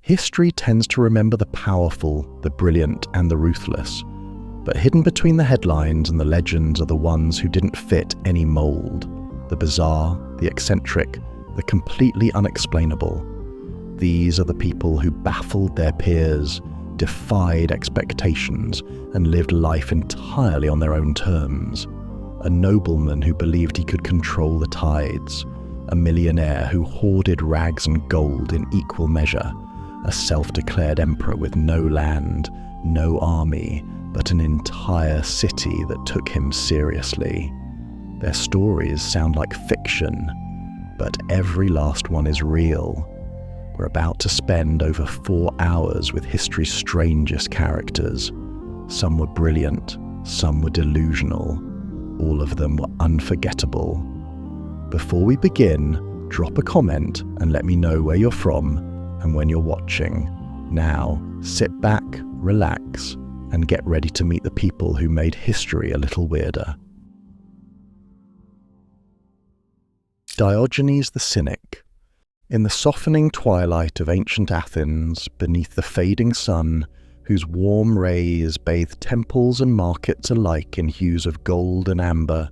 History tends to remember the powerful, the brilliant, and the ruthless, but hidden between the headlines and the legends are the ones who didn't fit any mold, the bizarre, the eccentric, the completely unexplainable. These are the people who baffled their peers, defied expectations, and lived life entirely on their own terms. A nobleman who believed he could control the tides, a millionaire who hoarded rags and gold in equal measure, a self-declared emperor with no land, no army, but an entire city that took him seriously. Their stories sound like fiction, but every last one is real. We're about to spend over 4 hours with history's strangest characters. Some were brilliant, some were delusional, all of them were unforgettable. Before we begin, drop a comment and let me know where you're from and when you're watching. Now, sit back, relax, and get ready to meet the people who made history a little weirder. Diogenes the Cynic. In the softening twilight of ancient Athens, beneath the fading sun, whose warm rays bathed temples and markets alike in hues of gold and amber,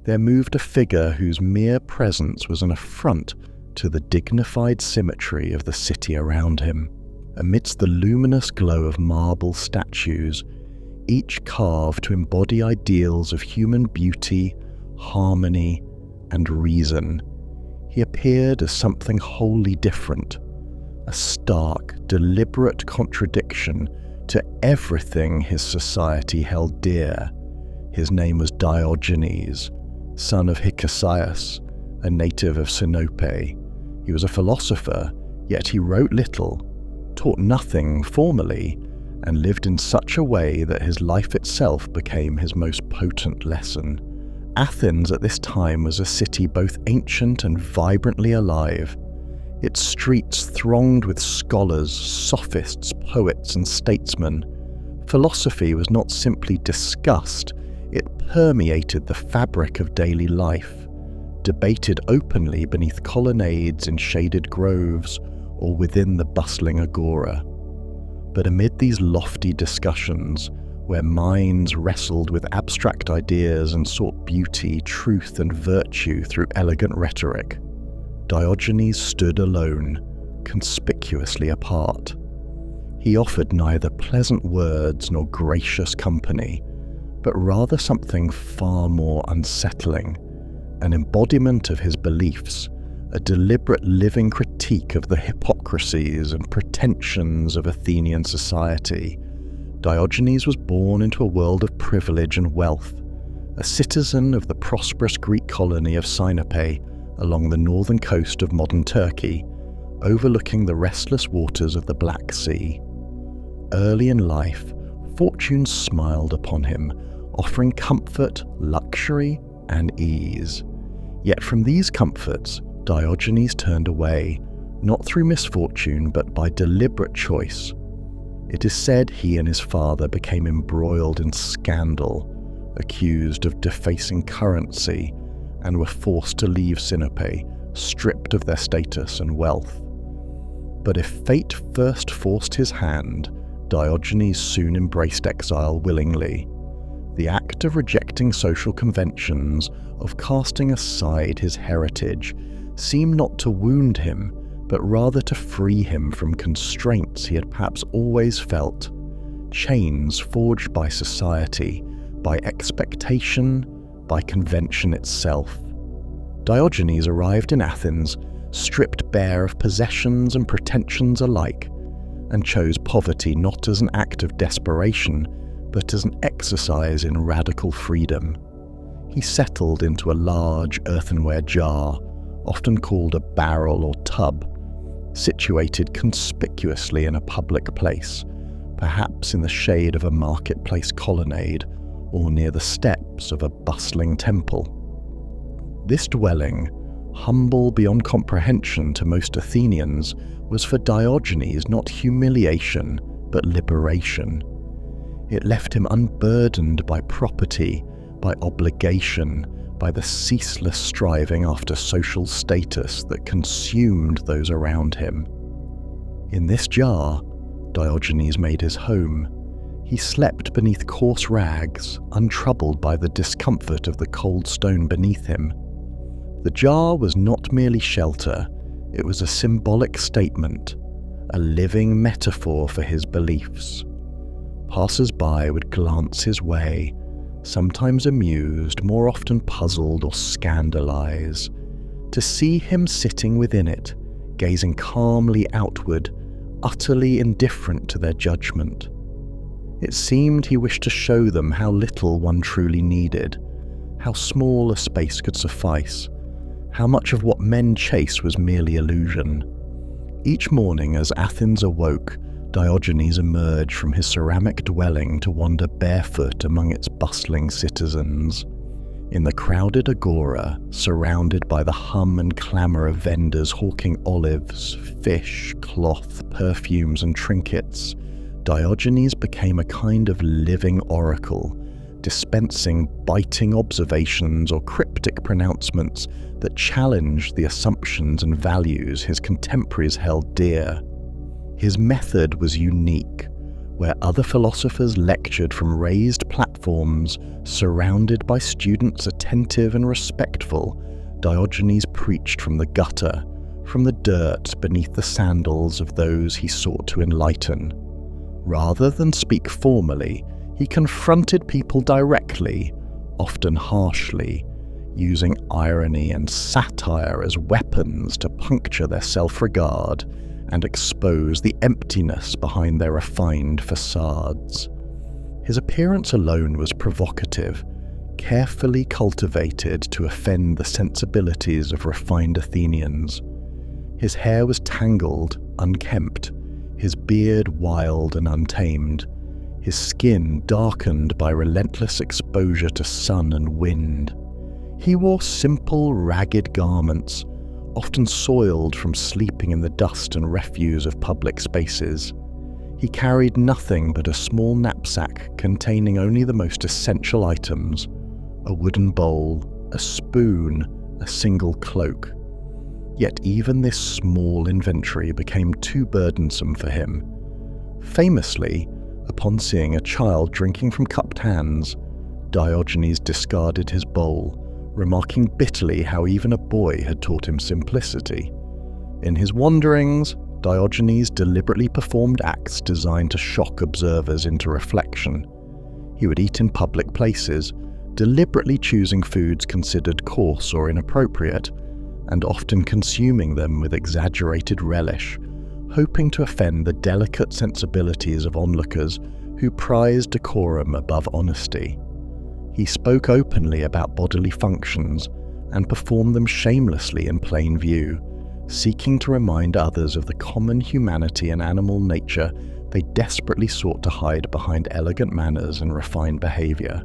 there moved a figure whose mere presence was an affront to the dignified symmetry of the city around him. Amidst the luminous glow of marble statues, each carved to embody ideals of human beauty, harmony, and reason, he appeared as something wholly different, a stark, deliberate contradiction to everything his society held dear. His name was Diogenes, son of Hicasius, a native of Sinope. He was a philosopher, yet he wrote little, taught nothing formally, and lived in such a way that his life itself became his most potent lesson. Athens at this time was a city both ancient and vibrantly alive. Its streets thronged with scholars, sophists, poets, and statesmen. Philosophy was not simply discussed, it permeated the fabric of daily life, debated openly beneath colonnades in shaded groves or within the bustling agora. But amid these lofty discussions, where minds wrestled with abstract ideas and sought beauty, truth, and virtue through elegant rhetoric, Diogenes stood alone, conspicuously apart. He offered neither pleasant words nor gracious company, but rather something far more unsettling, an embodiment of his beliefs, a deliberate living critique of the hypocrisies and pretensions of Athenian society. Diogenes was born into a world of privilege and wealth, a citizen of the prosperous Greek colony of Sinope along the northern coast of modern Turkey, overlooking the restless waters of the Black Sea. Early in life, fortune smiled upon him, offering comfort, luxury, and ease. Yet from these comforts, Diogenes turned away, not through misfortune but by deliberate choice. It is said he and his father became embroiled in scandal, accused of defacing currency, and were forced to leave Sinope, stripped of their status and wealth. But if fate first forced his hand, Diogenes soon embraced exile willingly. The act of rejecting social conventions, of casting aside his heritage, seemed not to wound him, but rather to free him from constraints he had perhaps always felt, chains forged by society, by expectation, by convention itself. Diogenes arrived in Athens, stripped bare of possessions and pretensions alike, and chose poverty not as an act of desperation, but as an exercise in radical freedom. He settled into a large earthenware jar, often called a barrel or tub, situated conspicuously in a public place, perhaps in the shade of a marketplace colonnade or near the steps of a bustling temple. This dwelling, humble beyond comprehension to most Athenians, was for Diogenes not humiliation, but liberation. It left him unburdened by property, by obligation, by the ceaseless striving after social status that consumed those around him. In this jar, Diogenes made his home. He slept beneath coarse rags, untroubled by the discomfort of the cold stone beneath him. The jar was not merely shelter, it was a symbolic statement, a living metaphor for his beliefs. Passers-by would glance his way, sometimes amused, more often puzzled or scandalized, to see him sitting within it, gazing calmly outward, utterly indifferent to their judgment. It seemed he wished to show them how little one truly needed, how small a space could suffice, how much of what men chase was merely illusion. Each morning as Athens awoke, Diogenes emerged from his ceramic dwelling to wander barefoot among its bustling citizens. In the crowded agora, surrounded by the hum and clamour of vendors hawking olives, fish, cloth, perfumes and trinkets, Diogenes became a kind of living oracle, dispensing biting observations or cryptic pronouncements that challenged the assumptions and values his contemporaries held dear. His method was unique. Where other philosophers lectured from raised platforms, surrounded by students attentive and respectful, Diogenes preached from the gutter, from the dirt beneath the sandals of those he sought to enlighten. Rather than speak formally, he confronted people directly, often harshly, using irony and satire as weapons to puncture their self-regard and expose the emptiness behind their refined facades. His appearance alone was provocative, carefully cultivated to offend the sensibilities of refined Athenians. His hair was tangled, unkempt, his beard wild and untamed, his skin darkened by relentless exposure to sun and wind. He wore simple, ragged garments, often soiled from sleeping in the dust and refuse of public spaces. He carried nothing but a small knapsack containing only the most essential items: a wooden bowl, a spoon, a single cloak. Yet even this small inventory became too burdensome for him. Famously, upon seeing a child drinking from cupped hands, Diogenes discarded his bowl, remarking bitterly how even a boy had taught him simplicity. In his wanderings, Diogenes deliberately performed acts designed to shock observers into reflection. He would eat in public places, deliberately choosing foods considered coarse or inappropriate, and often consuming them with exaggerated relish, hoping to offend the delicate sensibilities of onlookers who prized decorum above honesty. He spoke openly about bodily functions and performed them shamelessly in plain view, seeking to remind others of the common humanity and animal nature they desperately sought to hide behind elegant manners and refined behaviour.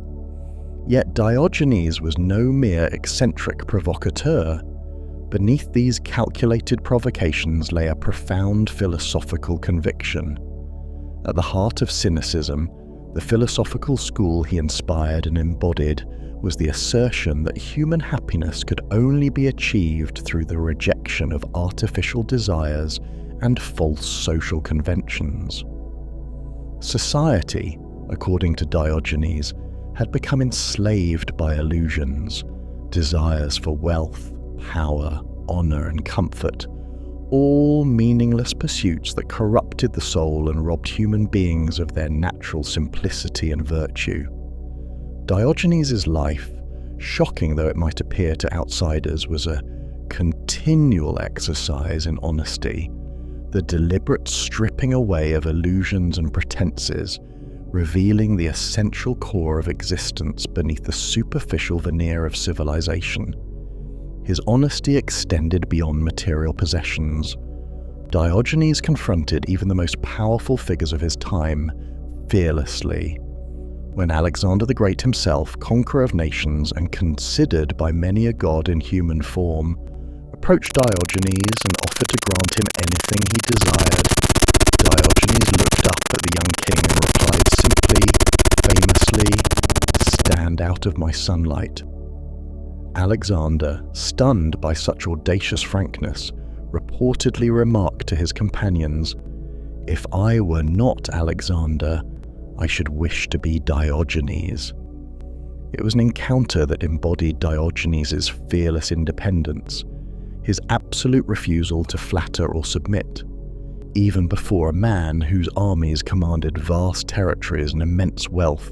Yet Diogenes was no mere eccentric provocateur. Beneath these calculated provocations lay a profound philosophical conviction. At the heart of cynicism, the philosophical school he inspired and embodied was the assertion that human happiness could only be achieved through the rejection of artificial desires and false social conventions. Society, according to Diogenes, had become enslaved by illusions, desires for wealth, power, honor, and comfort, all meaningless pursuits that corrupted the soul and robbed human beings of their natural simplicity and virtue. Diogenes' life, shocking though it might appear to outsiders, was a continual exercise in honesty, the deliberate stripping away of illusions and pretenses, revealing the essential core of existence beneath the superficial veneer of civilization. His honesty extended beyond material possessions. Diogenes confronted even the most powerful figures of his time fearlessly. When Alexander the Great himself, conqueror of nations and considered by many a god in human form, approached Diogenes and offered to grant him anything he desired, Diogenes looked up at the young king and replied simply, famously, "Stand out of my sunlight." Alexander, stunned by such audacious frankness, reportedly remarked to his companions, "If I were not Alexander, I should wish to be Diogenes." It was an encounter that embodied Diogenes' fearless independence, his absolute refusal to flatter or submit, even before a man whose armies commanded vast territories and immense wealth.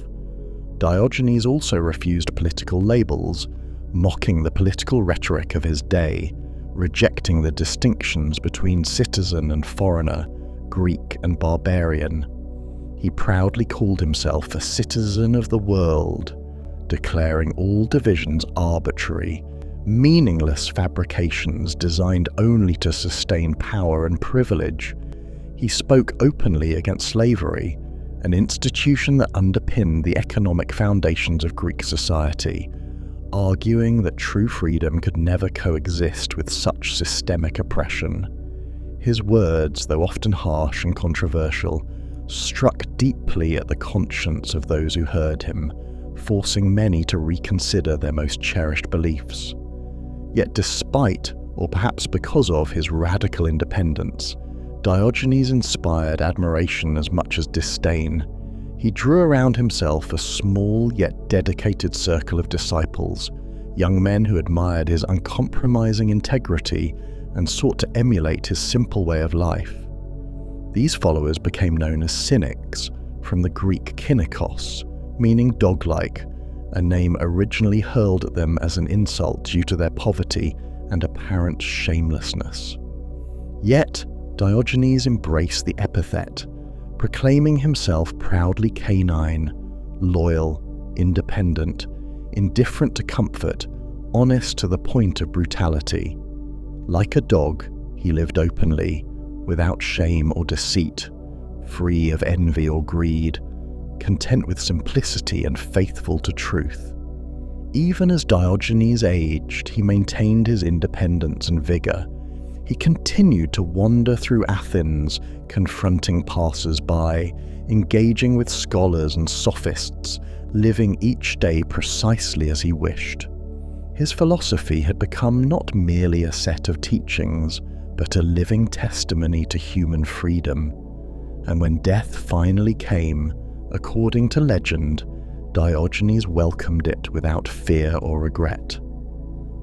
Diogenes also refused political labels, mocking the political rhetoric of his day, rejecting the distinctions between citizen and foreigner, Greek and barbarian. He proudly called himself a citizen of the world, declaring all divisions arbitrary, meaningless fabrications designed only to sustain power and privilege. He spoke openly against slavery, an institution that underpinned the economic foundations of Greek society, arguing that true freedom could never coexist with such systemic oppression. His words, though often harsh and controversial, struck deeply at the conscience of those who heard him, forcing many to reconsider their most cherished beliefs. Yet despite, or perhaps because of, his radical independence, Diogenes inspired admiration as much as disdain. He drew around himself a small yet dedicated circle of disciples, young men who admired his uncompromising integrity and sought to emulate his simple way of life. These followers became known as cynics, from the Greek kynikos, meaning dog-like, a name originally hurled at them as an insult due to their poverty and apparent shamelessness. Yet, Diogenes embraced the epithet, proclaiming himself proudly canine, loyal, independent, indifferent to comfort, honest to the point of brutality. Like a dog, he lived openly, without shame or deceit, free of envy or greed, content with simplicity and faithful to truth. Even as Diogenes aged, he maintained his independence and vigor. He continued to wander through Athens, confronting passers-by, engaging with scholars and sophists, living each day precisely as he wished. His philosophy had become not merely a set of teachings, but a living testimony to human freedom. And when death finally came, according to legend, Diogenes welcomed it without fear or regret.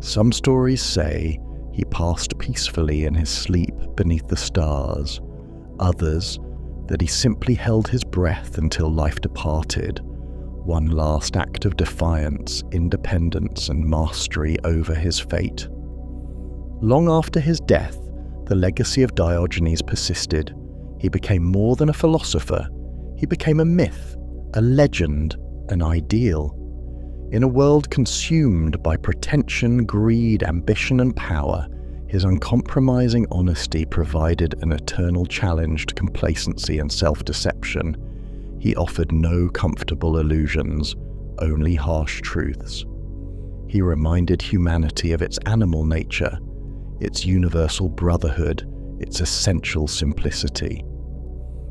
Some stories say he passed peacefully in his sleep beneath the stars, others that he simply held his breath until life departed, one last act of defiance, independence, and mastery over his fate. Long after his death, the legacy of Diogenes persisted. He became more than a philosopher. He became a myth, a legend, an ideal. In a world consumed by pretension, greed, ambition, and power, his uncompromising honesty provided an eternal challenge to complacency and self-deception. He offered no comfortable illusions, only harsh truths. He reminded humanity of its animal nature, its universal brotherhood, its essential simplicity.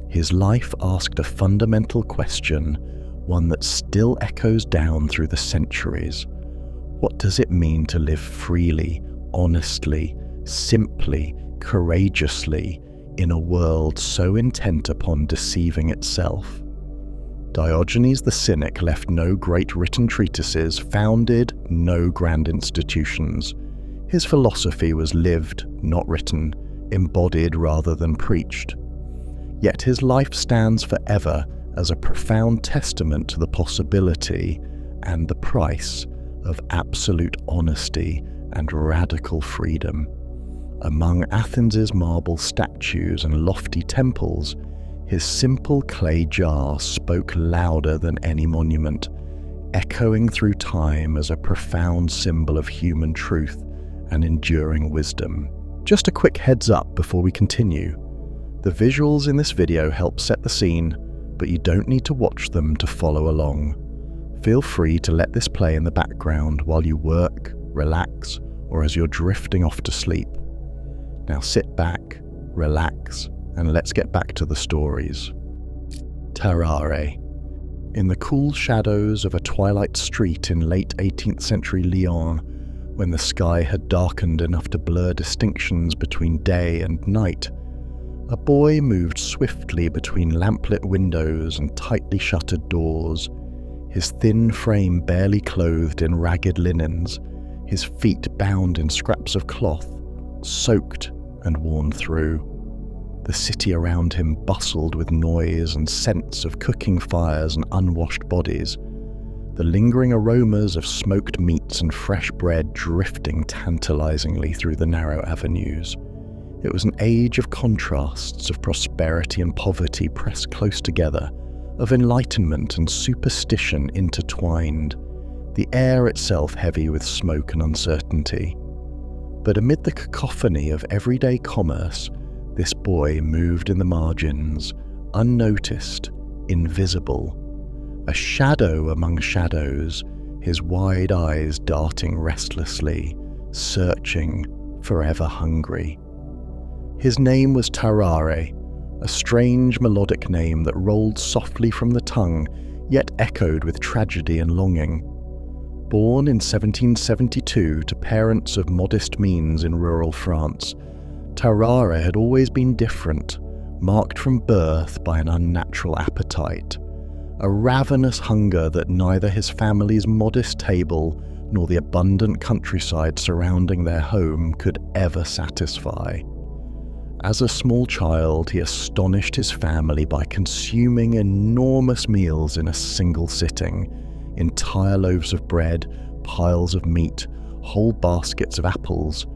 His life asked a fundamental question, one that still echoes down through the centuries. What does it mean to live freely, honestly, simply, courageously, in a world so intent upon deceiving itself? Diogenes the Cynic left no great written treatises, founded no grand institutions. His philosophy was lived, not written, embodied rather than preached. Yet his life stands forever as a profound testament to the possibility and the price of absolute honesty and radical freedom. Among Athens's marble statues and lofty temples, his simple clay jar spoke louder than any monument, echoing through time as a profound symbol of human truth and enduring wisdom. Just a quick heads up before we continue. The visuals in this video help set the scene, but you don't need to watch them to follow along. Feel free to let this play in the background while you work, relax, or as you're drifting off to sleep. Now sit back, relax, and let's get back to the stories. Terarre. In the cool shadows of a twilight street in late 18th century Lyon, when the sky had darkened enough to blur distinctions between day and night, A boy moved swiftly between lamplit windows and tightly shuttered doors, his thin frame barely clothed in ragged linens, his feet bound in scraps of cloth, soaked and worn through. The city around him bustled with noise and scents of cooking fires and unwashed bodies, the lingering aromas of smoked meats and fresh bread drifting tantalizingly through the narrow avenues. It was an age of contrasts, of prosperity and poverty pressed close together, of enlightenment and superstition intertwined, the air itself heavy with smoke and uncertainty. But amid the cacophony of everyday commerce, this boy moved in the margins, unnoticed, invisible, a shadow among shadows, his wide eyes darting restlessly, searching, forever hungry. His name was Terarre, a strange melodic name that rolled softly from the tongue, yet echoed with tragedy and longing. Born in 1772 to parents of modest means in rural France, Terarre had always been different, marked from birth by an unnatural appetite, a ravenous hunger that neither his family's modest table nor the abundant countryside surrounding their home could ever satisfy. As a small child, he astonished his family by consuming enormous meals in a single sitting, entire loaves of bread, piles of meat, whole baskets of apples.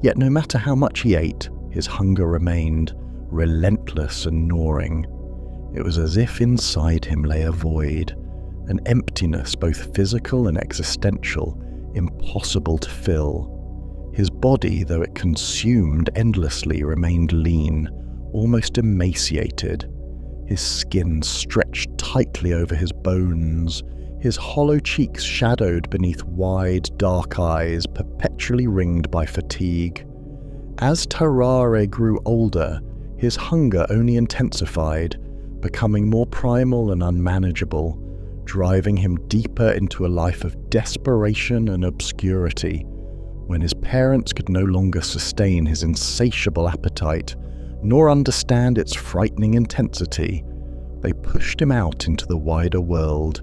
Yet no matter how much he ate, his hunger remained, relentless and gnawing. It was as if inside him lay a void, an emptiness both physical and existential, impossible to fill. His body, though it consumed endlessly, remained lean, almost emaciated. His skin stretched tightly over his bones, his hollow cheeks shadowed beneath wide, dark eyes perpetually ringed by fatigue. As Terarre grew older, his hunger only intensified, becoming more primal and unmanageable, driving him deeper into a life of desperation and obscurity. When his parents could no longer sustain his insatiable appetite, nor understand its frightening intensity, they pushed him out into the wider world,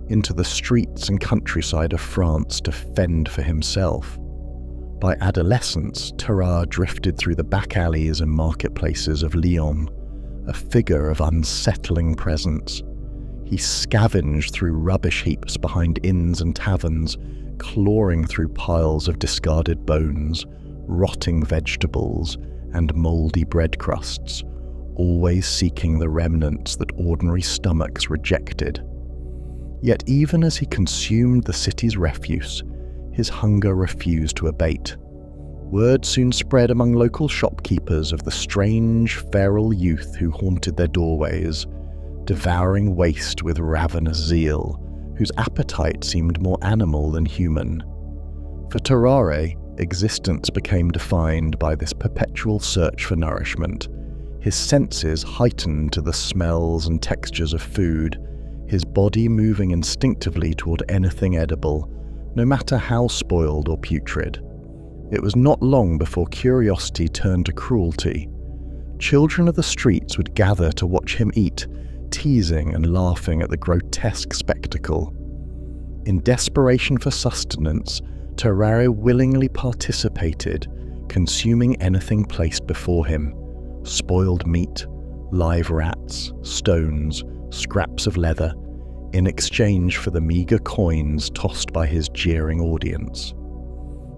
into the streets and countryside of France to fend for himself. By adolescence, Terarre drifted through the back alleys and marketplaces of Lyon, a figure of unsettling presence. He scavenged through rubbish heaps behind inns and taverns, clawing through piles of discarded bones, rotting vegetables, and mouldy bread crusts, always seeking the remnants that ordinary stomachs rejected. Yet even as he consumed the city's refuse, his hunger refused to abate. Word soon spread among local shopkeepers of the strange, feral youth who haunted their doorways, devouring waste with ravenous zeal, whose appetite seemed more animal than human. For Terarre, existence became defined by this perpetual search for nourishment, his senses heightened to the smells and textures of food, his body moving instinctively toward anything edible, no matter how spoiled or putrid. It was not long before curiosity turned to cruelty. Children of the streets would gather to watch him eat, teasing and laughing at the grotesque spectacle. In desperation for sustenance, Terarre willingly participated, consuming anything placed before him: spoiled meat, live rats, stones, scraps of leather, in exchange for the meagre coins tossed by his jeering audience.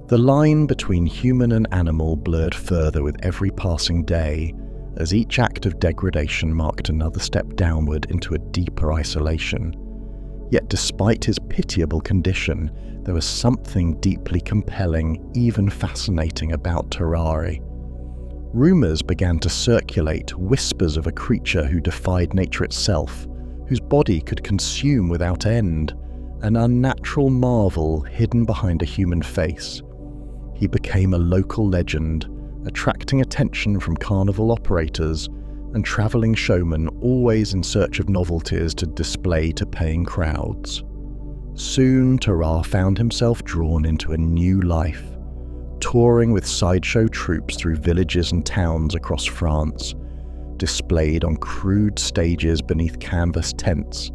The line between human and animal blurred further with every passing day, as each act of degradation marked another step downward into a deeper isolation. Yet despite his pitiable condition, there was something deeply compelling, even fascinating about Terarre. Rumours began to circulate, whispers of a creature who defied nature itself, whose body could consume without end, an unnatural marvel hidden behind a human face. He became a local legend, attracting attention from carnival operators and travelling showmen always in search of novelties to display to paying crowds. Soon Terarre found himself drawn into a new life, touring with sideshow troupes through villages and towns across France, displayed on crude stages beneath canvas tents,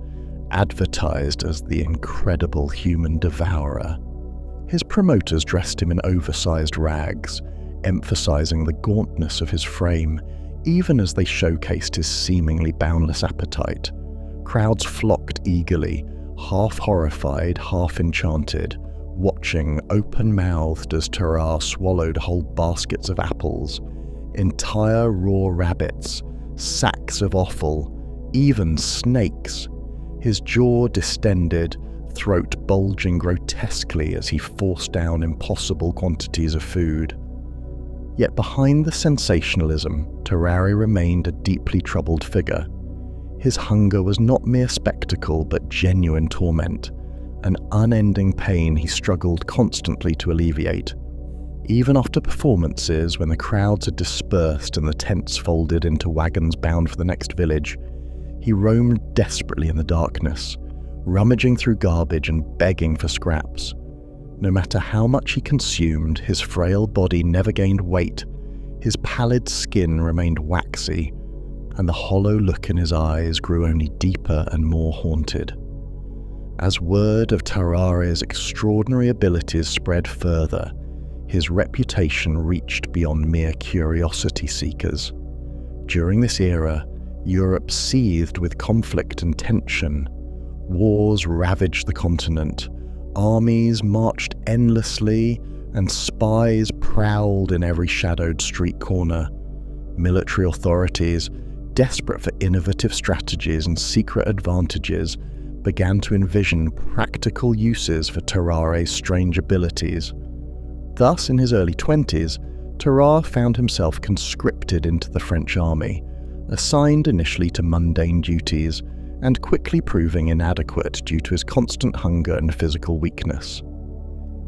advertised as the incredible human devourer. His promoters dressed him in oversized rags, emphasizing the gauntness of his frame, even as they showcased his seemingly boundless appetite. Crowds flocked eagerly, half horrified, half enchanted, watching open-mouthed as Terarre swallowed whole baskets of apples, entire raw rabbits, sacks of offal, even snakes. His jaw distended, throat bulging grotesquely as he forced down impossible quantities of food. Yet behind the sensationalism, Terarre remained a deeply troubled figure. His hunger was not mere spectacle but genuine torment, an unending pain he struggled constantly to alleviate. Even after performances, when the crowds had dispersed and the tents folded into wagons bound for the next village, he roamed desperately in the darkness, rummaging through garbage and begging for scraps. No matter how much he consumed, his frail body never gained weight, his pallid skin remained waxy, and the hollow look in his eyes grew only deeper and more haunted. As word of Terarre's extraordinary abilities spread further, his reputation reached beyond mere curiosity seekers. During this era, Europe seethed with conflict and tension. Wars ravaged the continent, armies marched endlessly, and spies prowled in every shadowed street corner. Military authorities, desperate for innovative strategies and secret advantages, began to envision practical uses for Terarre's strange abilities. Thus, in his early 20s, Terarre found himself conscripted into the French army, assigned initially to mundane duties, and quickly proving inadequate due to his constant hunger and physical weakness.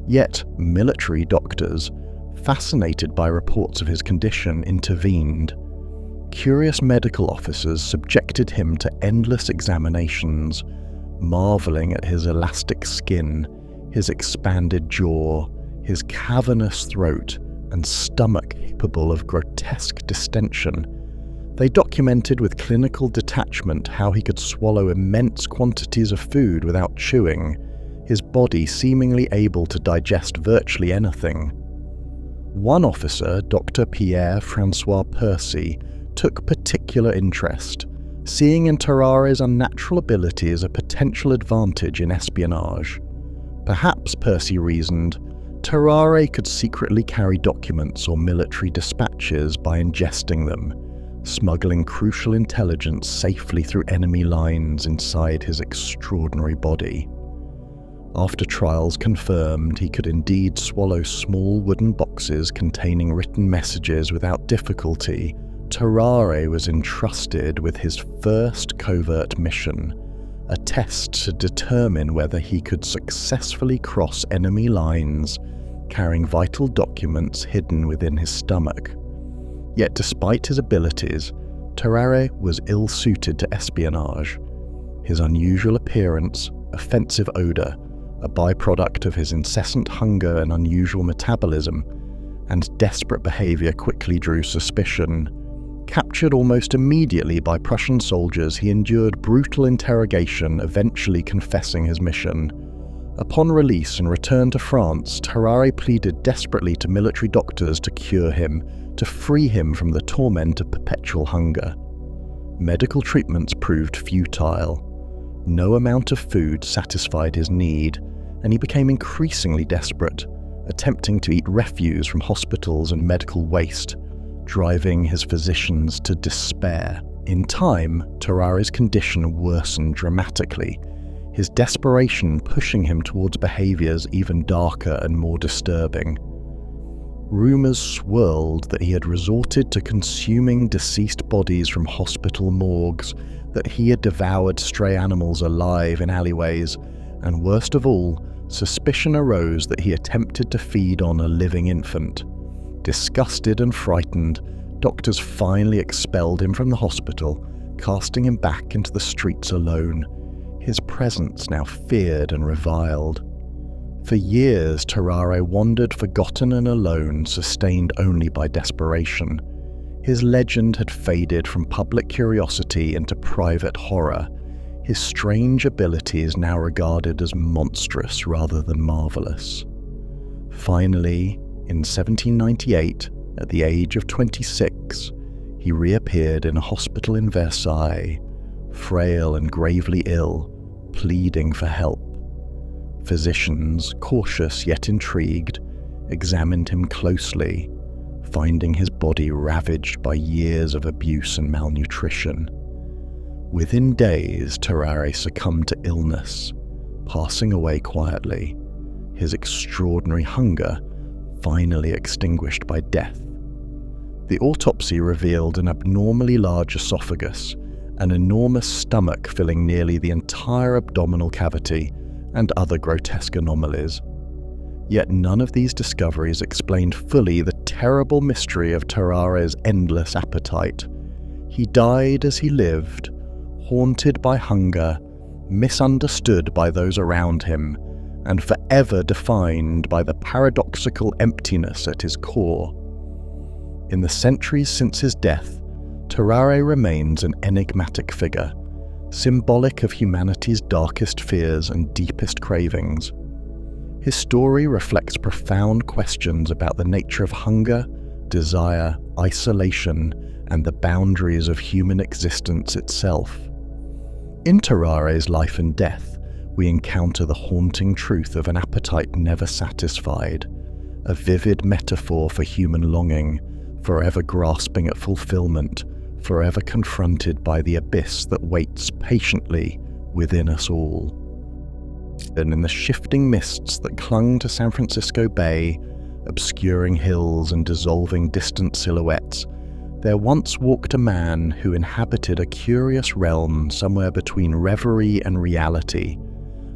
Yet, military doctors, fascinated by reports of his condition, intervened. Curious medical officers subjected him to endless examinations, marveling at his elastic skin, his expanded jaw, his cavernous throat, and stomach capable of grotesque distension. They documented with clinical detachment how he could swallow immense quantities of food without chewing, his body seemingly able to digest virtually anything. One officer, Dr. Pierre-François Percy, took particular interest, seeing in Terarre's unnatural ability as a potential advantage in espionage. Perhaps, Percy reasoned, Terarre could secretly carry documents or military dispatches by ingesting them, smuggling crucial intelligence safely through enemy lines inside his extraordinary body. After trials confirmed he could indeed swallow small wooden boxes containing written messages without difficulty, Terarre was entrusted with his first covert mission, a test to determine whether he could successfully cross enemy lines, carrying vital documents hidden within his stomach. Yet despite his abilities, Terarre was ill-suited to espionage. His unusual appearance, offensive odour, a byproduct of his incessant hunger and unusual metabolism, and desperate behaviour quickly drew suspicion. Captured almost immediately by Prussian soldiers, he endured brutal interrogation, eventually confessing his mission. Upon release and return to France, Terarre pleaded desperately to military doctors to cure him, to free him from the torment of perpetual hunger. Medical treatments proved futile. No amount of food satisfied his need, and he became increasingly desperate, attempting to eat refuse from hospitals and medical waste, driving his physicians to despair. In time, Terarre's condition worsened dramatically, his desperation pushing him towards behaviours even darker and more disturbing. Rumours swirled that he had resorted to consuming deceased bodies from hospital morgues, that he had devoured stray animals alive in alleyways, and worst of all, suspicion arose that he attempted to feed on a living infant. Disgusted and frightened, doctors finally expelled him from the hospital, casting him back into the streets alone, his presence now feared and reviled. For years, Terarre wandered forgotten and alone, sustained only by desperation. His legend had faded from public curiosity into private horror, his strange abilities now regarded as monstrous rather than marvellous. Finally, in 1798, at the age of 26, he reappeared in a hospital in Versailles, frail and gravely ill, pleading for help. Physicians, cautious yet intrigued, examined him closely, finding his body ravaged by years of abuse and malnutrition. Within days, Terarre succumbed to illness, passing away quietly, his extraordinary hunger finally extinguished by death. The autopsy revealed an abnormally large esophagus, an enormous stomach filling nearly the entire abdominal cavity, and other grotesque anomalies. Yet none of these discoveries explained fully the terrible mystery of Terarre's endless appetite. He died as he lived, haunted by hunger, misunderstood by those around him, and forever defined by the paradoxical emptiness at his core. In the centuries since his death, Terarre remains an enigmatic figure, symbolic of humanity's darkest fears and deepest cravings. His story reflects profound questions about the nature of hunger, desire, isolation, and the boundaries of human existence itself. In Terarre's Life and Death, we encounter the haunting truth of an appetite never satisfied, a vivid metaphor for human longing, forever grasping at fulfillment, forever confronted by the abyss that waits patiently within us all. And in the shifting mists that clung to San Francisco Bay, obscuring hills and dissolving distant silhouettes, there once walked a man who inhabited a curious realm somewhere between reverie and reality,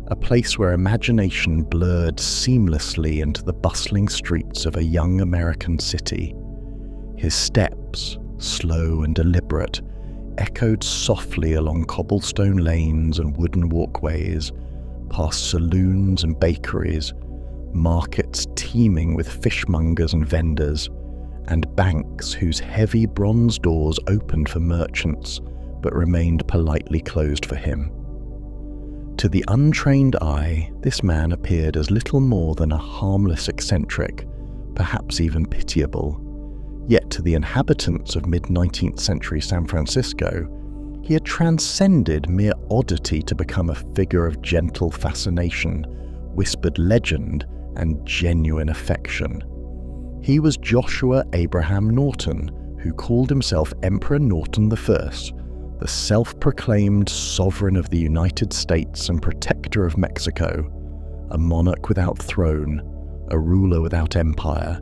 a place where imagination blurred seamlessly into the bustling streets of a young American city. His steps, slow and deliberate, echoed softly along cobblestone lanes and wooden walkways, past saloons and bakeries, markets teeming with fishmongers and vendors, and banks whose heavy bronze doors opened for merchants but remained politely closed for him. To the untrained eye, this man appeared as little more than a harmless eccentric, perhaps even pitiable. Yet to the inhabitants of mid-19th century San Francisco, he had transcended mere oddity to become a figure of gentle fascination, whispered legend, and genuine affection. He was Joshua Abraham Norton, who called himself Emperor Norton I, the self-proclaimed sovereign of the United States and protector of Mexico, a monarch without throne, a ruler without empire,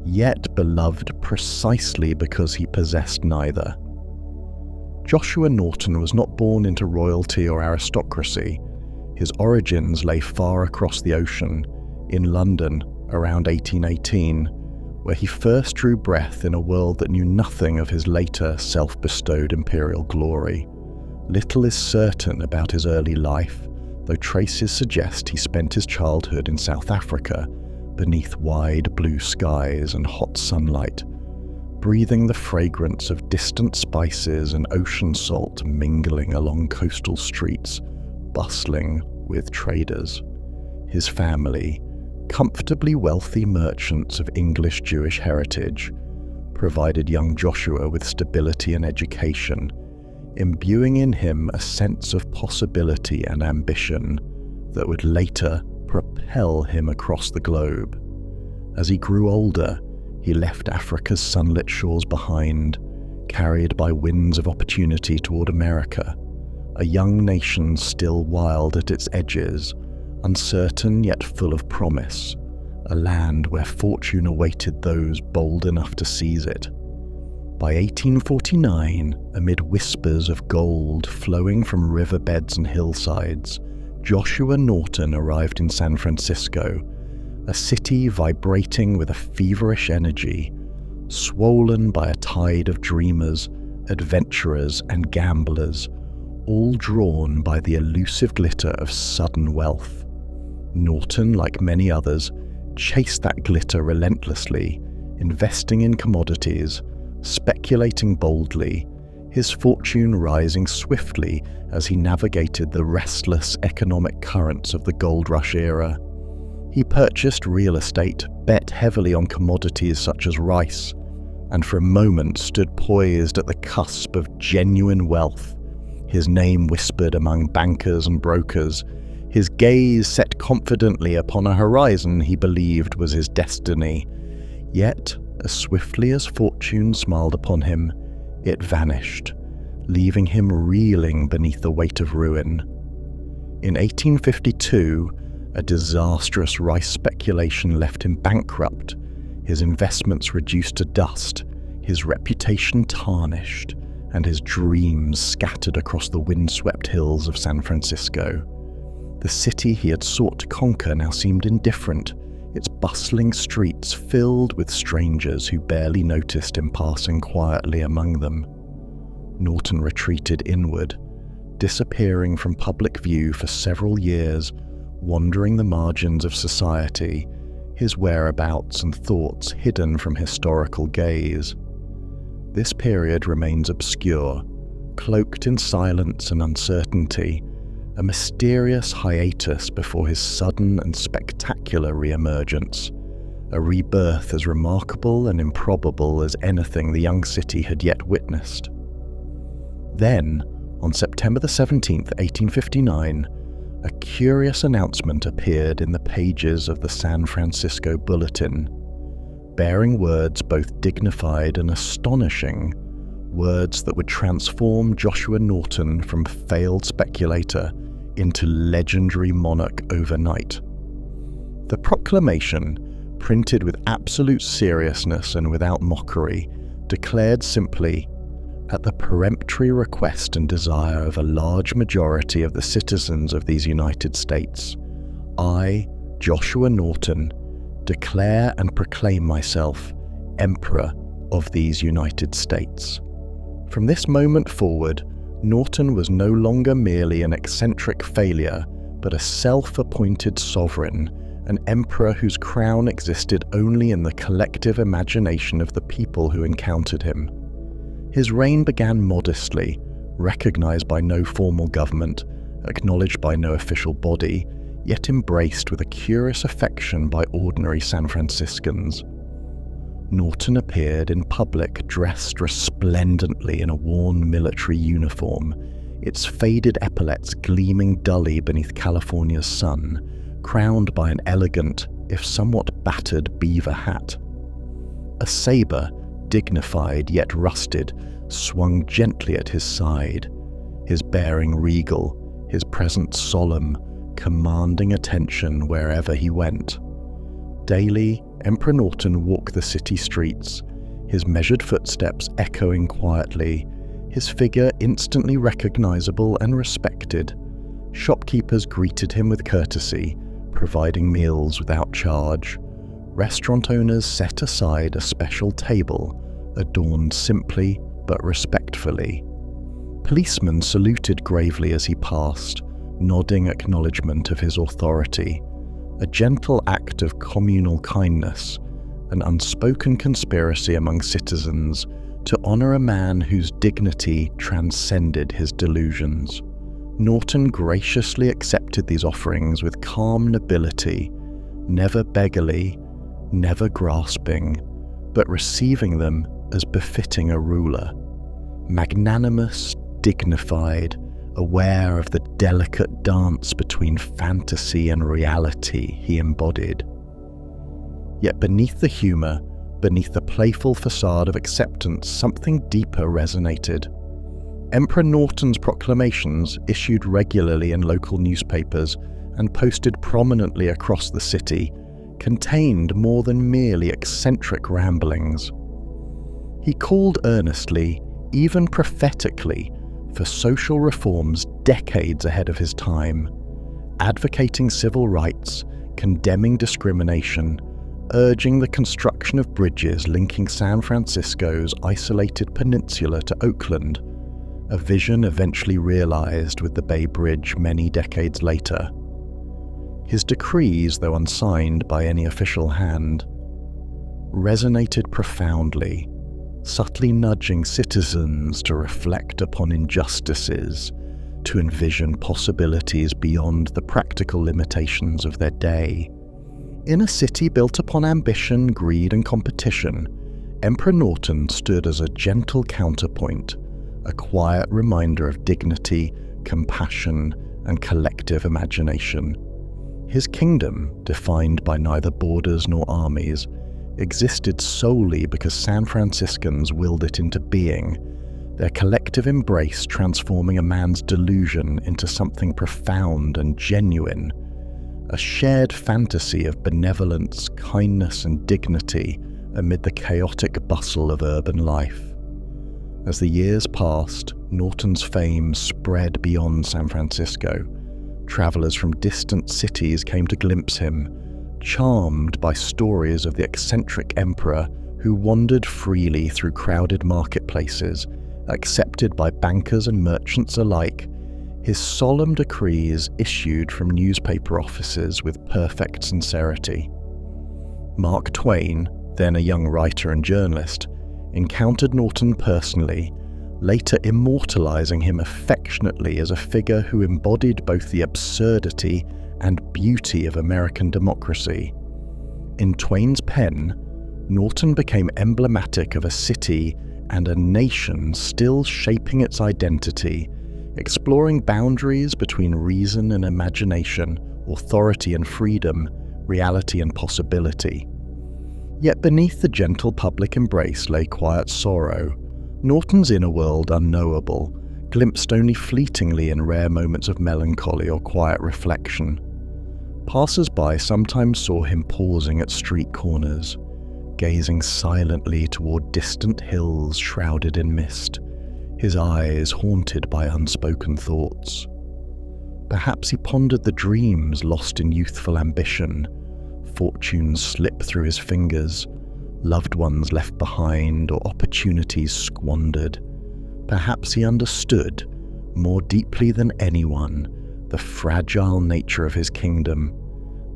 yet beloved precisely because he possessed neither. Joshua Norton was not born into royalty or aristocracy. His origins lay far across the ocean, in London around 1818, where he first drew breath in a world that knew nothing of his later self-bestowed imperial glory. Little is certain about his early life, though traces suggest he spent his childhood in South Africa, beneath wide blue skies and hot sunlight, breathing the fragrance of distant spices and ocean salt mingling along coastal streets, bustling with traders. His family, comfortably wealthy merchants of English-Jewish heritage, provided young Joshua with stability and education, imbuing in him a sense of possibility and ambition that would later propel him across the globe. As he grew older, he left Africa's sunlit shores behind, carried by winds of opportunity toward America, a young nation still wild at its edges, uncertain yet full of promise, a land where fortune awaited those bold enough to seize it. By 1849, amid whispers of gold flowing from riverbeds and hillsides, Joshua Norton arrived in San Francisco, a city vibrating with a feverish energy, swollen by a tide of dreamers, adventurers, and gamblers, all drawn by the elusive glitter of sudden wealth. Norton, like many others, chased that glitter relentlessly, investing in commodities, speculating boldly, his fortune rising swiftly as he navigated the restless economic currents of the gold rush era. He purchased real estate, bet heavily on commodities such as rice, and for a moment stood poised at the cusp of genuine wealth, his name whispered among bankers and brokers, his gaze set confidently upon a horizon he believed was his destiny. Yet, as swiftly as fortune smiled upon him, it vanished, leaving him reeling beneath the weight of ruin. In 1852, a disastrous rice speculation left him bankrupt, his investments reduced to dust, his reputation tarnished, and his dreams scattered across the windswept hills of San Francisco. The city he had sought to conquer now seemed indifferent, its bustling streets filled with strangers who barely noticed him passing quietly among them. Norton retreated inward, disappearing from public view for several years, wandering the margins of society, his whereabouts and thoughts hidden from historical gaze. This period remains obscure, cloaked in silence and uncertainty, a mysterious hiatus before his sudden and spectacular re-emergence, a rebirth as remarkable and improbable as anything the young city had yet witnessed. Then, on September 17th, 1859, a curious announcement appeared in the pages of the San Francisco Bulletin, bearing words both dignified and astonishing, words that would transform Joshua Norton from failed speculator into legendary monarch overnight. The proclamation, printed with absolute seriousness and without mockery, declared simply, at the peremptory request and desire of a large majority of the citizens of these United States, I, Joshua Norton, declare and proclaim myself Emperor of these United States. From this moment forward, Norton was no longer merely an eccentric failure, but a self-appointed sovereign, an emperor whose crown existed only in the collective imagination of the people who encountered him. His reign began modestly, recognized by no formal government, acknowledged by no official body, yet embraced with a curious affection by ordinary San Franciscans. Norton appeared in public dressed resplendently in a worn military uniform, its faded epaulets gleaming dully beneath California's sun, crowned by an elegant, if somewhat battered, beaver hat. A saber, dignified yet rusted, swung gently at his side, his bearing regal, his presence solemn, commanding attention wherever he went. Daily, Emperor Norton walked the city streets, his measured footsteps echoing quietly, his figure instantly recognizable and respected. Shopkeepers greeted him with courtesy, providing meals without charge. Restaurant owners set aside a special table, adorned simply but respectfully. Policemen saluted gravely as he passed, nodding acknowledgement of his authority. A gentle act of communal kindness, an unspoken conspiracy among citizens to honor a man whose dignity transcended his delusions. Norton graciously accepted these offerings with calm nobility, never beggarly, never grasping, but receiving them as befitting a ruler. Magnanimous, dignified, aware of the delicate dance between fantasy and reality he embodied. Yet beneath the humor, beneath the playful facade of acceptance, something deeper resonated. Emperor Norton's proclamations, issued regularly in local newspapers and posted prominently across the city, contained more than merely eccentric ramblings. He called earnestly, even prophetically, for social reforms decades ahead of his time, advocating civil rights, condemning discrimination, urging the construction of bridges linking San Francisco's isolated peninsula to Oakland, a vision eventually realized with the Bay Bridge many decades later. His decrees, though unsigned by any official hand, resonated profoundly, subtly nudging citizens to reflect upon injustices, to envision possibilities beyond the practical limitations of their day. In a city built upon ambition, greed and competition, Emperor Norton stood as a gentle counterpoint, a quiet reminder of dignity, compassion and collective imagination. His kingdom, defined by neither borders nor armies, existed solely because San Franciscans willed it into being, their collective embrace transforming a man's delusion into something profound and genuine, a shared fantasy of benevolence, kindness and dignity amid the chaotic bustle of urban life. As the years passed, Norton's fame spread beyond San Francisco. Travelers from distant cities came to glimpse him, charmed by stories of the eccentric emperor who wandered freely through crowded marketplaces, accepted by bankers and merchants alike, his solemn decrees issued from newspaper offices with perfect sincerity. Mark Twain, then a young writer and journalist, encountered Norton personally, later immortalizing him affectionately as a figure who embodied both the absurdity and beauty of American democracy. In Twain's pen, Norton became emblematic of a city and a nation still shaping its identity, exploring boundaries between reason and imagination, authority and freedom, reality and possibility. Yet beneath the gentle public embrace lay quiet sorrow, Norton's inner world unknowable, glimpsed only fleetingly in rare moments of melancholy or quiet reflection. Passers-by sometimes saw him pausing at street corners, gazing silently toward distant hills shrouded in mist, his eyes haunted by unspoken thoughts. Perhaps he pondered the dreams lost in youthful ambition, fortunes slip through his fingers, loved ones left behind or opportunities squandered. Perhaps he understood, more deeply than anyone, the fragile nature of his kingdom,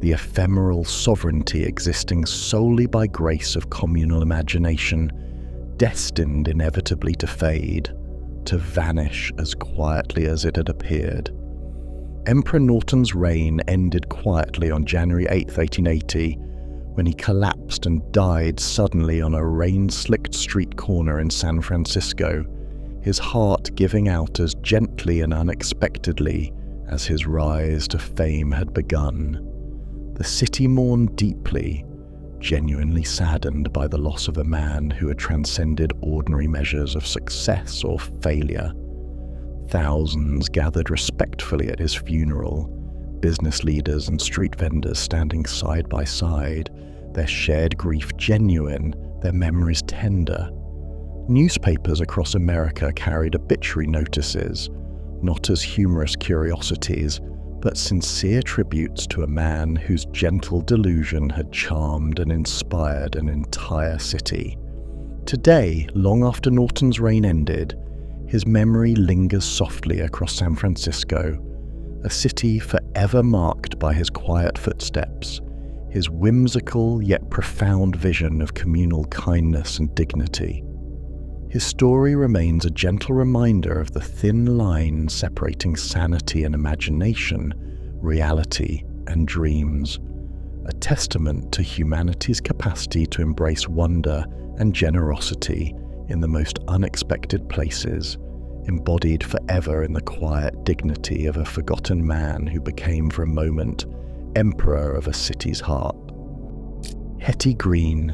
the ephemeral sovereignty existing solely by grace of communal imagination, destined inevitably to fade, to vanish as quietly as it had appeared. Emperor Norton's reign ended quietly on January 8, 1880, when he collapsed and died suddenly on a rain-slicked street corner in San Francisco, his heart giving out as gently and unexpectedly as his rise to fame had begun. The city mourned deeply, genuinely saddened by the loss of a man who had transcended ordinary measures of success or failure. Thousands gathered respectfully at his funeral, business leaders and street vendors standing side by side, their shared grief genuine, their memories tender. Newspapers across America carried obituary notices, not as humorous curiosities, but sincere tributes to a man whose gentle delusion had charmed and inspired an entire city. Today, long after Norton's reign ended, his memory lingers softly across San Francisco, a city forever marked by his quiet footsteps, his whimsical yet profound vision of communal kindness and dignity. His story remains a gentle reminder of the thin line separating sanity and imagination, reality and dreams, a testament to humanity's capacity to embrace wonder and generosity in the most unexpected places, embodied forever in the quiet dignity of a forgotten man who became for a moment emperor of a city's heart. Hetty Green.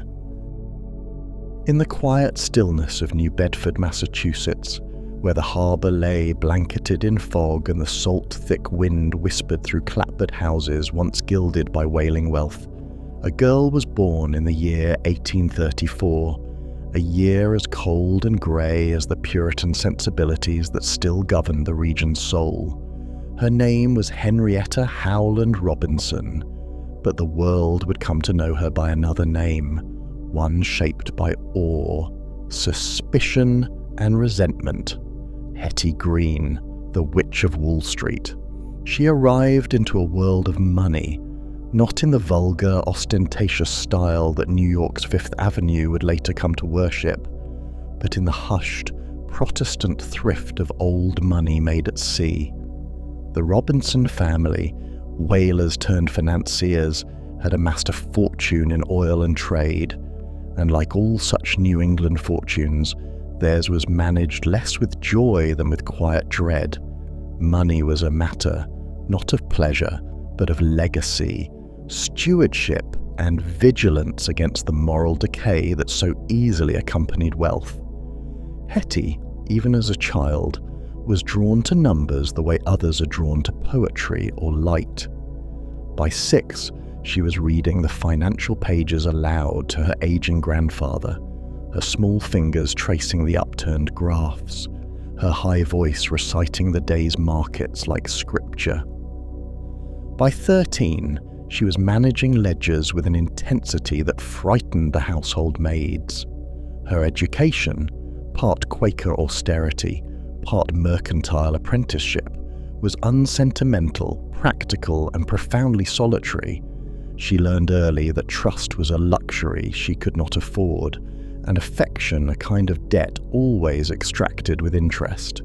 In the quiet stillness of New Bedford, Massachusetts, where the harbour lay blanketed in fog and the salt-thick wind whispered through clapboard houses once gilded by wailing wealth, a girl was born in the year 1834, a year as cold and grey as the Puritan sensibilities that still governed the region's soul. Her name was Henrietta Howland Robinson, but the world would come to know her by another name, one shaped by awe, suspicion and resentment. Hetty Green, the Witch of Wall Street. She arrived into a world of money, not in the vulgar, ostentatious style that New York's Fifth Avenue would later come to worship, but in the hushed, Protestant thrift of old money made at sea. The Robinson family, whalers turned financiers, had amassed a fortune in oil and trade, and like all such New England fortunes, theirs was managed less with joy than with quiet dread. Money was a matter, not of pleasure, but of legacy, stewardship, and vigilance against the moral decay that so easily accompanied wealth. Hetty, even as a child, was drawn to numbers the way others are drawn to poetry or light. By 6, she was reading the financial pages aloud to her aging grandfather, her small fingers tracing the upturned graphs, her high voice reciting the day's markets like scripture. By 13, she was managing ledgers with an intensity that frightened the household maids. Her education, part Quaker austerity, part mercantile apprenticeship, was unsentimental, practical, and profoundly solitary. She learned early that trust was a luxury she could not afford, and affection a kind of debt always extracted with interest.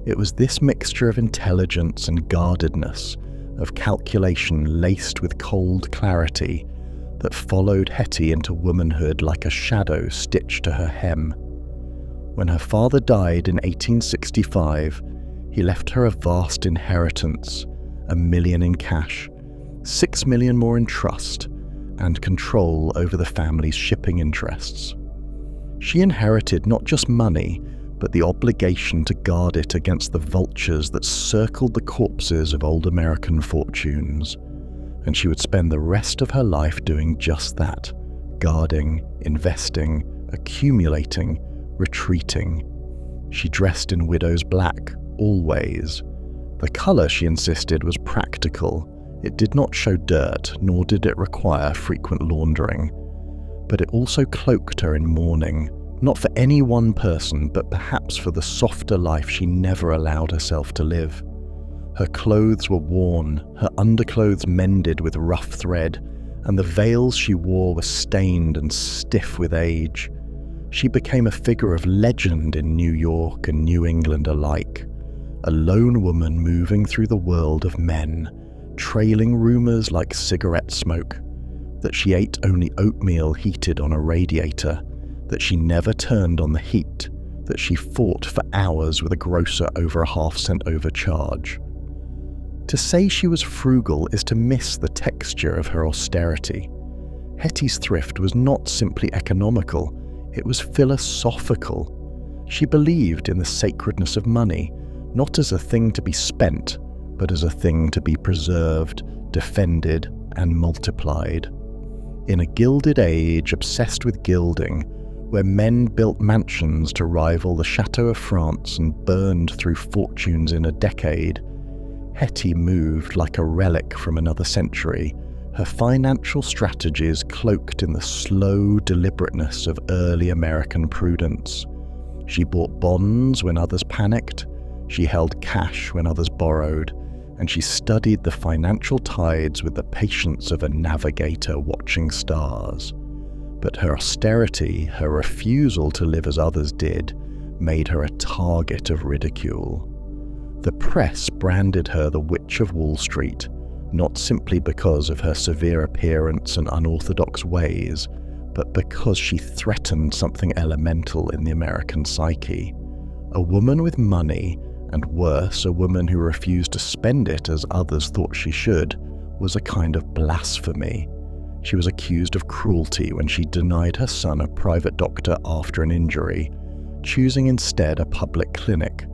It was this mixture of intelligence and guardedness, of calculation laced with cold clarity, that followed Hetty into womanhood like a shadow stitched to her hem. When her father died in 1865, he left her a vast inheritance, $1 million in cash, $6 million more in trust, and control over the family's shipping interests. She inherited not just money, but the obligation to guard it against the vultures that circled the corpses of old American fortunes, and she would spend the rest of her life doing just that, guarding, investing, accumulating, retreating. She dressed in widow's black, always. The colour, she insisted, was practical. It did not show dirt, nor did it require frequent laundering. But it also cloaked her in mourning, not for any one person, but perhaps for the softer life she never allowed herself to live. Her clothes were worn, her underclothes mended with rough thread, and the veils she wore were stained and stiff with age. She became a figure of legend in New York and New England alike, a lone woman moving through the world of men, trailing rumours like cigarette smoke, that she ate only oatmeal heated on a radiator, that she never turned on the heat, that she fought for hours with a grocer over a half-cent overcharge. To say she was frugal is to miss the texture of her austerity. Hetty's thrift was not simply economical, it was philosophical. She believed in the sacredness of money, not as a thing to be spent, but as a thing to be preserved, defended, and multiplied. In a gilded age obsessed with gilding, where men built mansions to rival the Chateau of France and burned through fortunes in a decade, Hetty moved like a relic from another century, her financial strategies cloaked in the slow deliberateness of early American prudence. She bought bonds when others panicked, she held cash when others borrowed, and she studied the financial tides with the patience of a navigator watching stars. But her austerity, her refusal to live as others did, made her a target of ridicule. The press branded her the Witch of Wall Street, not simply because of her severe appearance and unorthodox ways, but because she threatened something elemental in the American psyche. A woman with money, and worse, a woman who refused to spend it as others thought she should, was a kind of blasphemy. She was accused of cruelty when she denied her son a private doctor after an injury, choosing instead a public clinic.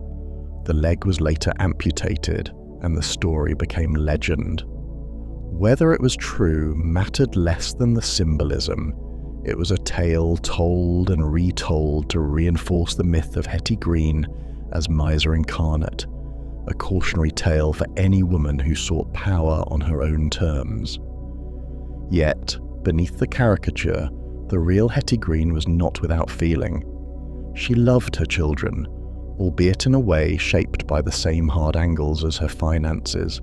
The leg was later amputated, and the story became legend. Whether it was true mattered less than the symbolism. It was a tale told and retold to reinforce the myth of Hetty Green as miser incarnate, a cautionary tale for any woman who sought power on her own terms. Yet, beneath the caricature, the real Hetty Green was not without feeling. She loved her children, albeit in a way shaped by the same hard angles as her finances.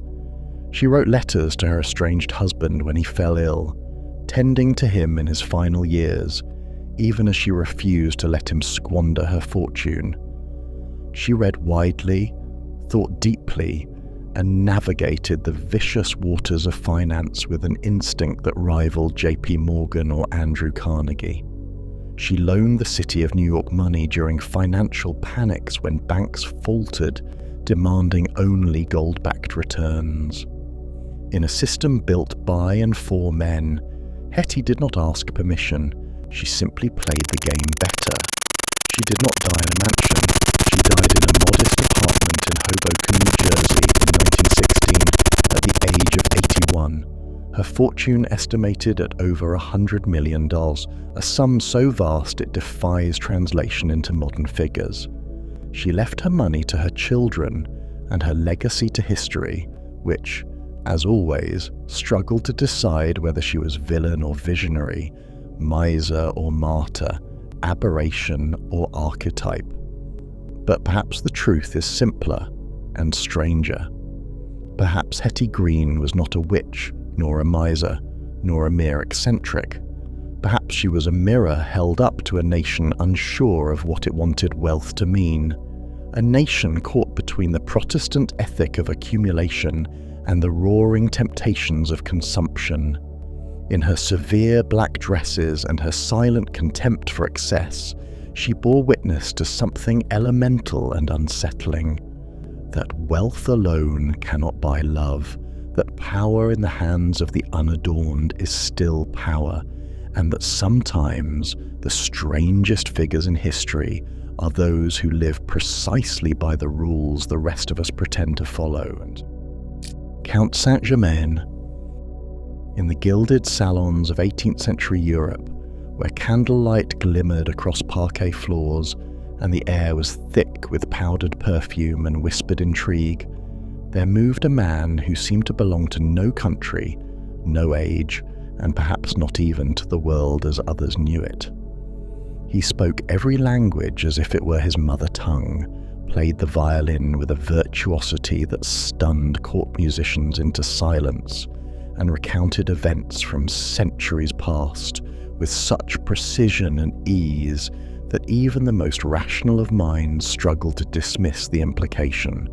She wrote letters to her estranged husband when he fell ill, tending to him in his final years, even as she refused to let him squander her fortune. She read widely, thought deeply, and navigated the vicious waters of finance with an instinct that rivaled J.P. Morgan or Andrew Carnegie. She loaned the city of New York money during financial panics when banks faltered, demanding only gold-backed returns. In a system built by and for men, Hetty did not ask permission. She simply played the game better. She did not die in a mansion. She died in a modest apartment in Hoboken, New Jersey in 1916 at the age of 81. Her fortune estimated at over $100 million, a sum so vast it defies translation into modern figures. She left her money to her children and her legacy to history, which, as always, struggled to decide whether she was villain or visionary, miser or martyr, aberration or archetype. But perhaps the truth is simpler and stranger. Perhaps Hetty Green was not a witch, nor a miser, nor a mere eccentric. Perhaps she was a mirror held up to a nation unsure of what it wanted wealth to mean, a nation caught between the Protestant ethic of accumulation and the roaring temptations of consumption. In her severe black dresses and her silent contempt for excess, she bore witness to something elemental and unsettling: that wealth alone cannot buy love, that power in the hands of the unadorned is still power, and that sometimes the strangest figures in history are those who live precisely by the rules the rest of us pretend to follow. And Count Saint-Germain. In the gilded salons of 18th century Europe, where candlelight glimmered across parquet floors and the air was thick with powdered perfume and whispered intrigue, there moved a man who seemed to belong to no country, no age, and perhaps not even to the world as others knew it. He spoke every language as if it were his mother tongue, played the violin with a virtuosity that stunned court musicians into silence, and recounted events from centuries past with such precision and ease that even the most rational of minds struggled to dismiss the implication.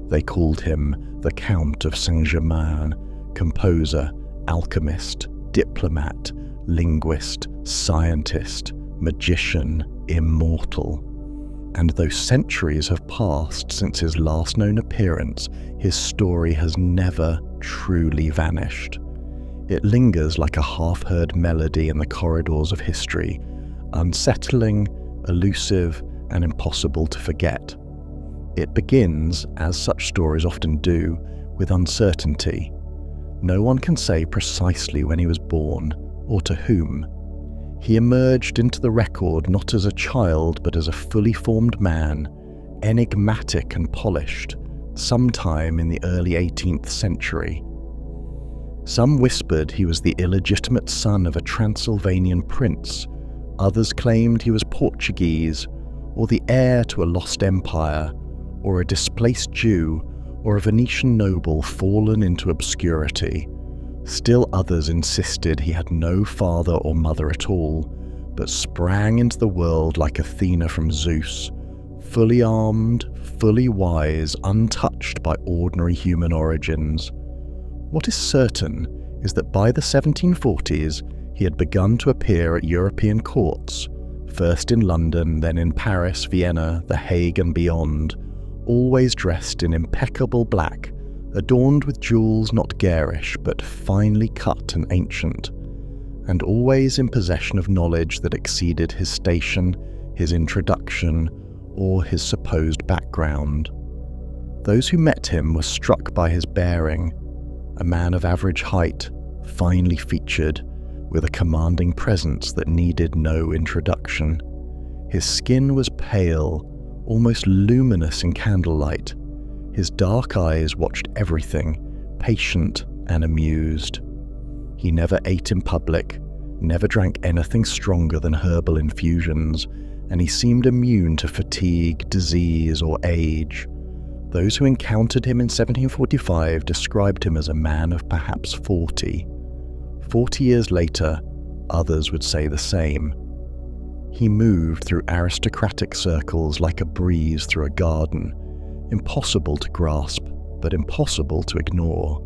They called him the Count of Saint-Germain, composer, alchemist, diplomat, linguist, scientist, magician, immortal. And though centuries have passed since his last known appearance, his story has never truly vanished. It lingers like a half-heard melody in the corridors of history, unsettling, elusive, and impossible to forget. It begins, as such stories often do, with uncertainty. No one can say precisely when he was born, or to whom. He emerged into the record not as a child but as a fully formed man, enigmatic and polished, sometime in the early 18th century. Some whispered he was the illegitimate son of a Transylvanian prince, others claimed he was Portuguese, or the heir to a lost empire, or a displaced Jew, or a Venetian noble fallen into obscurity. Still others insisted he had no father or mother at all, but sprang into the world like Athena from Zeus, fully armed, fully wise, untouched by ordinary human origins. What is certain is that by the 1740s he had begun to appear at European courts, first in London, then in Paris, Vienna, The Hague and beyond, always dressed in impeccable black, adorned with jewels not garish but finely cut and ancient, and always in possession of knowledge that exceeded his station, his introduction, or his supposed background. Those who met him were struck by his bearing, a man of average height, finely featured, with a commanding presence that needed no introduction. His skin was pale, almost luminous in candlelight. His dark eyes watched everything, patient and amused. He never ate in public, never drank anything stronger than herbal infusions, and he seemed immune to fatigue, disease, or age. Those who encountered him in 1745 described him as a man of perhaps 40. 40 years later, others would say the same. He moved through aristocratic circles like a breeze through a garden, impossible to grasp, but impossible to ignore.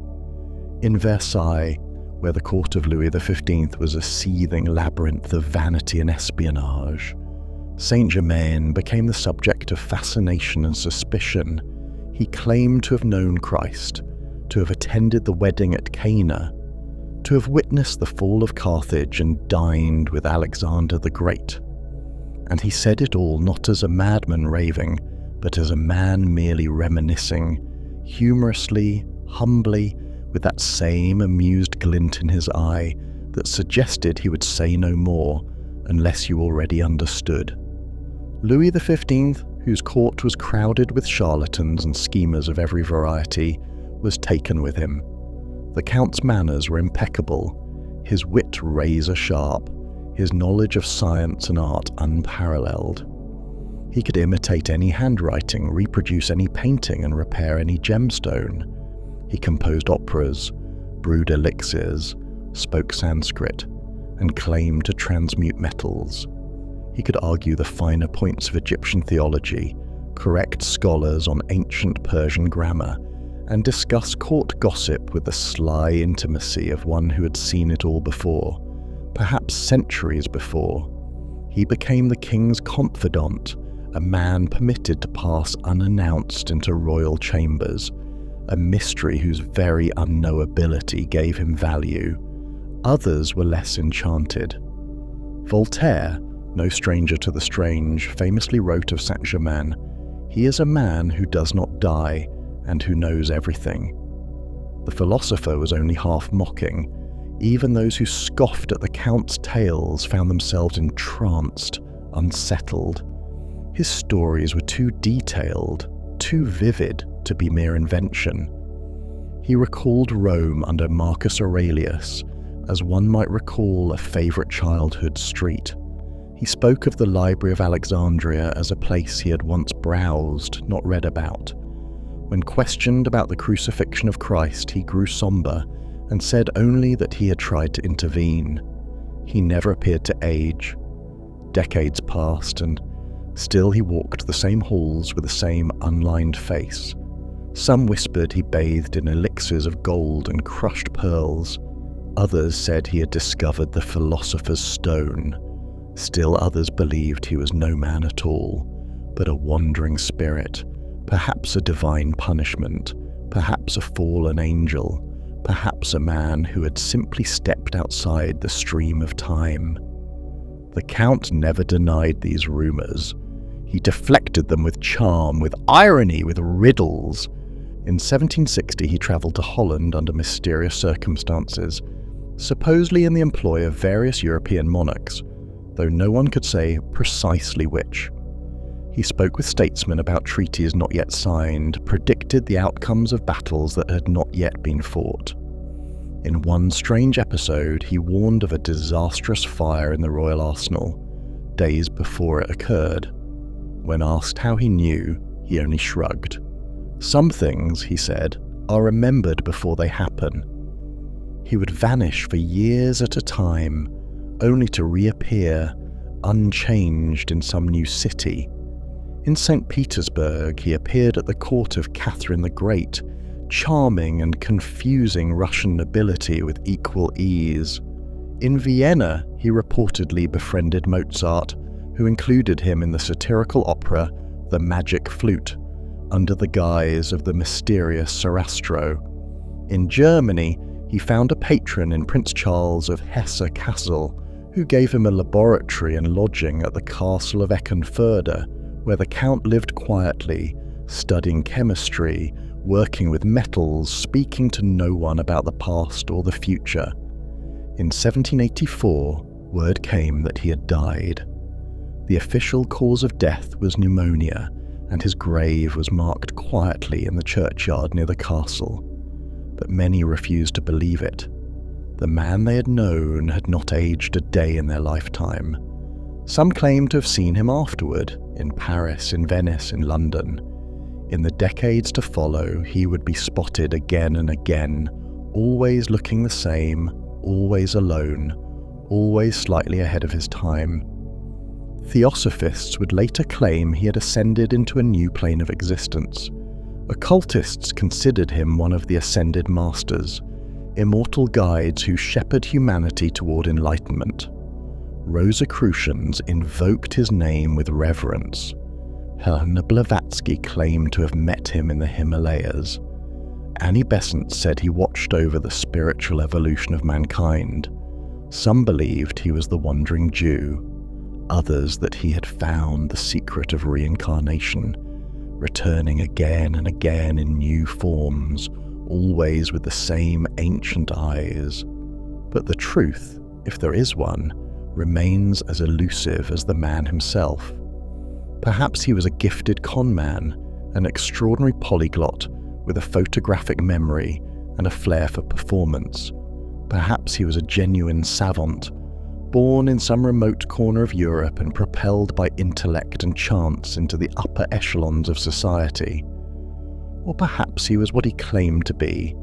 In Versailles, where the court of Louis XV was a seething labyrinth of vanity and espionage, Saint Germain became the subject of fascination and suspicion. He claimed to have known Christ, to have attended the wedding at Cana, to have witnessed the fall of Carthage and dined with Alexander the Great. And he said it all not as a madman raving, but as a man merely reminiscing, humorously, humbly, with that same amused glint in his eye that suggested he would say no more unless you already understood. Louis XV, whose court was crowded with charlatans and schemers of every variety, was taken with him. The Count's manners were impeccable, his wit razor-sharp, his knowledge of science and art unparalleled. He could imitate any handwriting, reproduce any painting, and repair any gemstone. He composed operas, brewed elixirs, spoke Sanskrit, and claimed to transmute metals. He could argue the finer points of Egyptian theology, correct scholars on ancient Persian grammar, and discuss court gossip with the sly intimacy of one who had seen it all before, perhaps centuries before. He became the king's confidant, a man permitted to pass unannounced into royal chambers, a mystery whose very unknowability gave him value. Others were less enchanted. Voltaire, no stranger to the strange, famously wrote of Saint-Germain, "He is a man who does not die and who knows everything." The philosopher was only half mocking. Even those who scoffed at the Count's tales found themselves entranced, unsettled. His stories were too detailed, too vivid to be mere invention. He recalled Rome under Marcus Aurelius, as one might recall a favourite childhood street. He spoke of the Library of Alexandria as a place he had once browsed, not read about. When questioned about the crucifixion of Christ, he grew sombre and said only that he had tried to intervene. He never appeared to age. Decades passed, and still he walked the same halls with the same unlined face. Some whispered he bathed in elixirs of gold and crushed pearls. Others said he had discovered the philosopher's stone. Still others believed he was no man at all, but a wandering spirit, perhaps a divine punishment, perhaps a fallen angel, perhaps a man who had simply stepped outside the stream of time. The Count never denied these rumours. He deflected them with charm, with irony, with riddles. In 1760 he travelled to Holland under mysterious circumstances, supposedly in the employ of various European monarchs, though no one could say precisely which. He spoke with statesmen about treaties not yet signed, predicted the outcomes of battles that had not yet been fought. In one strange episode, he warned of a disastrous fire in the royal arsenal, days before it occurred. When asked how he knew, he only shrugged. Some things, he said, are remembered before they happen. He would vanish for years at a time, only to reappear, unchanged in some new city. In St. Petersburg, he appeared at the court of Catherine the Great, charming and confusing Russian nobility with equal ease. In Vienna, he reportedly befriended Mozart, who included him in the satirical opera The Magic Flute, under the guise of the mysterious Sarastro. In Germany, he found a patron in Prince Charles of Hesse-Kassel, who gave him a laboratory and lodging at the castle of Eckernförde, where the Count lived quietly, studying chemistry, working with metals, speaking to no one about the past or the future. In 1784, word came that he had died. The official cause of death was pneumonia, and his grave was marked quietly in the churchyard near the castle. But many refused to believe it. The man they had known had not aged a day in their lifetime. Some claimed to have seen him afterward, in Paris, in Venice, in London. In the decades to follow, he would be spotted again and again, always looking the same, always alone, always slightly ahead of his time. Theosophists would later claim he had ascended into a new plane of existence. Occultists considered him one of the ascended masters, immortal guides who shepherd humanity toward enlightenment. Rosicrucians invoked his name with reverence. Helena Blavatsky claimed to have met him in the Himalayas. Annie Besant said he watched over the spiritual evolution of mankind. Some believed he was the wandering Jew, others that he had found the secret of reincarnation, returning again and again in new forms, always with the same ancient eyes. But the truth, if there is one, remains as elusive as the man himself. Perhaps he was a gifted con man, an extraordinary polyglot with a photographic memory and a flair for performance. Perhaps he was a genuine savant, born in some remote corner of Europe and propelled by intellect and chance into the upper echelons of society. Or perhaps he was what he claimed to be,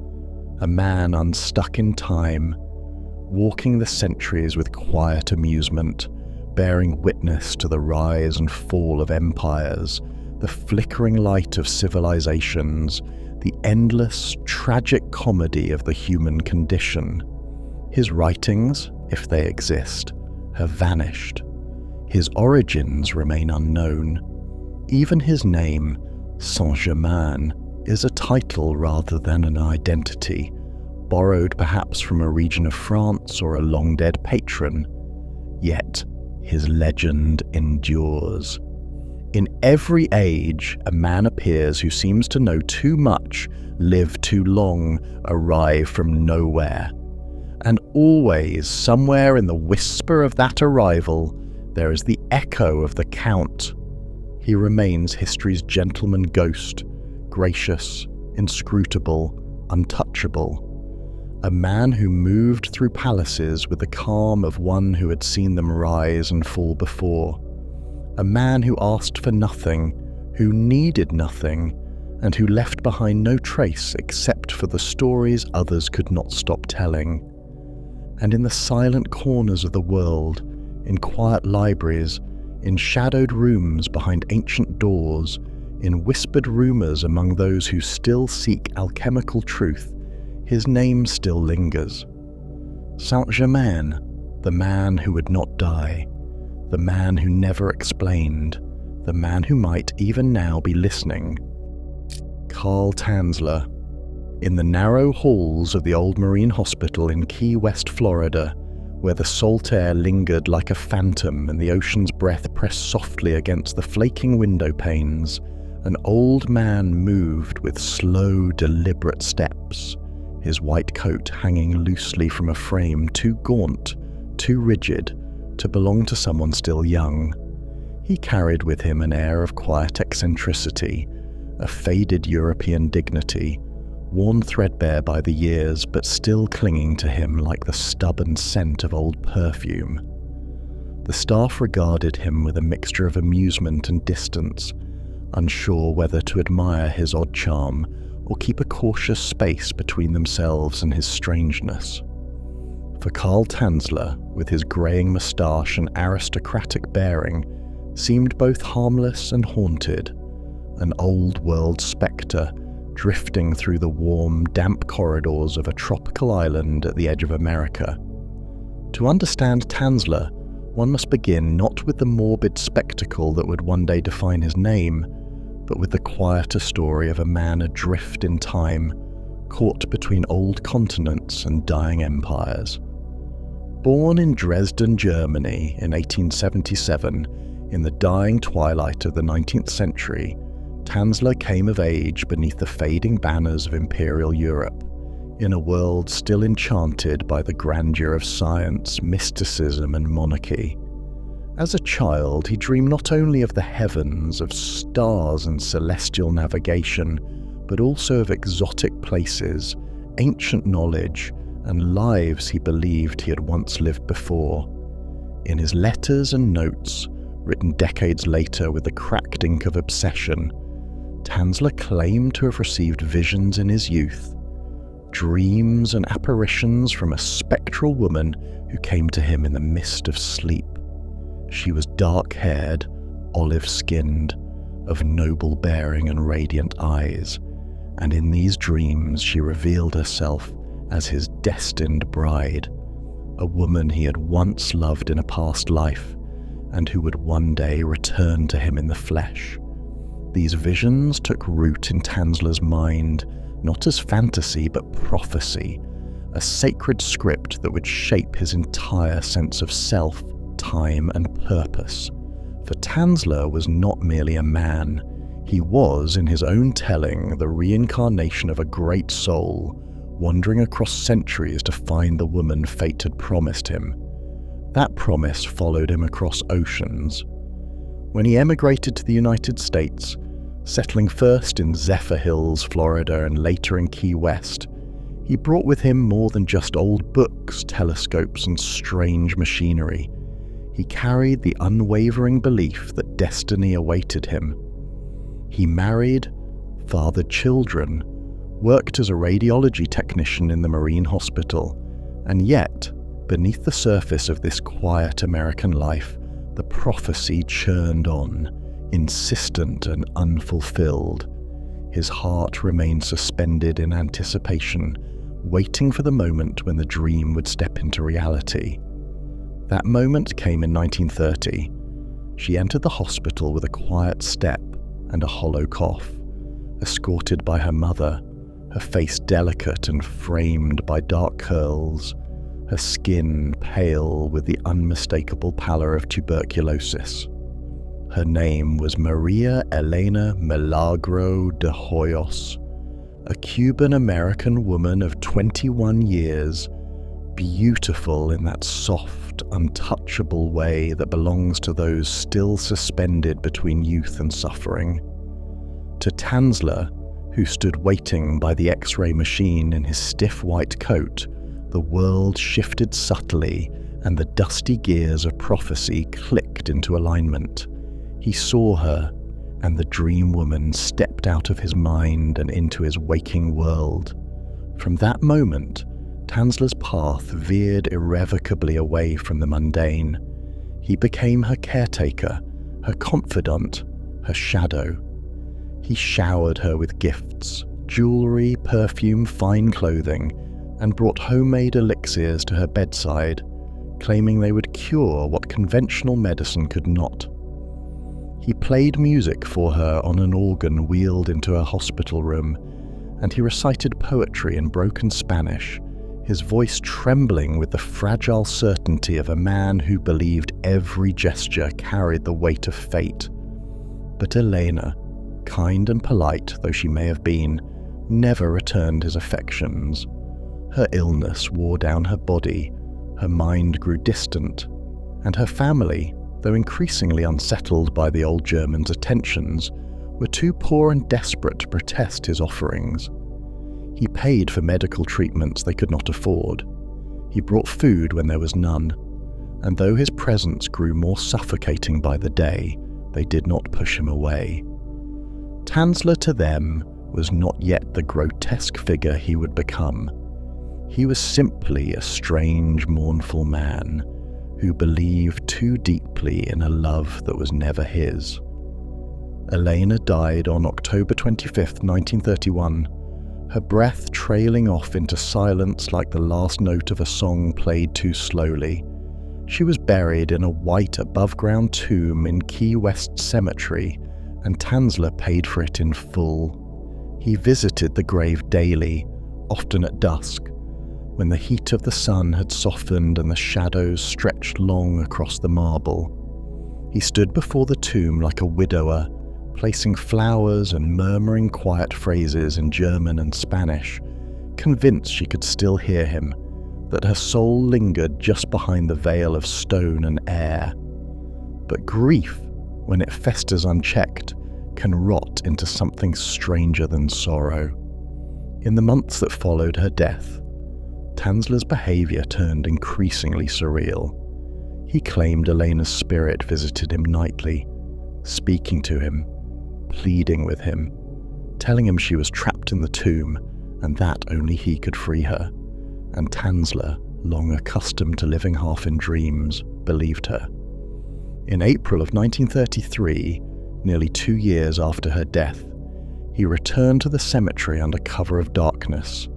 a man unstuck in time, walking the centuries with quiet amusement, bearing witness to the rise and fall of empires, the flickering light of civilizations, the endless, tragic comedy of the human condition. His writings, if they exist, have vanished. His origins remain unknown. Even his name, Saint-Germain, is a title rather than an identity, borrowed perhaps from a region of France or a long-dead patron. Yet, his legend endures. In every age, a man appears who seems to know too much, live too long, arrive from nowhere. And always, somewhere in the whisper of that arrival, there is the echo of the Count. He remains history's gentleman ghost, gracious, inscrutable, untouchable. A man who moved through palaces with the calm of one who had seen them rise and fall before. A man who asked for nothing, who needed nothing, and who left behind no trace except for the stories others could not stop telling. And in the silent corners of the world, in quiet libraries, in shadowed rooms behind ancient doors, in whispered rumours among those who still seek alchemical truth, his name still lingers. Saint-Germain, the man who would not die, the man who never explained, the man who might even now be listening. Carl Tanzler. In the narrow halls of the old Marine Hospital in Key West, Florida, where the salt air lingered like a phantom and the ocean's breath pressed softly against the flaking window panes, an old man moved with slow, deliberate steps, his white coat hanging loosely from a frame too gaunt, too rigid, to belong to someone still young. He carried with him an air of quiet eccentricity, a faded European dignity, worn threadbare by the years but still clinging to him like the stubborn scent of old perfume. The staff regarded him with a mixture of amusement and distance, unsure whether to admire his odd charm or keep a cautious space between themselves and his strangeness. For Carl Tanzler, with his greying moustache and aristocratic bearing, seemed both harmless and haunted, an old-world spectre drifting through the warm, damp corridors of a tropical island at the edge of America. To understand Tanzler, one must begin not with the morbid spectacle that would one day define his name, but with the quieter story of a man adrift in time, caught between old continents and dying empires. Born in Dresden, Germany in 1877, in the dying twilight of the 19th century, Tanzler came of age beneath the fading banners of imperial Europe, in a world still enchanted by the grandeur of science, mysticism, and monarchy. As a child, he dreamed not only of the heavens, of stars and celestial navigation, but also of exotic places, ancient knowledge, and lives he believed he had once lived before. In his letters and notes, written decades later with the cracked ink of obsession, Tanzler claimed to have received visions in his youth, dreams and apparitions from a spectral woman who came to him in the mist of sleep. She was dark-haired, olive-skinned, of noble bearing and radiant eyes, and in these dreams she revealed herself as his destined bride, a woman he had once loved in a past life, and who would one day return to him in the flesh. These visions took root in Tanzler's mind, not as fantasy but prophecy, a sacred script that would shape his entire sense of self, time and purpose. For Tanzler was not merely a man, he was, in his own telling, the reincarnation of a great soul, wandering across centuries to find the woman fate had promised him. That promise followed him across oceans. When he emigrated to the United States, settling first in Zephyr Hills, Florida, and later in Key West, he brought with him more than just old books, telescopes, and strange machinery. He carried the unwavering belief that destiny awaited him. He married, fathered children, worked as a radiology technician in the Marine Hospital, and yet, beneath the surface of this quiet American life, the prophecy churned on, insistent and unfulfilled. His heart remained suspended in anticipation, waiting for the moment when the dream would step into reality. That moment came in 1930. She entered the hospital with a quiet step and a hollow cough, escorted by her mother, her face delicate and framed by dark curls, her skin pale with the unmistakable pallor of tuberculosis. Her name was Maria Elena Milagro de Hoyos, a Cuban-American woman of 21 years, beautiful in that soft, untouchable way that belongs to those still suspended between youth and suffering. To Tanzler, who stood waiting by the X-ray machine in his stiff white coat, the world shifted subtly and the dusty gears of prophecy clicked into alignment. He saw her, and the dream woman stepped out of his mind and into his waking world. From that moment, Tanzler's path veered irrevocably away from the mundane. He became her caretaker, her confidant, her shadow. He showered her with gifts, jewelry, perfume, fine clothing, and brought homemade elixirs to her bedside, claiming they would cure what conventional medicine could not. He played music for her on an organ wheeled into her hospital room, and he recited poetry in broken Spanish, his voice trembling with the fragile certainty of a man who believed every gesture carried the weight of fate. But Elena, kind and polite though she may have been, never returned his affections. Her illness wore down her body, her mind grew distant, and her family, though increasingly unsettled by the old German's attentions, were too poor and desperate to protest his offerings. He paid for medical treatments they could not afford. He brought food when there was none, and though his presence grew more suffocating by the day, they did not push him away. Tanzler to them was not yet the grotesque figure he would become. He was simply a strange, mournful man who believed too deeply in a love that was never his. Elena died on October 25, 1931, her breath trailing off into silence like the last note of a song played too slowly. She was buried in a white above-ground tomb in Key West Cemetery, and Tanzler paid for it in full. He visited the grave daily, often at dusk, when the heat of the sun had softened and the shadows stretched long across the marble. He stood before the tomb like a widower, placing flowers and murmuring quiet phrases in German and Spanish, convinced she could still hear him, that her soul lingered just behind the veil of stone and air. But grief, when it festers unchecked, can rot into something stranger than sorrow. In the months that followed her death, Tanzler's behavior turned increasingly surreal. He claimed Elena's spirit visited him nightly, speaking to him, pleading with him, telling him she was trapped in the tomb and that only he could free her. And Tanzler, long accustomed to living half in dreams, believed her. In April of 1933, nearly 2 years after her death, he returned to the cemetery under cover of darkness.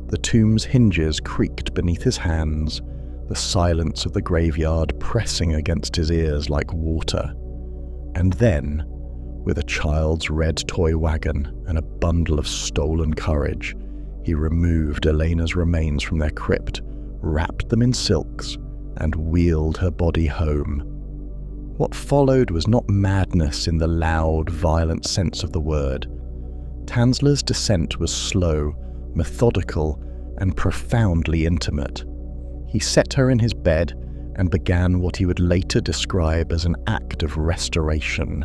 The tomb's hinges creaked beneath his hands, the silence of the graveyard pressing against his ears like water. And then, with a child's red toy wagon and a bundle of stolen courage, he removed Elena's remains from their crypt, wrapped them in silks, and wheeled her body home. What followed was not madness in the loud, violent sense of the word. Tanzler's descent was slow, methodical, and profoundly intimate. He set her in his bed and began what he would later describe as an act of restoration,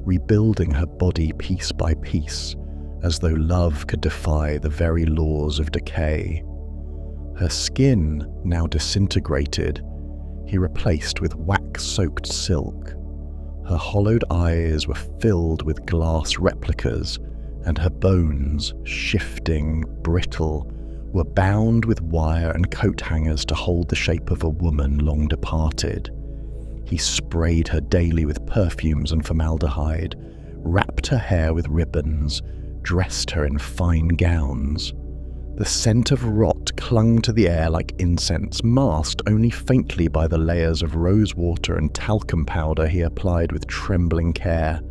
rebuilding her body piece by piece, as though love could defy the very laws of decay. Her skin, now disintegrated, he replaced with wax-soaked silk. Her hollowed eyes were filled with glass replicas, and her bones, shifting, brittle, were bound with wire and coat hangers to hold the shape of a woman long departed. He sprayed her daily with perfumes and formaldehyde, wrapped her hair with ribbons, dressed her in fine gowns. The scent of rot clung to the air like incense, masked only faintly by the layers of rosewater and talcum powder he applied with trembling care.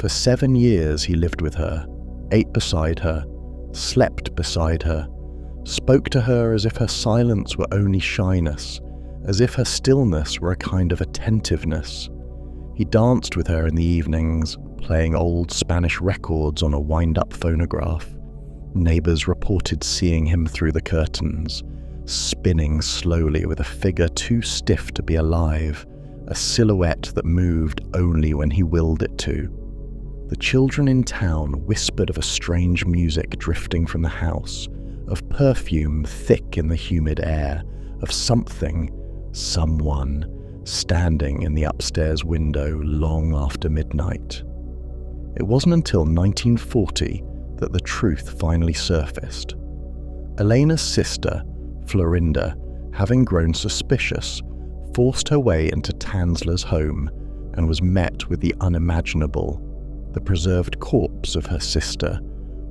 For 7 years he lived with her, ate beside her, slept beside her, spoke to her as if her silence were only shyness, as if her stillness were a kind of attentiveness. He danced with her in the evenings, playing old Spanish records on a wind-up phonograph. Neighbours reported seeing him through the curtains, spinning slowly with a figure too stiff to be alive, a silhouette that moved only when he willed it to. The children in town whispered of a strange music drifting from the house, of perfume thick in the humid air, of something, someone, standing in the upstairs window long after midnight. It wasn't until 1940 that the truth finally surfaced. Elena's sister, Florinda, having grown suspicious, forced her way into Tanzler's home and was met with the unimaginable, the preserved corpse of her sister,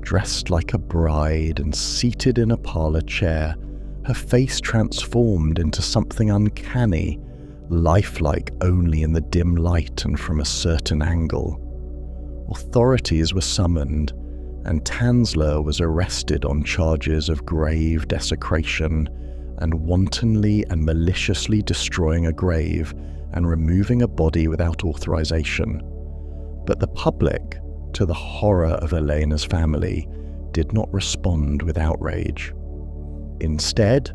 dressed like a bride and seated in a parlour chair, her face transformed into something uncanny, lifelike only in the dim light and from a certain angle. Authorities were summoned, and Tanzler was arrested on charges of grave desecration and wantonly and maliciously destroying a grave and removing a body without authorization. But the public, to the horror of Elena's family, did not respond with outrage. Instead,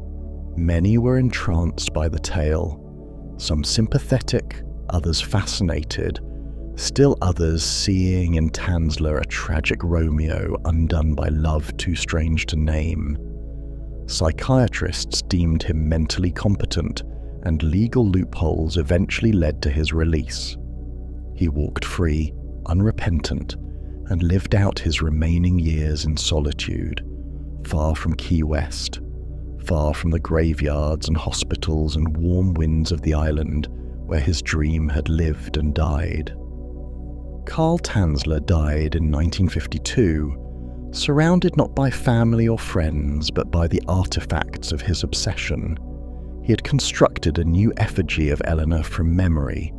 many were entranced by the tale, some sympathetic, others fascinated, still others seeing in Tanzler a tragic Romeo undone by love too strange to name. Psychiatrists deemed him mentally competent, and legal loopholes eventually led to his release. He walked free, unrepentant, and lived out his remaining years in solitude, far from Key West, far from the graveyards and hospitals and warm winds of the island where his dream had lived and died. Carl Tanzler died in 1952, surrounded not by family or friends but by the artifacts of his obsession. He had constructed a new effigy of Eleanor from memory,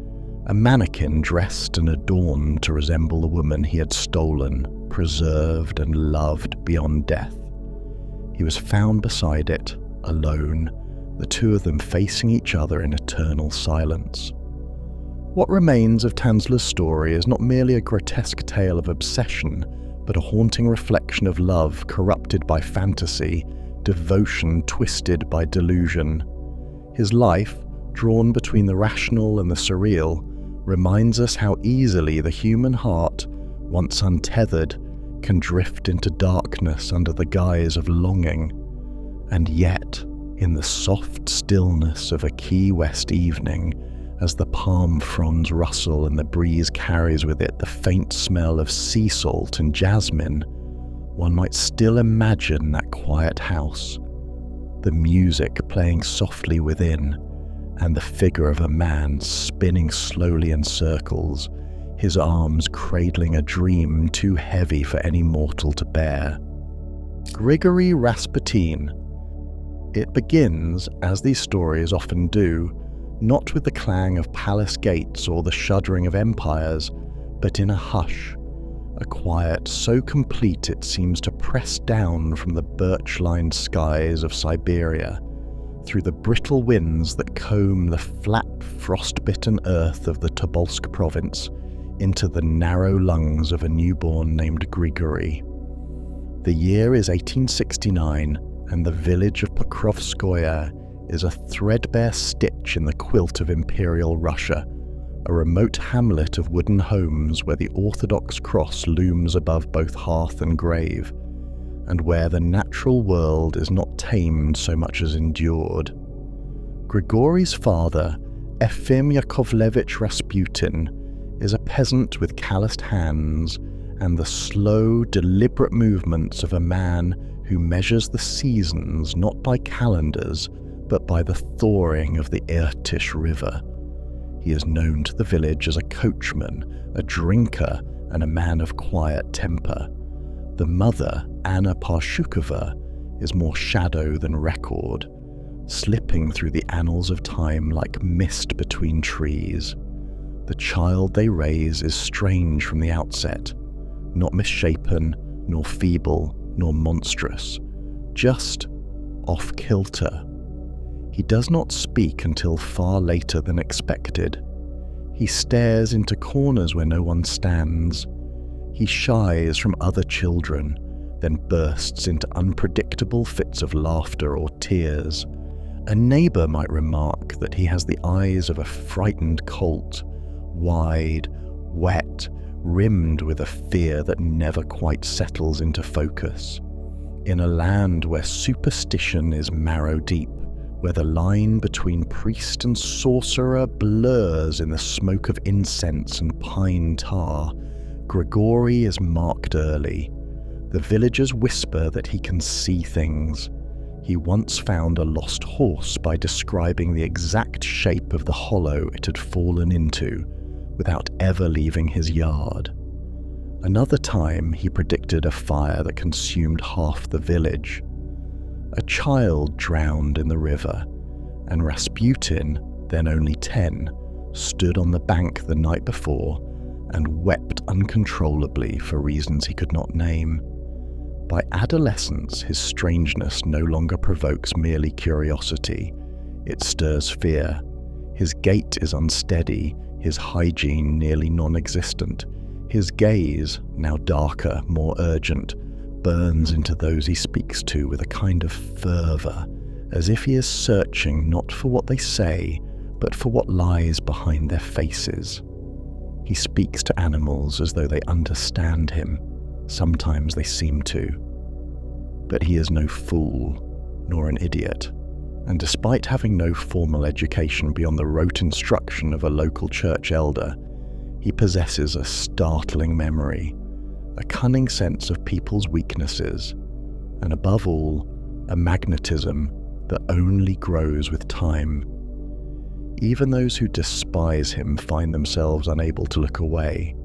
a mannequin dressed and adorned to resemble the woman he had stolen, preserved and loved beyond death. He was found beside it, alone, the two of them facing each other in eternal silence. What remains of Tanzler's story is not merely a grotesque tale of obsession, but a haunting reflection of love corrupted by fantasy, devotion twisted by delusion. His life, drawn between the rational and the surreal, reminds us how easily the human heart, once untethered, can drift into darkness under the guise of longing. And yet, in the soft stillness of a Key West evening, as the palm fronds rustle and the breeze carries with it the faint smell of sea salt and jasmine, one might still imagine that quiet house, the music playing softly within, and the figure of a man spinning slowly in circles, his arms cradling a dream too heavy for any mortal to bear. Grigori Rasputin. It begins, as these stories often do, not with the clang of palace gates or the shuddering of empires, but in a hush, a quiet so complete it seems to press down from the birch-lined skies of Siberia, through the brittle winds that comb the flat, frost-bitten earth of the Tobolsk province, into the narrow lungs of a newborn named Grigori. The year is 1869, and the village of Pokrovskoye is a threadbare stitch in the quilt of Imperial Russia, a remote hamlet of wooden homes where the Orthodox cross looms above both hearth and grave, and where the natural world is not tamed so much as endured. Grigori's father, Efim Yakovlevich Rasputin, is a peasant with calloused hands and the slow, deliberate movements of a man who measures the seasons not by calendars, but by the thawing of the Irtysh River. He is known to the village as a coachman, a drinker, and a man of quiet temper. The mother, Anna Parshukova, is more shadow than record, slipping through the annals of time like mist between trees. The child they raise is strange from the outset, not misshapen, nor feeble, nor monstrous, just off-kilter. He does not speak until far later than expected. He stares into corners where no one stands. He shies from other children, then bursts into unpredictable fits of laughter or tears. A neighbour might remark that he has the eyes of a frightened colt, wide, wet, rimmed with a fear that never quite settles into focus. In a land where superstition is marrow-deep, where the line between priest and sorcerer blurs in the smoke of incense and pine tar, Grigori is marked early. The villagers whisper that he can see things. He once found a lost horse by describing the exact shape of the hollow it had fallen into, without ever leaving his yard. Another time he predicted a fire that consumed half the village. A child drowned in the river, and Rasputin, then only 10, stood on the bank the night before and wept uncontrollably for reasons he could not name. By adolescence, his strangeness no longer provokes merely curiosity, it stirs fear. His gait is unsteady, his hygiene nearly non-existent. His gaze, now darker, more urgent, burns into those he speaks to with a kind of fervour, as if he is searching not for what they say, but for what lies behind their faces. He speaks to animals as though they understand him. Sometimes they seem to. But he is no fool, nor an idiot, and despite having no formal education beyond the rote instruction of a local church elder, he possesses a startling memory, a cunning sense of people's weaknesses, and above all, a magnetism that only grows with time. Even those who despise him find themselves unable to look away.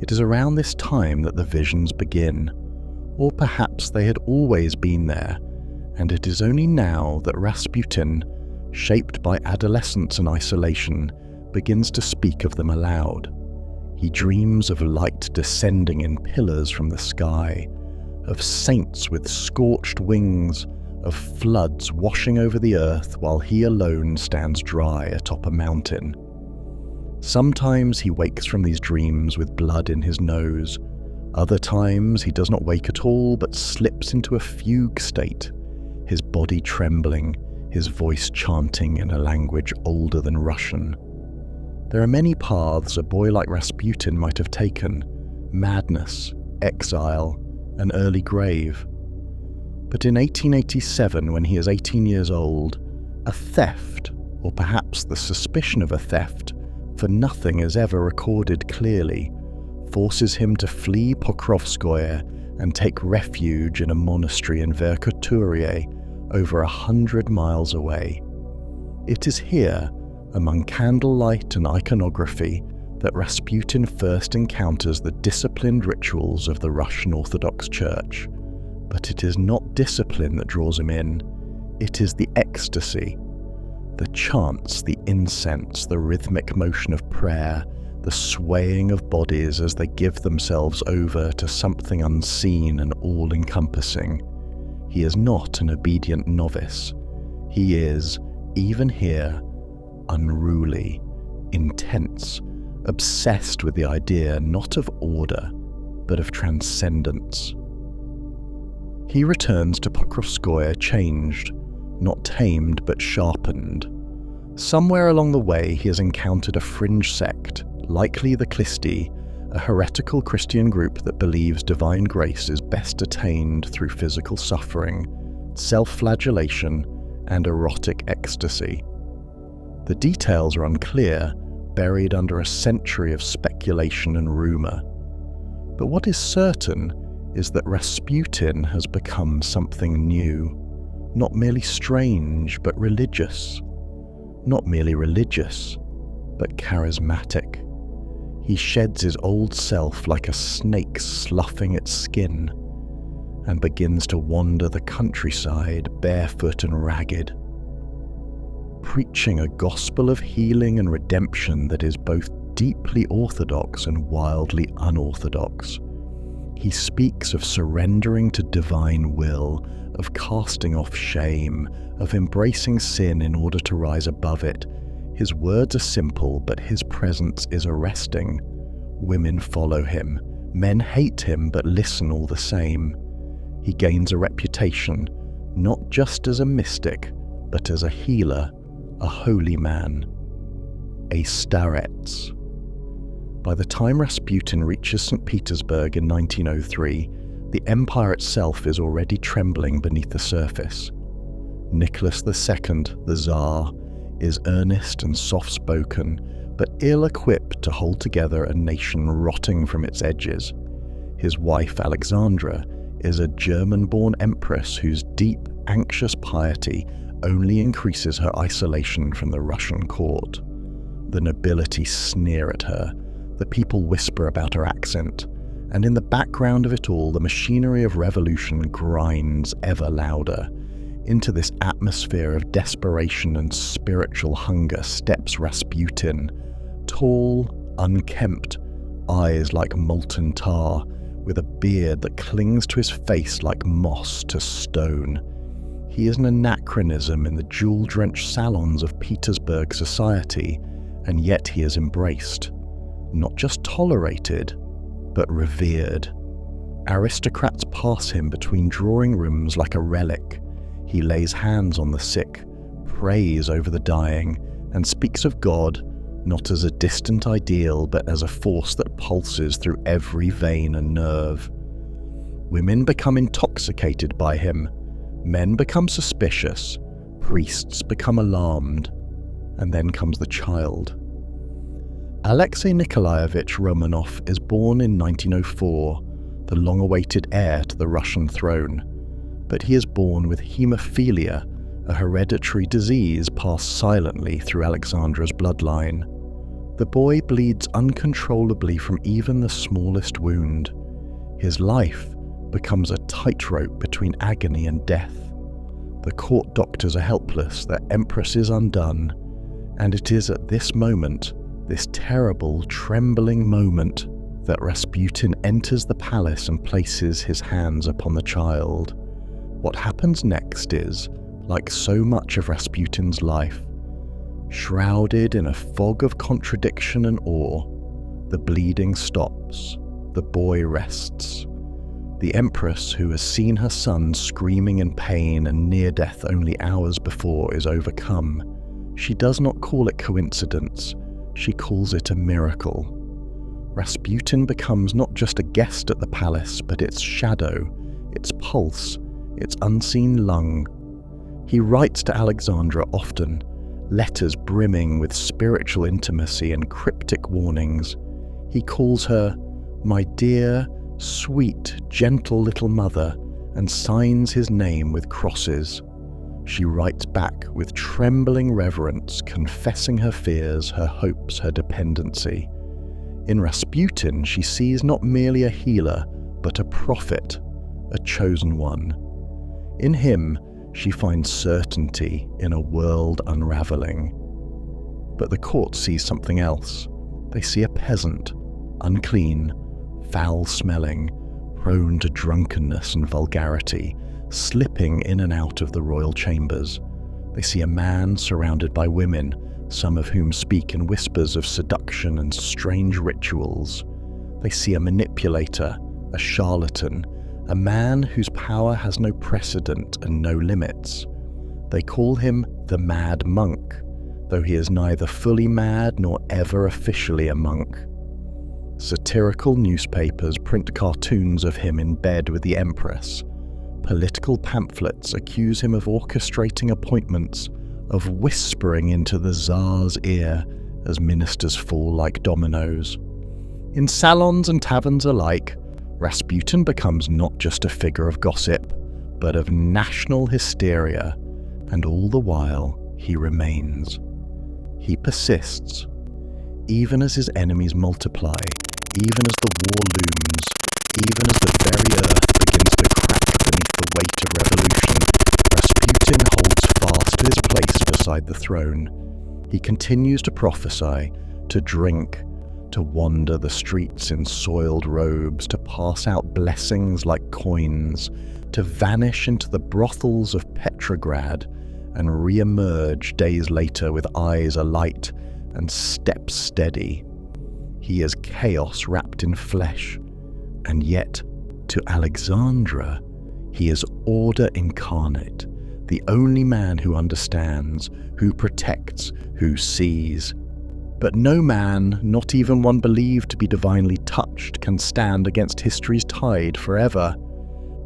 It is around this time that the visions begin, or perhaps they had always been there, and it is only now that Rasputin, shaped by adolescence and isolation, begins to speak of them aloud. He dreams of light descending in pillars from the sky, of saints with scorched wings, of floods washing over the earth while he alone stands dry atop a mountain. Sometimes he wakes from these dreams with blood in his nose. Other times he does not wake at all but slips into a fugue state, his body trembling, his voice chanting in a language older than Russian. There are many paths a boy like Rasputin might have taken: madness, exile, an early grave. But in 1887, when he is 18 years old, a theft, or perhaps the suspicion of a theft, for nothing is ever recorded clearly, forces him to flee Pokrovskoye and take refuge in a monastery in Verkhoturye, over 100 miles away. It is here, among candlelight and iconography, that Rasputin first encounters the disciplined rituals of the Russian Orthodox Church. But it is not discipline that draws him in, it is the ecstasy. The chants, the incense, the rhythmic motion of prayer, the swaying of bodies as they give themselves over to something unseen and all-encompassing. He is not an obedient novice. He is, even here, unruly, intense, obsessed with the idea not of order, but of transcendence. He returns to Pokrovskoye changed, not tamed but sharpened. Somewhere along the way he has encountered a fringe sect, likely the Klisti, a heretical Christian group that believes divine grace is best attained through physical suffering, self-flagellation, and erotic ecstasy. The details are unclear, buried under a century of speculation and rumour. But what is certain is that Rasputin has become something new, not merely strange but religious. Not merely religious, but charismatic. He sheds his old self like a snake sloughing its skin, and begins to wander the countryside barefoot and ragged, preaching a gospel of healing and redemption that is both deeply orthodox and wildly unorthodox. He speaks of surrendering to divine will, of casting off shame, of embracing sin in order to rise above it. His words are simple, but his presence is arresting. Women follow him. Men hate him, but listen all the same. He gains a reputation, not just as a mystic, but as a healer, a holy man, a starets. By the time Rasputin reaches St. Petersburg in 1903, the empire itself is already trembling beneath the surface. Nicholas II, the Tsar, is earnest and soft-spoken, but ill-equipped to hold together a nation rotting from its edges. His wife, Alexandra, is a German-born empress whose deep, anxious piety only increases her isolation from the Russian court. The nobility sneer at her, the people whisper about her accent, and in the background of it all, the machinery of revolution grinds ever louder. Into this atmosphere of desperation and spiritual hunger steps Rasputin, tall, unkempt, eyes like molten tar, with a beard that clings to his face like moss to stone. He is an anachronism in the jewel-drenched salons of Petersburg society, and yet he is embraced, not just tolerated, but revered. Aristocrats pass him between drawing rooms like a relic. He lays hands on the sick, prays over the dying, and speaks of God not as a distant ideal but as a force that pulses through every vein and nerve. Women become intoxicated by him, men become suspicious, priests become alarmed, and then comes the child. Alexei Nikolaevich Romanov is born in 1904, the long-awaited heir to the Russian throne, but he is born with haemophilia, a hereditary disease passed silently through Alexandra's bloodline. The boy bleeds uncontrollably from even the smallest wound. His life becomes a tightrope between agony and death. The court doctors are helpless, their empress is undone, and it is at this moment, this terrible, trembling moment, that Rasputin enters the palace and places his hands upon the child. What happens next is, like so much of Rasputin's life, shrouded in a fog of contradiction and awe. The bleeding stops, the boy rests. The empress, who has seen her son screaming in pain and near death only hours before, is overcome. She does not call it coincidence, she calls it a miracle. Rasputin becomes not just a guest at the palace, but its shadow, its pulse, its unseen lung. He writes to Alexandra often, letters brimming with spiritual intimacy and cryptic warnings. He calls her, "My dear, sweet, gentle little mother," and signs his name with crosses. she writes back with trembling reverence, confessing her fears, her hopes, her dependency. In Rasputin, she sees not merely a healer, but a prophet, a chosen one. In him, she finds certainty in a world unraveling. But the court sees something else. They see a peasant, unclean, foul-smelling, prone to drunkenness and vulgarity, slipping in and out of the royal chambers. They see a man surrounded by women, some of whom speak in whispers of seduction and strange rituals. They see a manipulator, a charlatan, a man whose power has no precedent and no limits. They call him the Mad Monk, though he is neither fully mad nor ever officially a monk. Satirical newspapers print cartoons of him in bed with the Empress. Political pamphlets accuse him of orchestrating appointments, of whispering into the Tsar's ear as ministers fall like dominoes. In salons and taverns alike, Rasputin becomes not just a figure of gossip, but of national hysteria, and all the while he remains. He persists, even as his enemies multiply, even as the war looms, even as the very earth begins to crack beneath the weight of revolution. Rasputin holds fast his place beside the throne. He continues to prophesy, to drink, to wander the streets in soiled robes, to pass out blessings like coins, to vanish into the brothels of Petrograd and re-emerge days later with eyes alight and steps steady. He is chaos wrapped in flesh, and yet, to Alexandra, he is order incarnate, the only man who understands, who protects, who sees. But no man, not even one believed to be divinely touched, can stand against history's tide forever.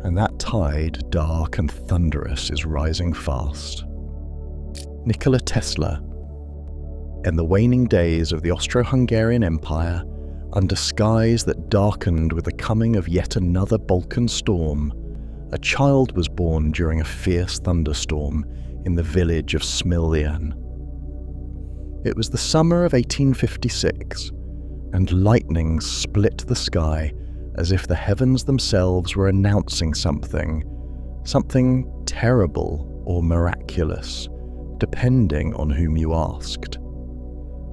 And that tide, dark and thunderous, is rising fast. Nikola Tesla. In the waning days of the Austro-Hungarian Empire, under skies that darkened with the coming of yet another Balkan storm, a child was born during a fierce thunderstorm in the village of Smiljan. It was the summer of 1856, and lightning split the sky as if the heavens themselves were announcing something terrible or miraculous, depending on whom you asked.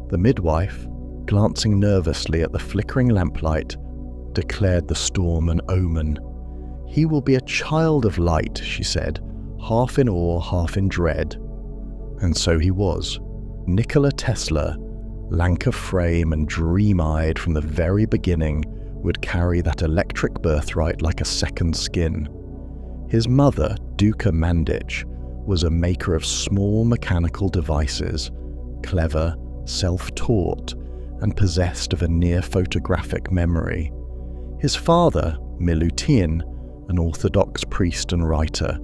The midwife, glancing nervously at the flickering lamplight, declared the storm an omen. "He will be a child of light," she said, half in awe, half in dread. And so he was. Nikola Tesla, lank of frame and dream-eyed from the very beginning, would carry that electric birthright like a second skin. His mother, Duka Mandic, was a maker of small mechanical devices, clever, self-taught, and possessed of a near-photographic memory. His father, Milutin, an Orthodox priest and writer,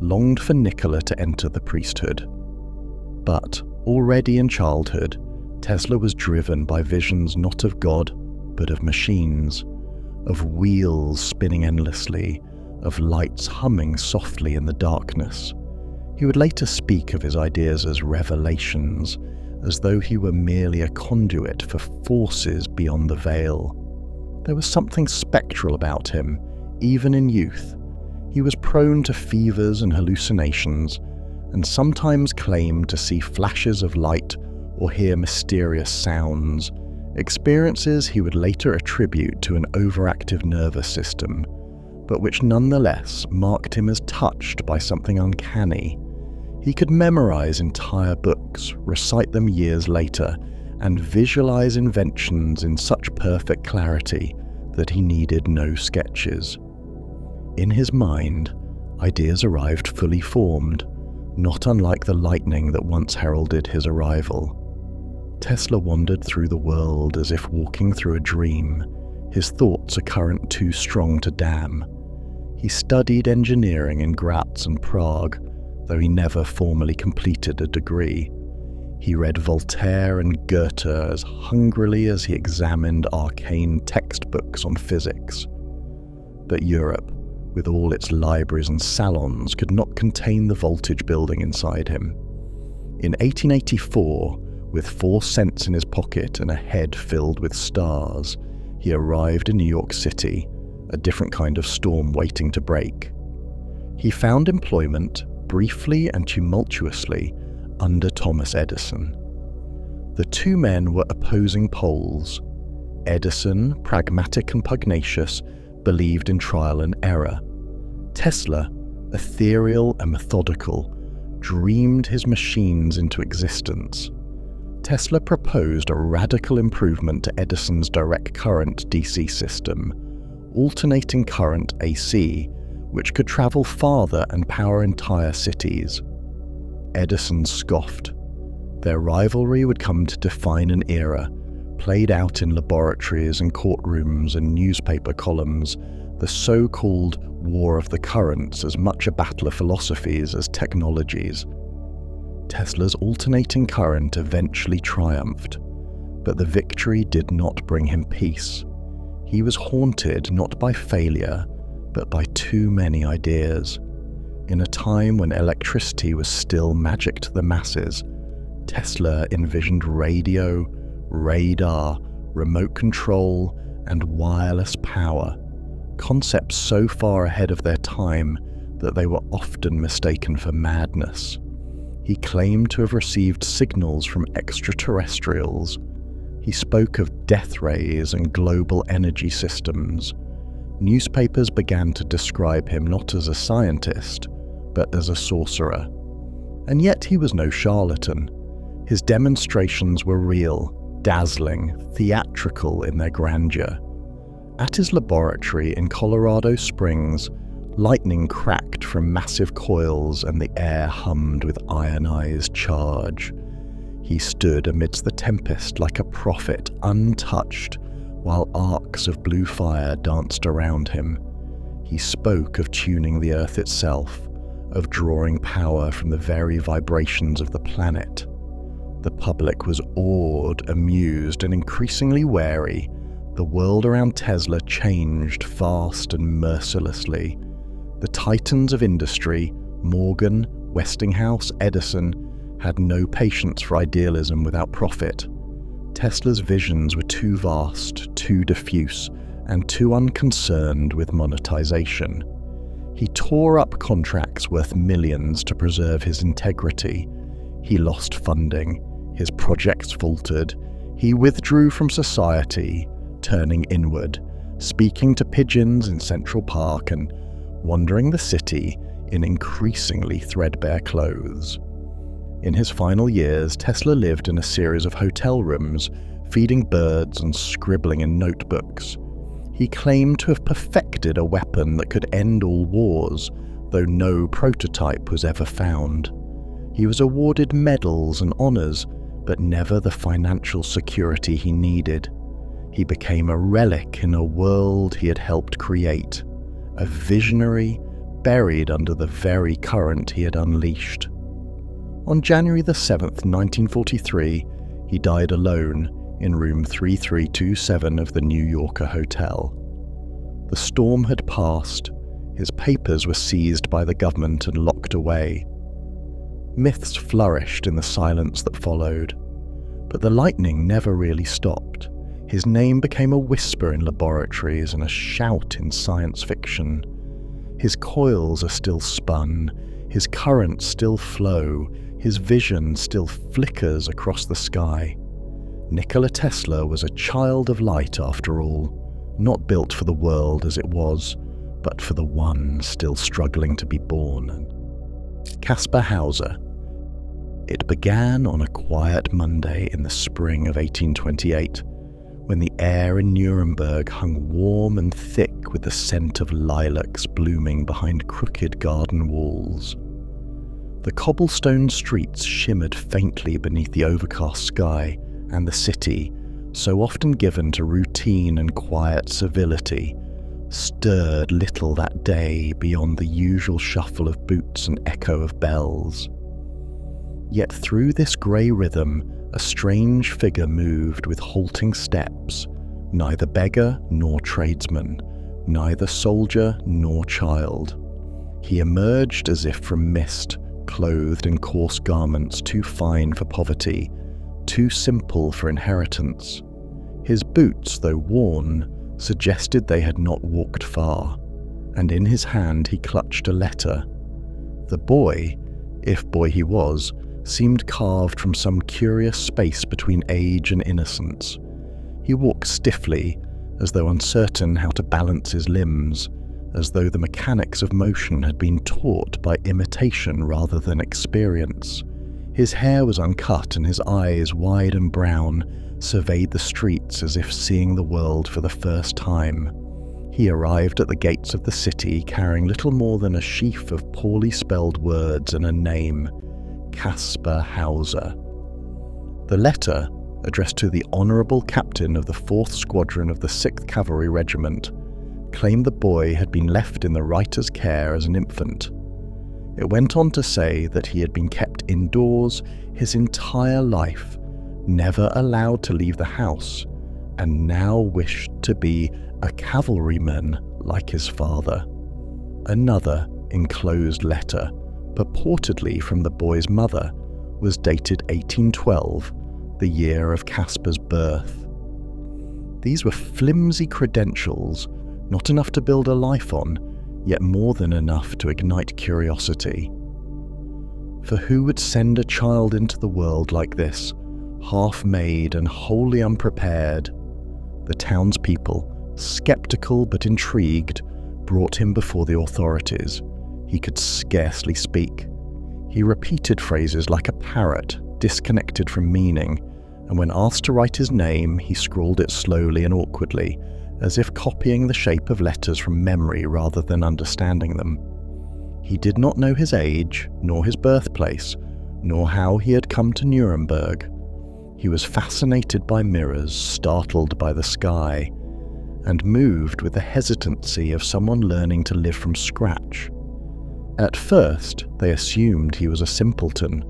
longed for Nikola to enter the priesthood. But, already in childhood, Tesla was driven by visions not of God, but of machines, of wheels spinning endlessly, of lights humming softly in the darkness. He would later speak of his ideas as revelations, as though he were merely a conduit for forces beyond the veil. There was something spectral about him, even in youth. He was prone to fevers and hallucinations, and sometimes claimed to see flashes of light or hear mysterious sounds, experiences he would later attribute to an overactive nervous system, but which nonetheless marked him as touched by something uncanny. He could memorize entire books, recite them years later, and visualize inventions in such perfect clarity that he needed no sketches. In his mind, ideas arrived fully formed, not unlike the lightning that once heralded his arrival. Tesla wandered through the world as if walking through a dream, his thoughts a current too strong to dam. He studied engineering in Graz and Prague, though he never formally completed a degree. He read Voltaire and Goethe as hungrily as he examined arcane textbooks on physics. But Europe, with all its libraries and salons, could not contain the voltage building inside him. In 1884, with 4 cents in his pocket and a head filled with stars, he arrived in New York City, a different kind of storm waiting to break. He found employment, briefly and tumultuously, under Thomas Edison. The two men were opposing poles. Edison, pragmatic and pugnacious, believed in trial and error. Tesla, ethereal and methodical, dreamed his machines into existence. Tesla proposed a radical improvement to Edison's direct current DC system, alternating current AC, which could travel farther and power entire cities. Edison scoffed. Their rivalry would come to define an era, played out in laboratories and courtrooms and newspaper columns, the so-called War of the Currents, as much a battle of philosophies as technologies. Tesla's alternating current eventually triumphed, but the victory did not bring him peace. He was haunted not by failure, but by too many ideas. In a time when electricity was still magic to the masses, Tesla envisioned radio, radar, remote control, and wireless power, concepts so far ahead of their time that they were often mistaken for madness. He claimed to have received signals from extraterrestrials. He spoke of death rays and global energy systems. Newspapers began to describe him not as a scientist, but as a sorcerer. And yet he was no charlatan. His demonstrations were real, dazzling, theatrical in their grandeur. At his laboratory in Colorado Springs, lightning cracked from massive coils and the air hummed with ionized charge. He stood amidst the tempest like a prophet, untouched, while arcs of blue fire danced around him. He spoke of tuning the earth itself, of drawing power from the very vibrations of the planet. The public was awed, amused, and increasingly wary. The world around Tesla changed fast and mercilessly. The titans of industry, Morgan, Westinghouse, Edison, had no patience for idealism without profit. Tesla's visions were too vast, too diffuse, and too unconcerned with monetization. He tore up contracts worth millions to preserve his integrity. He lost funding. His projects faltered. He withdrew from society, turning inward, speaking to pigeons in Central Park and wandering the city in increasingly threadbare clothes. In his final years, Tesla lived in a series of hotel rooms, feeding birds and scribbling in notebooks. He claimed to have perfected a weapon that could end all wars, though no prototype was ever found. He was awarded medals and honors, but never the financial security he needed. He became a relic in a world he had helped create, a visionary buried under the very current he had unleashed. On January the 7th, 1943, he died alone in room 3327 of the New Yorker Hotel. The storm had passed. His papers were seized by the government and locked away. Myths flourished in the silence that followed, but the lightning never really stopped. His name became a whisper in laboratories and a shout in science fiction. His coils are still spun, his currents still flow, his vision still flickers across the sky. Nikola Tesla was a child of light after all, not built for the world as it was, but for the one still struggling to be born. Kaspar Hauser. It began on a quiet Monday in the spring of 1828, when the air in Nuremberg hung warm and thick with the scent of lilacs blooming behind crooked garden walls. The cobblestone streets shimmered faintly beneath the overcast sky, and the city, so often given to routine and quiet civility, stirred little that day beyond the usual shuffle of boots and echo of bells. Yet through this grey rhythm, a strange figure moved with halting steps, neither beggar nor tradesman, neither soldier nor child. He emerged as if from mist, clothed in coarse garments too fine for poverty, too simple for inheritance. His boots, though worn, suggested they had not walked far, and in his hand he clutched a letter. The boy, if boy he was, seemed carved from some curious space between age and innocence. He walked stiffly, as though uncertain how to balance his limbs, as though the mechanics of motion had been taught by imitation rather than experience. His hair was uncut and his eyes, wide and brown, surveyed the streets as if seeing the world for the first time. He arrived at the gates of the city carrying little more than a sheaf of poorly spelled words and a name, Kaspar Hauser. The letter, addressed to the Honourable Captain of the 4th Squadron of the 6th Cavalry Regiment, claimed the boy had been left in the writer's care as an infant. It went on to say that he had been kept indoors his entire life, never allowed to leave the house, and now wished to be a cavalryman like his father. Another enclosed letter, purportedly from the boy's mother, was dated 1812, the year of Kaspar's birth. These were flimsy credentials, not enough to build a life on, yet more than enough to ignite curiosity. For who would send a child into the world like this, half-made and wholly unprepared? The townspeople, sceptical but intrigued, brought him before the authorities. He could scarcely speak. He repeated phrases like a parrot, disconnected from meaning, and when asked to write his name, he scrawled it slowly and awkwardly, as if copying the shape of letters from memory rather than understanding them. He did not know his age, nor his birthplace, nor how he had come to Nuremberg. He was fascinated by mirrors, startled by the sky, and moved with the hesitancy of someone learning to live from scratch. At first, they assumed he was a simpleton,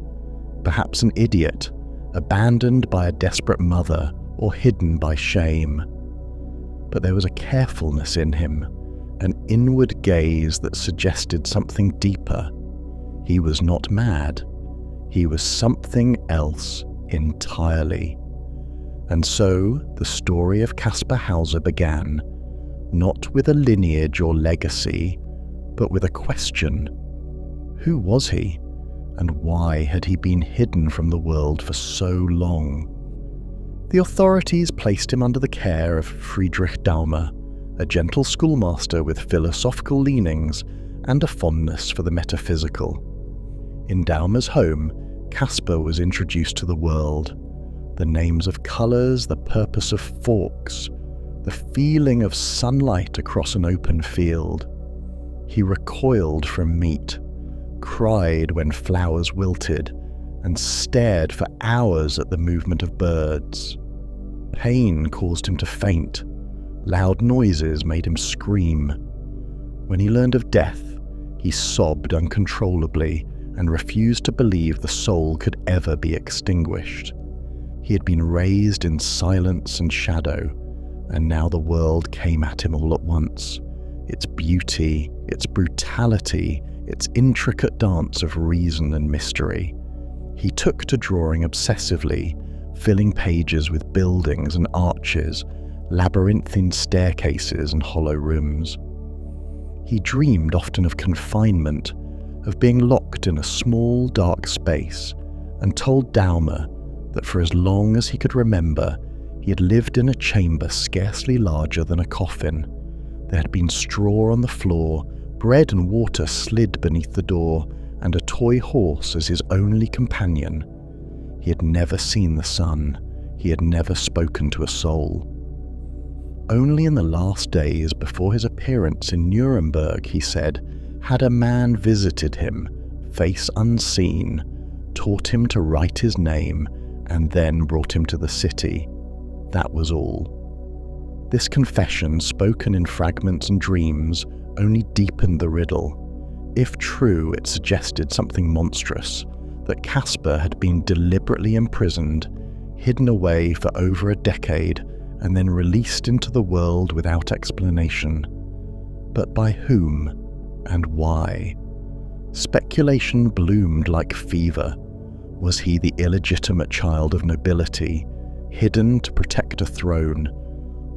perhaps an idiot, abandoned by a desperate mother or hidden by shame. But there was a carefulness in him, an inward gaze that suggested something deeper. He was not mad. He was something else entirely. And so the story of Kaspar Hauser began, not with a lineage or legacy, but with a question. Who was he, and why had he been hidden from the world for so long? The authorities placed him under the care of Friedrich Daumer, a gentle schoolmaster with philosophical leanings and a fondness for the metaphysical. In Daumer's home, Kaspar was introduced to the world. The names of colours, the purpose of forks, the feeling of sunlight across an open field. He recoiled from meat, cried when flowers wilted, and stared for hours at the movement of birds. Pain caused him to faint. Loud noises made him scream. When he learned of death, he sobbed uncontrollably and refused to believe the soul could ever be extinguished. He had been raised in silence and shadow, and now the world came at him all at once. Its beauty, its brutality, its intricate dance of reason and mystery. He took to drawing obsessively, filling pages with buildings and arches, labyrinthine staircases and hollow rooms. He dreamed often of confinement, of being locked in a small, dark space, and told Daumer that for as long as he could remember, he had lived in a chamber scarcely larger than a coffin. There had been straw on the floor, bread and water slid beneath the door, and a toy horse as his only companion. He had never seen the sun. He had never spoken to a soul. Only in the last days before his appearance in Nuremberg, he said, had a man visited him, face unseen, taught him to write his name, and then brought him to the city. That was all. This confession, spoken in fragments and dreams, only deepened the riddle. If true, it suggested something monstrous, that Kaspar had been deliberately imprisoned, hidden away for over a decade, and then released into the world without explanation. But by whom and why? Speculation bloomed like fever. Was he the illegitimate child of nobility, hidden to protect a throne?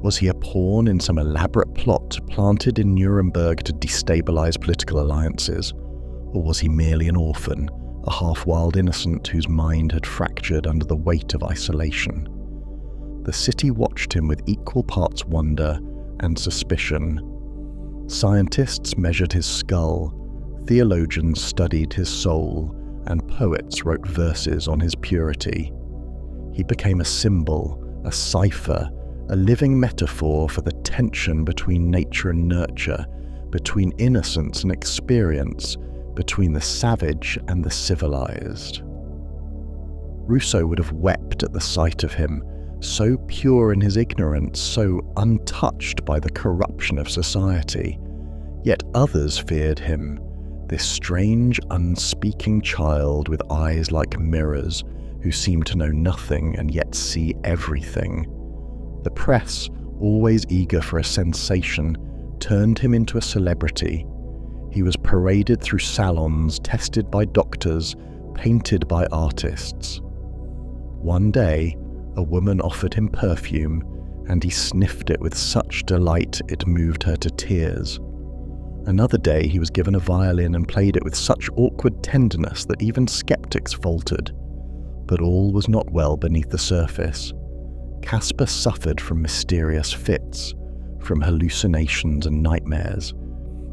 Was he a pawn in some elaborate plot planted in Nuremberg to destabilize political alliances? Or was he merely an orphan, a half-wild innocent whose mind had fractured under the weight of isolation? The city watched him with equal parts wonder and suspicion. Scientists measured his skull, theologians studied his soul, and poets wrote verses on his purity. He became a symbol, a cipher, a living metaphor for the tension between nature and nurture, between innocence and experience, between the savage and the civilized. Rousseau would have wept at the sight of him, so pure in his ignorance, so untouched by the corruption of society. Yet others feared him, this strange, unspeaking child with eyes like mirrors, who seemed to know nothing and yet see everything. The press, always eager for a sensation, turned him into a celebrity. He was paraded through salons, tested by doctors, painted by artists. One day, a woman offered him perfume, and he sniffed it with such delight it moved her to tears. Another day, he was given a violin and played it with such awkward tenderness that even skeptics faltered. But all was not well beneath the surface. Kaspar suffered from mysterious fits, from hallucinations and nightmares.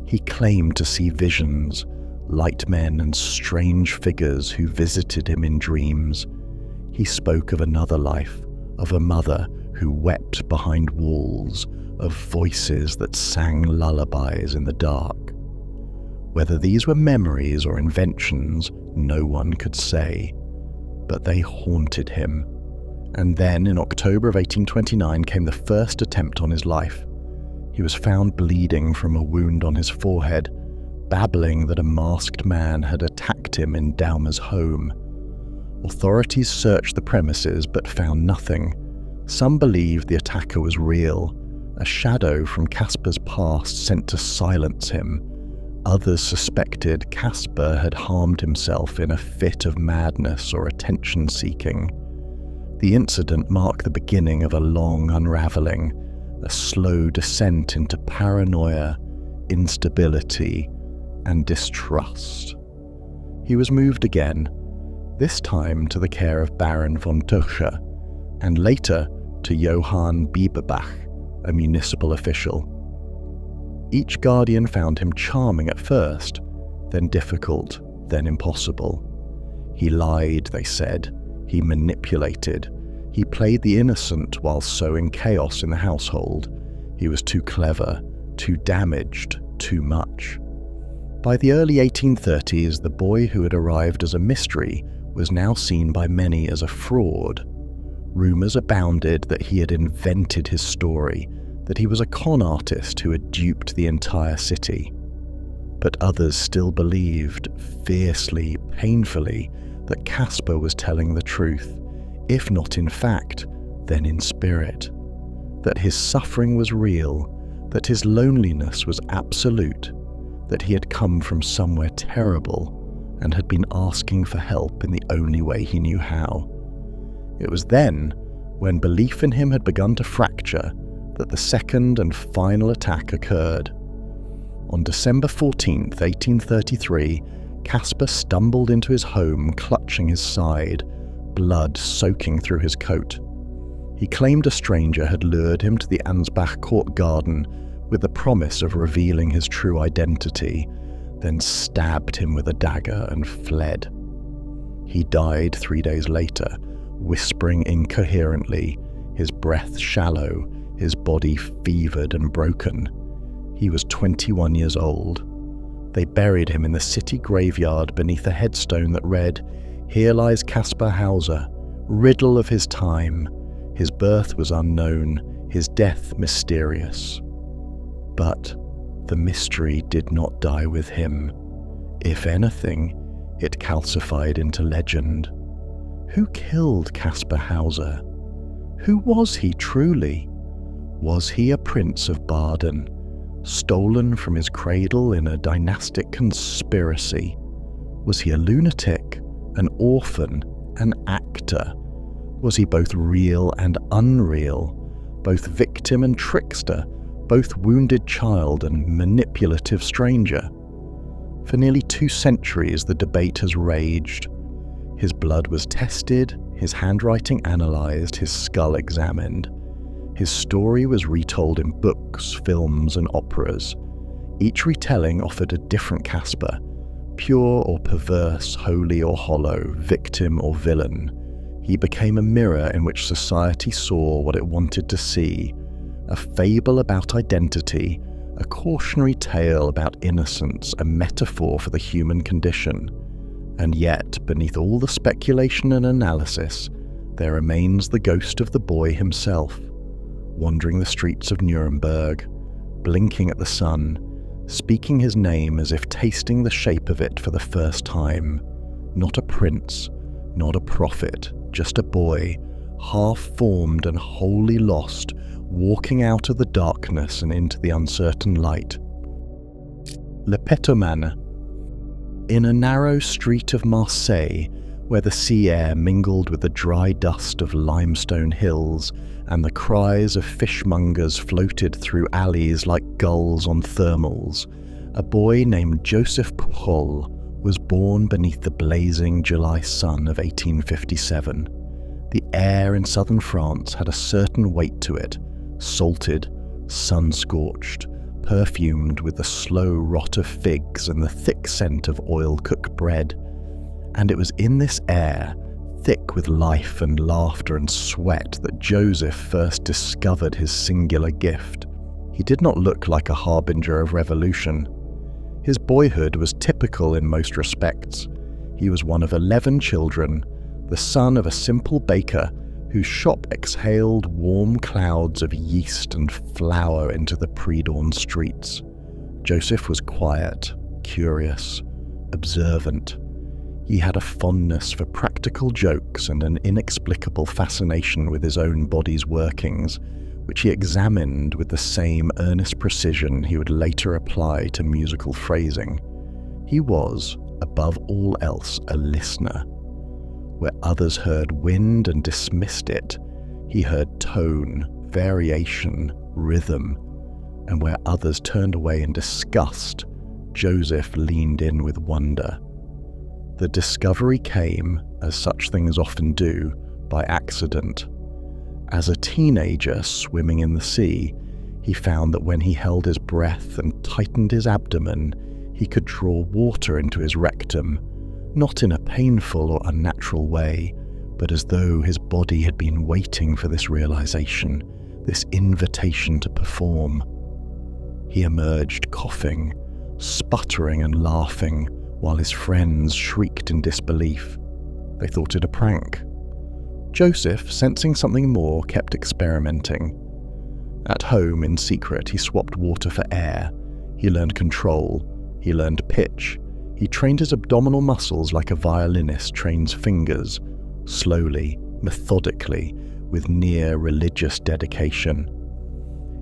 He claimed to see visions, light men and strange figures who visited him in dreams. He spoke of another life, of a mother who wept behind walls, of voices that sang lullabies in the dark. Whether these were memories or inventions, no one could say. But they haunted him. And then, in October of 1829, came the first attempt on his life. He was found bleeding from a wound on his forehead, babbling that a masked man had attacked him in Daumer's home. Authorities searched the premises but found nothing. Some believed the attacker was real, a shadow from Kaspar's past sent to silence him. Others suspected Kaspar had harmed himself in a fit of madness or attention-seeking. The incident marked the beginning of a long unraveling, a slow descent into paranoia, instability, and distrust. He was moved again, this time to the care of Baron von Tucher, and later to Johann Bieberbach, a municipal official. Each guardian found him charming at first, then difficult, then impossible. He lied, they said. He manipulated. He played the innocent while sowing chaos in the household. He was too clever, too damaged, too much. By the early 1830s, the boy who had arrived as a mystery was now seen by many as a fraud. Rumours abounded that he had invented his story, that he was a con artist who had duped the entire city. But others still believed, fiercely, painfully, that Kaspar was telling the truth, if not in fact, then in spirit. That his suffering was real, that his loneliness was absolute, that he had come from somewhere terrible and had been asking for help in the only way he knew how. It was then, when belief in him had begun to fracture, that the second and final attack occurred. On December 14th, 1833, Kaspar stumbled into his home clutching his side, blood soaking through his coat. He claimed a stranger had lured him to the Ansbach court garden with the promise of revealing his true identity, then stabbed him with a dagger and fled. He died 3 days later, whispering incoherently, his breath shallow, his body fevered and broken. He was 21 years old. They buried him in the city graveyard beneath a headstone that read, "Here lies Kaspar Hauser, riddle of his time. His birth was unknown, his death mysterious." But the mystery did not die with him. If anything, it calcified into legend. Who killed Kaspar Hauser? Who was he truly? Was he a prince of Baden? stolen from his cradle in a dynastic conspiracy? Was he a lunatic, an orphan, an actor? Was he both real and unreal, both victim and trickster, both wounded child and manipulative stranger? For nearly 2 centuries the debate has raged. His blood was tested, his handwriting analysed, his skull examined. His story was retold in books, films and operas. Each retelling offered a different Kaspar, pure or perverse, holy or hollow, victim or villain. He became a mirror in which society saw what it wanted to see, a fable about identity, a cautionary tale about innocence, a metaphor for the human condition. And yet, beneath all the speculation and analysis, there remains the ghost of the boy himself, wandering the streets of Nuremberg, blinking at the sun, speaking his name as if tasting the shape of it for the first time. Not a prince, not a prophet, just a boy, half-formed and wholly lost, walking out of the darkness and into the uncertain light. Le Pétomane. In a narrow street of Marseille, where the sea air mingled with the dry dust of limestone hills and the cries of fishmongers floated through alleys like gulls on thermals, a boy named Joseph Pujol was born beneath the blazing July sun of 1857. The air in southern France had a certain weight to it, salted, sun-scorched, perfumed with the slow rot of figs and the thick scent of oil-cooked bread. And it was in this air, thick with life and laughter and sweat, that Joseph first discovered his singular gift. He did not look like a harbinger of revolution. His boyhood was typical in most respects. He was one of 11 children, the son of a simple baker whose shop exhaled warm clouds of yeast and flour into the pre-dawn streets. Joseph was quiet, curious, observant. He had a fondness for practical jokes and an inexplicable fascination with his own body's workings, which he examined with the same earnest precision he would later apply to musical phrasing. He was, above all else, a listener. Where others heard wind and dismissed it, he heard tone, variation, rhythm, and where others turned away in disgust, Joseph leaned in with wonder. The discovery came, as such things often do, by accident. As a teenager swimming in the sea, he found that when he held his breath and tightened his abdomen, he could draw water into his rectum, not in a painful or unnatural way, but as though his body had been waiting for this realization, this invitation to perform. He emerged coughing, sputtering and laughing, while his friends shrieked in disbelief. They thought it a prank. Joseph, sensing something more, kept experimenting. At home, in secret, he swapped water for air. He learned control. He learned pitch. He trained his abdominal muscles like a violinist trains fingers, slowly, methodically, with near religious dedication.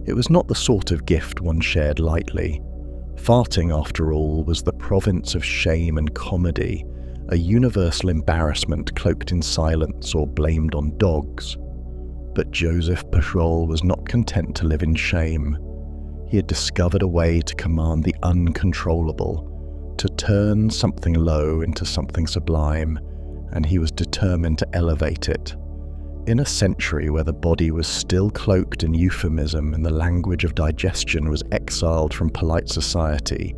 It was not the sort of gift one shared lightly. Farting, after all, was the province of shame and comedy, a universal embarrassment cloaked in silence or blamed on dogs. But Joseph Pujol was not content to live in shame. He had discovered a way to command the uncontrollable, to turn something low into something sublime, and he was determined to elevate it. In a century where the body was still cloaked in euphemism and the language of digestion was exiled from polite society,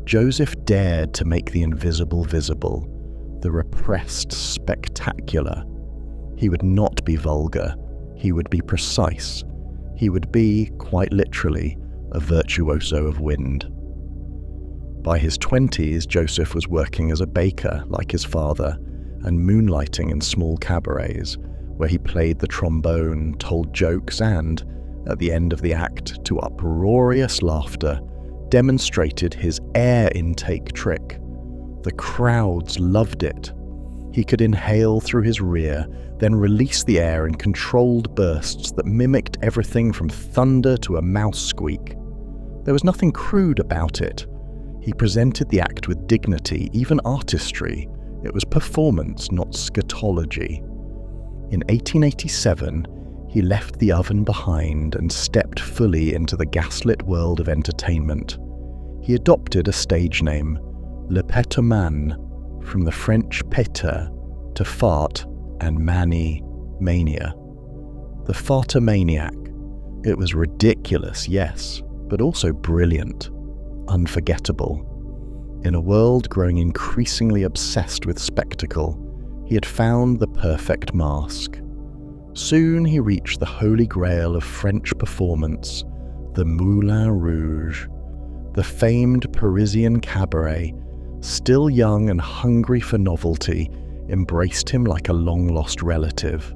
Joseph dared to make the invisible visible, the repressed spectacular. He would not be vulgar, he would be precise, he would be, quite literally, a virtuoso of wind. By his 20s, Joseph was working as a baker, like his father, and moonlighting in small cabarets, where he played the trombone, told jokes, and, at the end of the act, to uproarious laughter, demonstrated his air intake trick. The crowds loved it. He could inhale through his rear, then release the air in controlled bursts that mimicked everything from thunder to a mouse squeak. There was nothing crude about it. He presented the act with dignity, even artistry. It was performance, not scatology. In 1887, he left the oven behind and stepped fully into the gaslit world of entertainment. He adopted a stage name, Le Pétomane, from the French péter, to fart, and manie, mania. The fartomaniac. It was ridiculous, yes, but also brilliant, unforgettable. In a world growing increasingly obsessed with spectacle, he had found the perfect mask. Soon he reached the holy grail of French performance, the Moulin Rouge. The famed Parisian cabaret, still young and hungry for novelty, embraced him like a long-lost relative.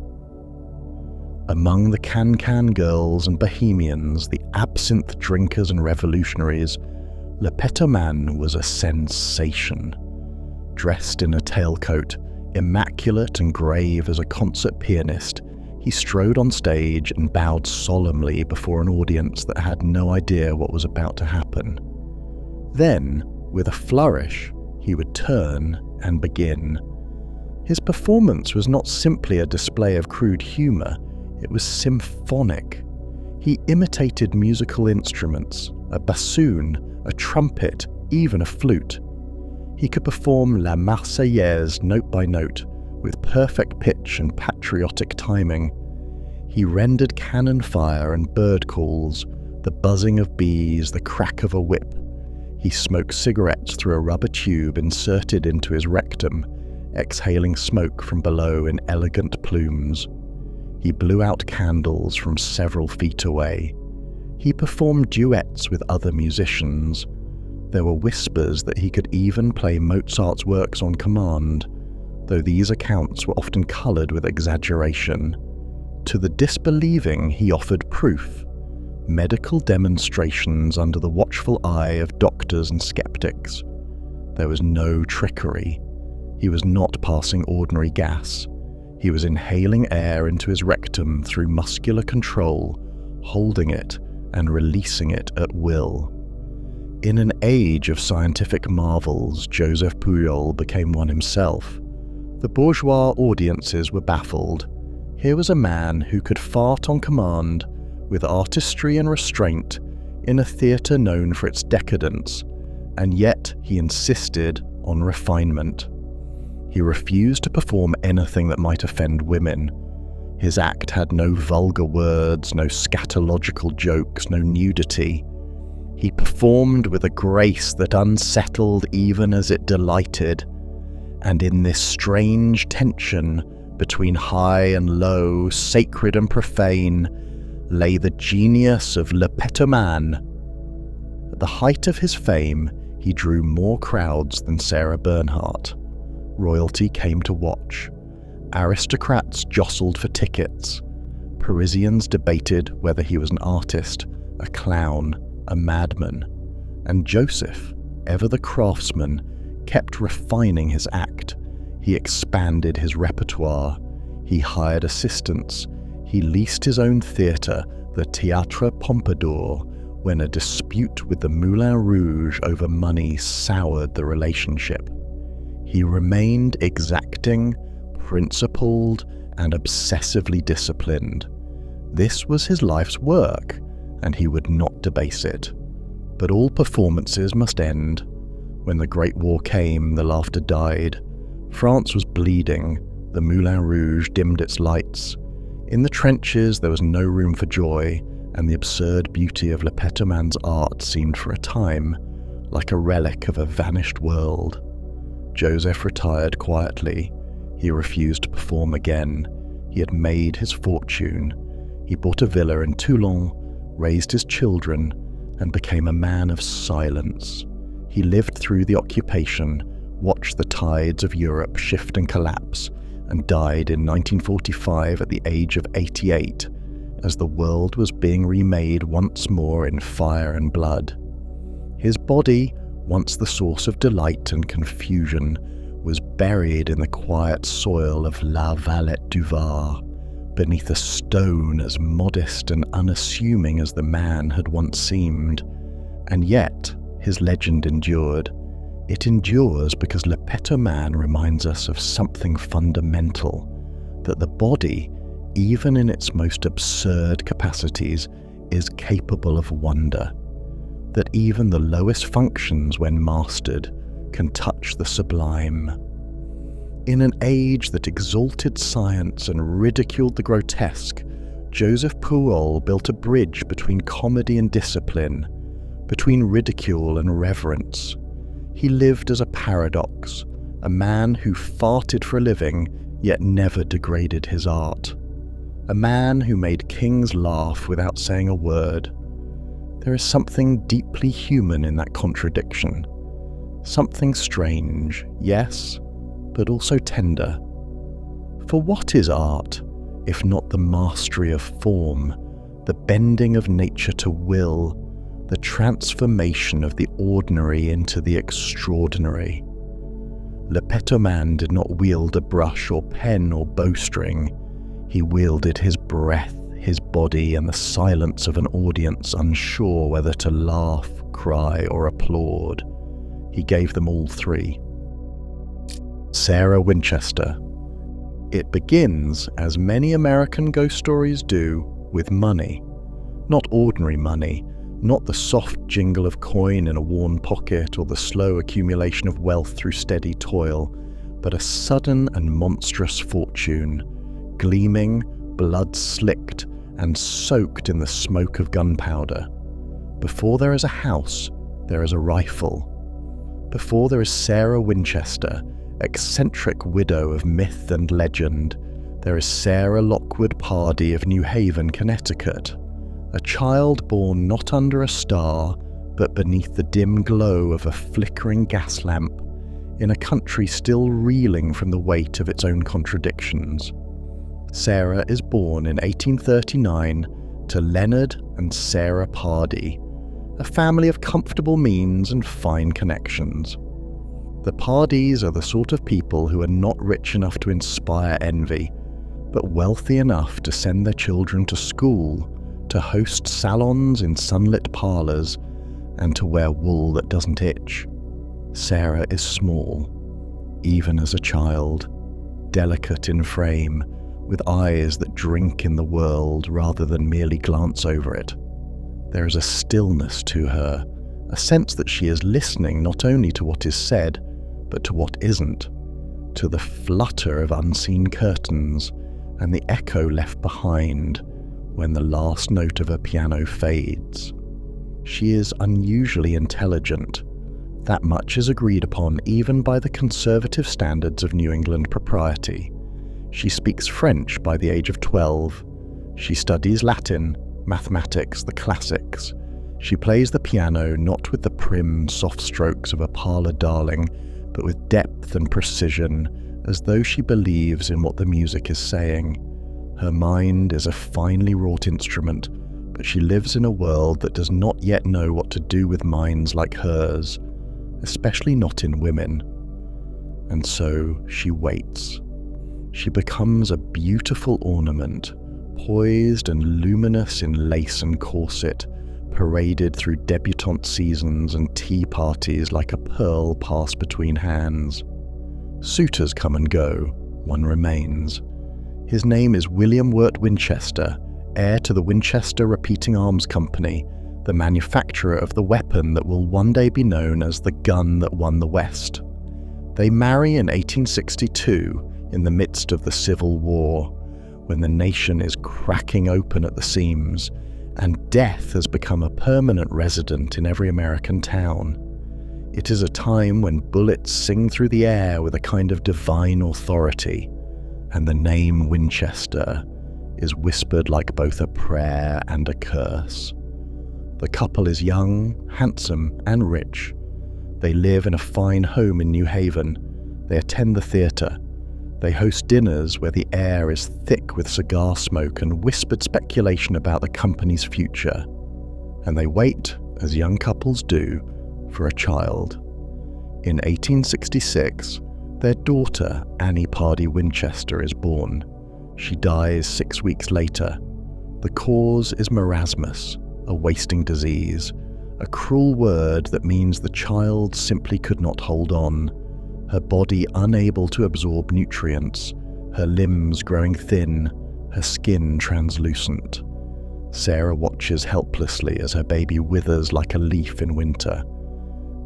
Among the can-can girls and bohemians, the absinthe drinkers and revolutionaries, Le Pétomane was a sensation. Dressed in a tailcoat, immaculate and grave as a concert pianist, he strode on stage and bowed solemnly before an audience that had no idea what was about to happen. Then, with a flourish, he would turn and begin. His performance was not simply a display of crude humour, it was symphonic. He imitated musical instruments, a bassoon, a trumpet, even a flute. He could perform La Marseillaise note by note, with perfect pitch and patriotic timing. He rendered cannon fire and bird calls, the buzzing of bees, the crack of a whip. He smoked cigarettes through a rubber tube inserted into his rectum, exhaling smoke from below in elegant plumes. He blew out candles from several feet away. He performed duets with other musicians. There were whispers that he could even play Mozart's works on command, though these accounts were often coloured with exaggeration. To the disbelieving he offered proof, medical demonstrations under the watchful eye of doctors and skeptics. There was no trickery. He was not passing ordinary gas. He was inhaling air into his rectum through muscular control, holding it and releasing it at will. In an age of scientific marvels, Joseph Pujol became one himself. The bourgeois audiences were baffled. Here was a man who could fart on command, with artistry and restraint, in a theatre known for its decadence, and yet he insisted on refinement. He refused to perform anything that might offend women. His act had no vulgar words, no scatological jokes, no nudity. He performed with a grace that unsettled even as it delighted, and in this strange tension between high and low, sacred and profane, lay the genius of Le Pétomane. At the height of his fame, he drew more crowds than Sarah Bernhardt. Royalty came to watch. Aristocrats jostled for tickets. Parisians debated whether he was an artist, a clown, a madman. And Joseph, ever the craftsman, kept refining his act. He expanded his repertoire. He hired assistants. He leased his own theatre, the Théâtre Pompadour, when a dispute with the Moulin Rouge over money soured the relationship. He remained exacting, principled, and obsessively disciplined. This was his life's work, and he would not debase it. But all performances must end. When the Great War came, the laughter died. France was bleeding. The Moulin Rouge dimmed its lights. In the trenches there was no room for joy, and the absurd beauty of Le Pétomane's art seemed for a time like a relic of a vanished world. Joseph retired quietly. He refused to perform again. He had made his fortune. He bought a villa in Toulon, raised his children, and became a man of silence. He lived through the occupation, watched the tides of Europe shift and collapse, and died in 1945 at the age of 88, as the world was being remade once more in fire and blood. His body, once the source of delight and confusion, was buried in the quiet soil of La Valette du Var, beneath a stone as modest and unassuming as the man had once seemed. And yet, his legend endured. It endures because Le Pétomane reminds us of something fundamental, that the body, even in its most absurd capacities, is capable of wonder, that even the lowest functions, when mastered, can touch the sublime. In an age that exalted science and ridiculed the grotesque, Joseph Puel built a bridge between comedy and discipline, between ridicule and reverence. He lived as a paradox, a man who farted for a living yet never degraded his art, a man who made kings laugh without saying a word. There is something deeply human in that contradiction, something strange, yes, but also tender. For what is art, if not the mastery of form, the bending of nature to will, the transformation of the ordinary into the extraordinary? Le Pétomane did not wield a brush or pen or bowstring. He wielded his breath, his body, and the silence of an audience unsure whether to laugh, cry, or applaud. He gave them all three. Sarah Winchester. It begins, as many American ghost stories do, with money. Not ordinary money, not the soft jingle of coin in a worn pocket or the slow accumulation of wealth through steady toil, but a sudden and monstrous fortune, gleaming, blood-slicked, and soaked in the smoke of gunpowder. Before there is a house, there is a rifle. Before there is Sarah Winchester, eccentric widow of myth and legend, there is Sarah Lockwood Pardee of New Haven, Connecticut, a child born not under a star, but beneath the dim glow of a flickering gas lamp, in a country still reeling from the weight of its own contradictions. Sarah is born in 1839 to Leonard and Sarah Pardee, a family of comfortable means and fine connections. The Pardees are the sort of people who are not rich enough to inspire envy, but wealthy enough to send their children to school, to host salons in sunlit parlours, and to wear wool that doesn't itch. Sarah is small, even as a child, delicate in frame, with eyes that drink in the world rather than merely glance over it. There is a stillness to her, a sense that she is listening not only to what is said, but to what isn't, to the flutter of unseen curtains and the echo left behind when the last note of a piano fades. She is unusually intelligent. That much is agreed upon even by the conservative standards of New England propriety. She speaks French by the age of 12. She studies Latin, mathematics, the classics. She plays the piano not with the prim, soft strokes of a parlour darling, but with depth and precision, as though she believes in what the music is saying. Her mind is a finely wrought instrument, but she lives in a world that does not yet know what to do with minds like hers, especially not in women. And so she waits. She becomes a beautiful ornament, poised and luminous in lace and corset, paraded through debutante seasons and tea parties like a pearl passed between hands. Suitors come and go, one remains. His name is William Wirt Winchester, heir to the Winchester Repeating Arms Company, the manufacturer of the weapon that will one day be known as the gun that won the West. They marry in 1862, in the midst of the Civil War, when the nation is cracking open at the seams, and death has become a permanent resident in every American town. It is a time when bullets sing through the air with a kind of divine authority, and the name Winchester is whispered like both a prayer and a curse. The couple is young, handsome, and rich. They live in a fine home in New Haven. They attend the theatre. They host dinners where the air is thick with cigar smoke and whispered speculation about the company's future. And they wait, as young couples do, for a child. In 1866, their daughter, Annie Pardee Winchester, is born. She dies 6 weeks later. The cause is marasmus, a wasting disease, a cruel word that means the child simply could not hold on, her body unable to absorb nutrients, her limbs growing thin, her skin translucent. Sarah watches helplessly as her baby withers like a leaf in winter.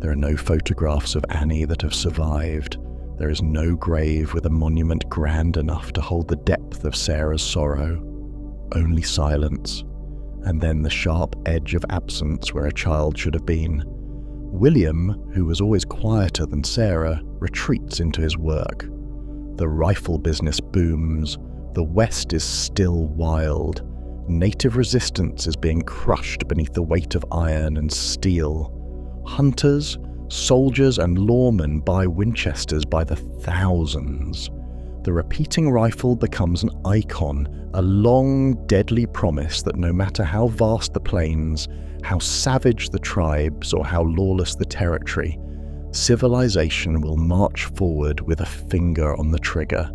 There are no photographs of Annie that have survived. There is no grave with a monument grand enough to hold the depth of Sarah's sorrow. Only silence, and then the sharp edge of absence where a child should have been. William, who was always quieter than Sarah, retreats into his work. The rifle business booms. The West is still wild. Native resistance is being crushed beneath the weight of iron and steel. Hunters, soldiers, and lawmen buy Winchesters by the thousands. The repeating rifle becomes an icon, a long, deadly promise that no matter how vast the plains, how savage the tribes, or how lawless the territory, civilization will march forward with a finger on the trigger.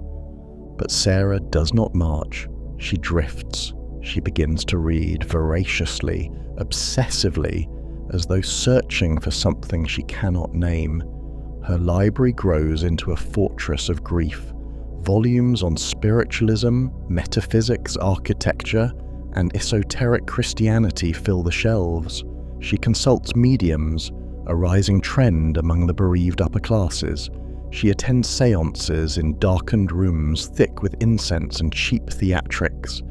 But Sarah does not march. She drifts. She begins to read voraciously, obsessively, as though searching for something she cannot name. Her library grows into a fortress of grief. Volumes on spiritualism, metaphysics, architecture, and esoteric Christianity fill the shelves. She consults mediums, a rising trend among the bereaved upper classes. She attends seances in darkened rooms thick with incense and cheap theatrics.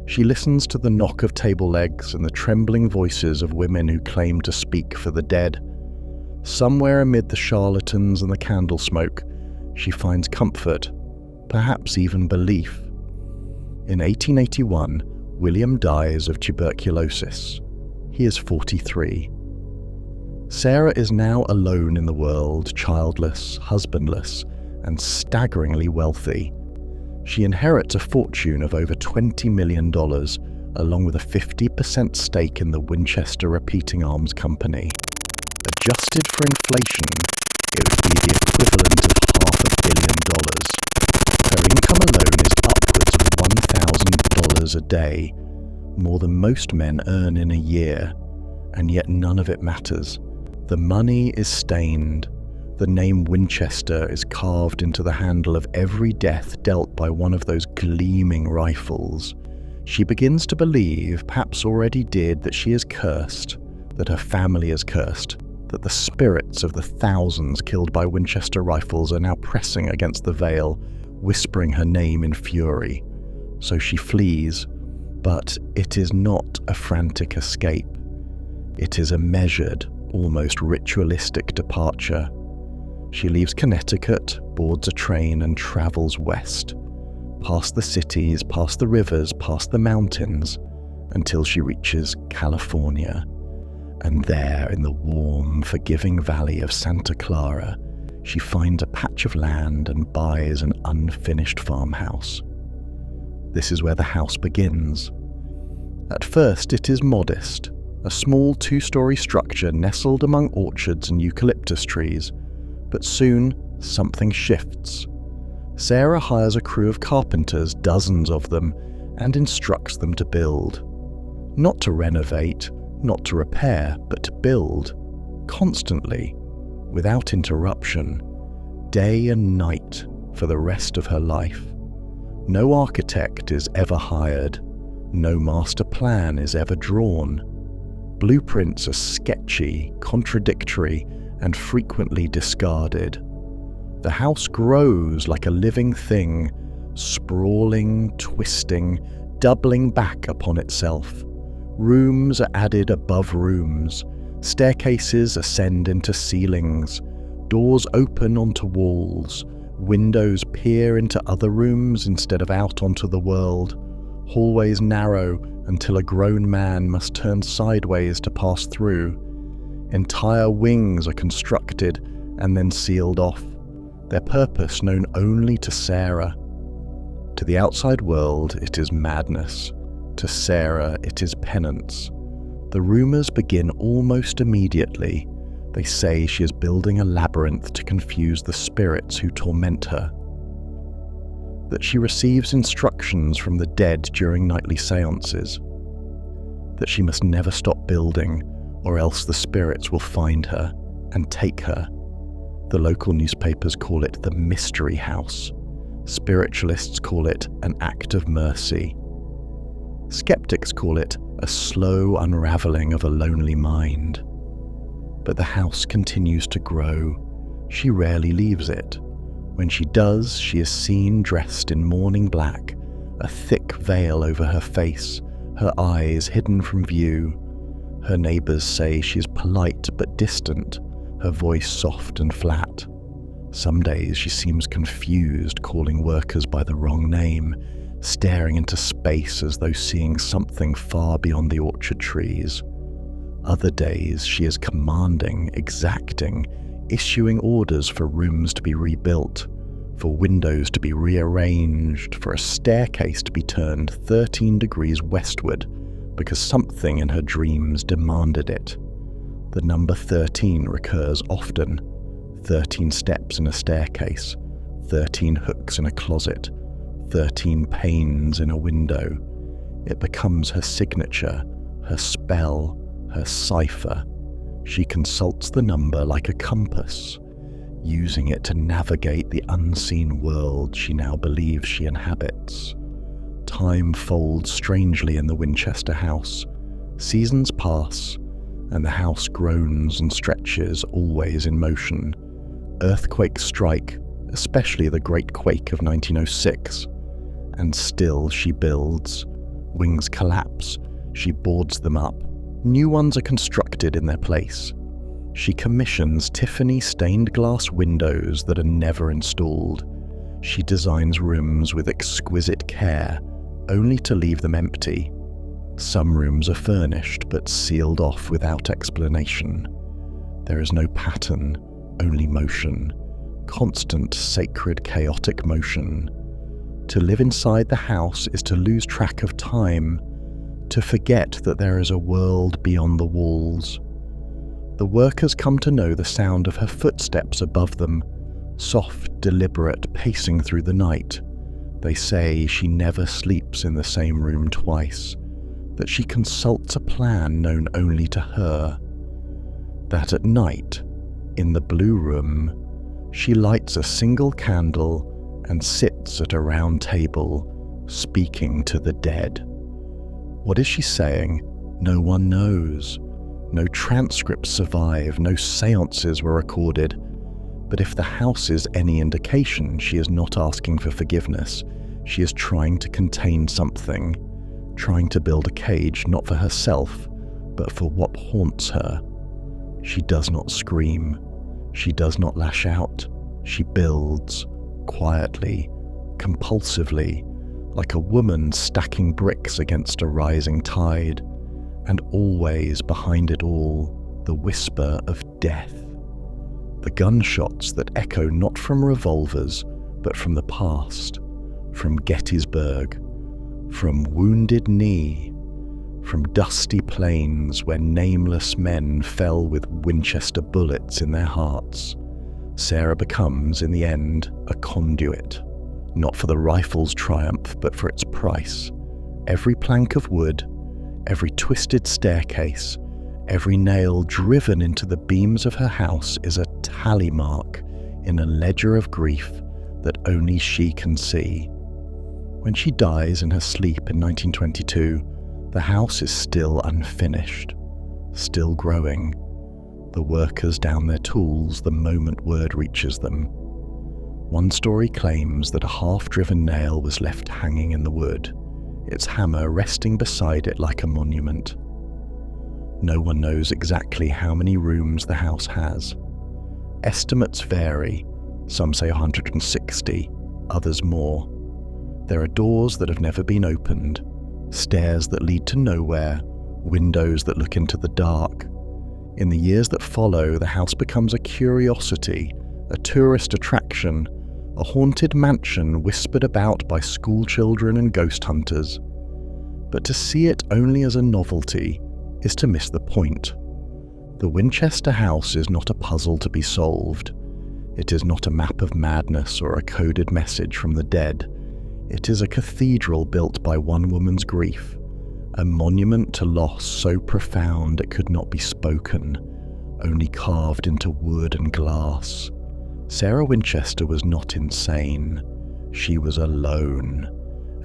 She listens to the knock of table legs and the trembling voices of women who claim to speak for the dead. Somewhere amid the charlatans and the candle smoke, she finds comfort, perhaps even belief. In 1881, William dies of tuberculosis. He is 43. Sarah is now alone in the world, childless, husbandless, and staggeringly wealthy. She inherits a fortune of over $20 million, along with a 50% stake in the Winchester Repeating Arms Company. Adjusted for inflation, it would be the equivalent of $500 million. Her income alone is upwards of $1,000 a day, more than most men earn in a year, and yet none of it matters. The money is stained. The name Winchester is carved into the handle of every death dealt by one of those gleaming rifles. She begins to believe, perhaps already did, that she is cursed, that her family is cursed, that the spirits of the thousands killed by Winchester rifles are now pressing against the veil, whispering her name in fury. So she flees, but it is not a frantic escape. It is a measured, almost ritualistic departure. She leaves Connecticut, boards a train, and travels west, past the cities, past the rivers, past the mountains, until she reaches California. And there, in the warm, forgiving valley of Santa Clara, she finds a patch of land and buys an unfinished farmhouse. This is where the house begins. At first, it is modest, a small 2-story structure nestled among orchards and eucalyptus trees. But soon, something shifts. Sarah hires a crew of carpenters, dozens of them, and instructs them to build. Not to renovate, not to repair, but to build. Constantly, without interruption, day and night for the rest of her life. No architect is ever hired. No master plan is ever drawn. Blueprints are sketchy, contradictory, and frequently discarded. The house grows like a living thing, sprawling, twisting, doubling back upon itself. Rooms are added above rooms. Staircases ascend into ceilings. Doors open onto walls. Windows peer into other rooms instead of out onto the world. Hallways narrow until a grown man must turn sideways to pass through. Entire wings are constructed and then sealed off, their purpose known only to Sarah. To the outside world, it is madness. To Sarah, it is penance. The rumors begin almost immediately. They say she is building a labyrinth to confuse the spirits who torment her. That she receives instructions from the dead during nightly seances. That she must never stop building, or else the spirits will find her and take her. The local newspapers call it the Mystery House. Spiritualists call it an act of mercy. Skeptics call it a slow unraveling of a lonely mind. But the house continues to grow. She rarely leaves it. When she does, she is seen dressed in mourning black, a thick veil over her face, her eyes hidden from view. Her neighbours say she is polite but distant, her voice soft and flat. Some days she seems confused, calling workers by the wrong name, staring into space as though seeing something far beyond the orchard trees. Other days she is commanding, exacting, issuing orders for rooms to be rebuilt, for windows to be rearranged, for a staircase to be turned 13 degrees westward because something in her dreams demanded it. The number 13 recurs often. 13 steps in a staircase, 13 hooks in a closet, 13 panes in a window. It becomes her signature, her spell, her cipher. She consults the number like a compass, using it to navigate the unseen world she now believes she inhabits. Time folds strangely in the Winchester house. Seasons pass, and the house groans and stretches, always in motion. Earthquakes strike, especially the Great Quake of 1906, and still she builds. Wings collapse, she boards them up. New ones are constructed in their place. She commissions Tiffany stained glass windows that are never installed. She designs rooms with exquisite care, only to leave them empty. Some rooms are furnished but sealed off without explanation. There is no pattern, only motion, constant, sacred, chaotic motion. To live inside the house is to lose track of time, to forget that there is a world beyond the walls. The workers come to know the sound of her footsteps above them, soft, deliberate, pacing through the night. They say she never sleeps in the same room twice, that she consults a plan known only to her, that at night, in the blue room, she lights a single candle and sits at a round table, speaking to the dead. What is she saying? No one knows. No transcripts survive, no seances were recorded. But if the house is any indication, she is not asking for forgiveness. She is trying to contain something, trying to build a cage not for herself, but for what haunts her. She does not scream. She does not lash out. She builds, quietly, compulsively, like a woman stacking bricks against a rising tide, and always behind it all, the whisper of death. The gunshots that echo not from revolvers, but from the past, from Gettysburg, from Wounded Knee, from dusty plains where nameless men fell with Winchester bullets in their hearts. Sarah becomes, in the end, a conduit, not for the rifle's triumph, but for its price. Every plank of wood, every twisted staircase, every nail driven into the beams of her house is a tally mark in a ledger of grief that only she can see. When she dies in her sleep in 1922, the house is still unfinished, still growing. The workers down their tools the moment word reaches them. One story claims that a half-driven nail was left hanging in the wood, its hammer resting beside it like a monument. No one knows exactly how many rooms the house has. Estimates vary, some say 160, others more. There are doors that have never been opened, stairs that lead to nowhere, windows that look into the dark. In the years that follow, the house becomes a curiosity, a tourist attraction, a haunted mansion whispered about by schoolchildren and ghost hunters. But to see it only as a novelty is to miss the point. The Winchester house is not a puzzle to be solved. It is not a map of madness or a coded message from the dead. It is a cathedral built by one woman's grief, a monument to loss so profound it could not be spoken, only carved into wood and glass. Sarah Winchester was not insane. She was alone,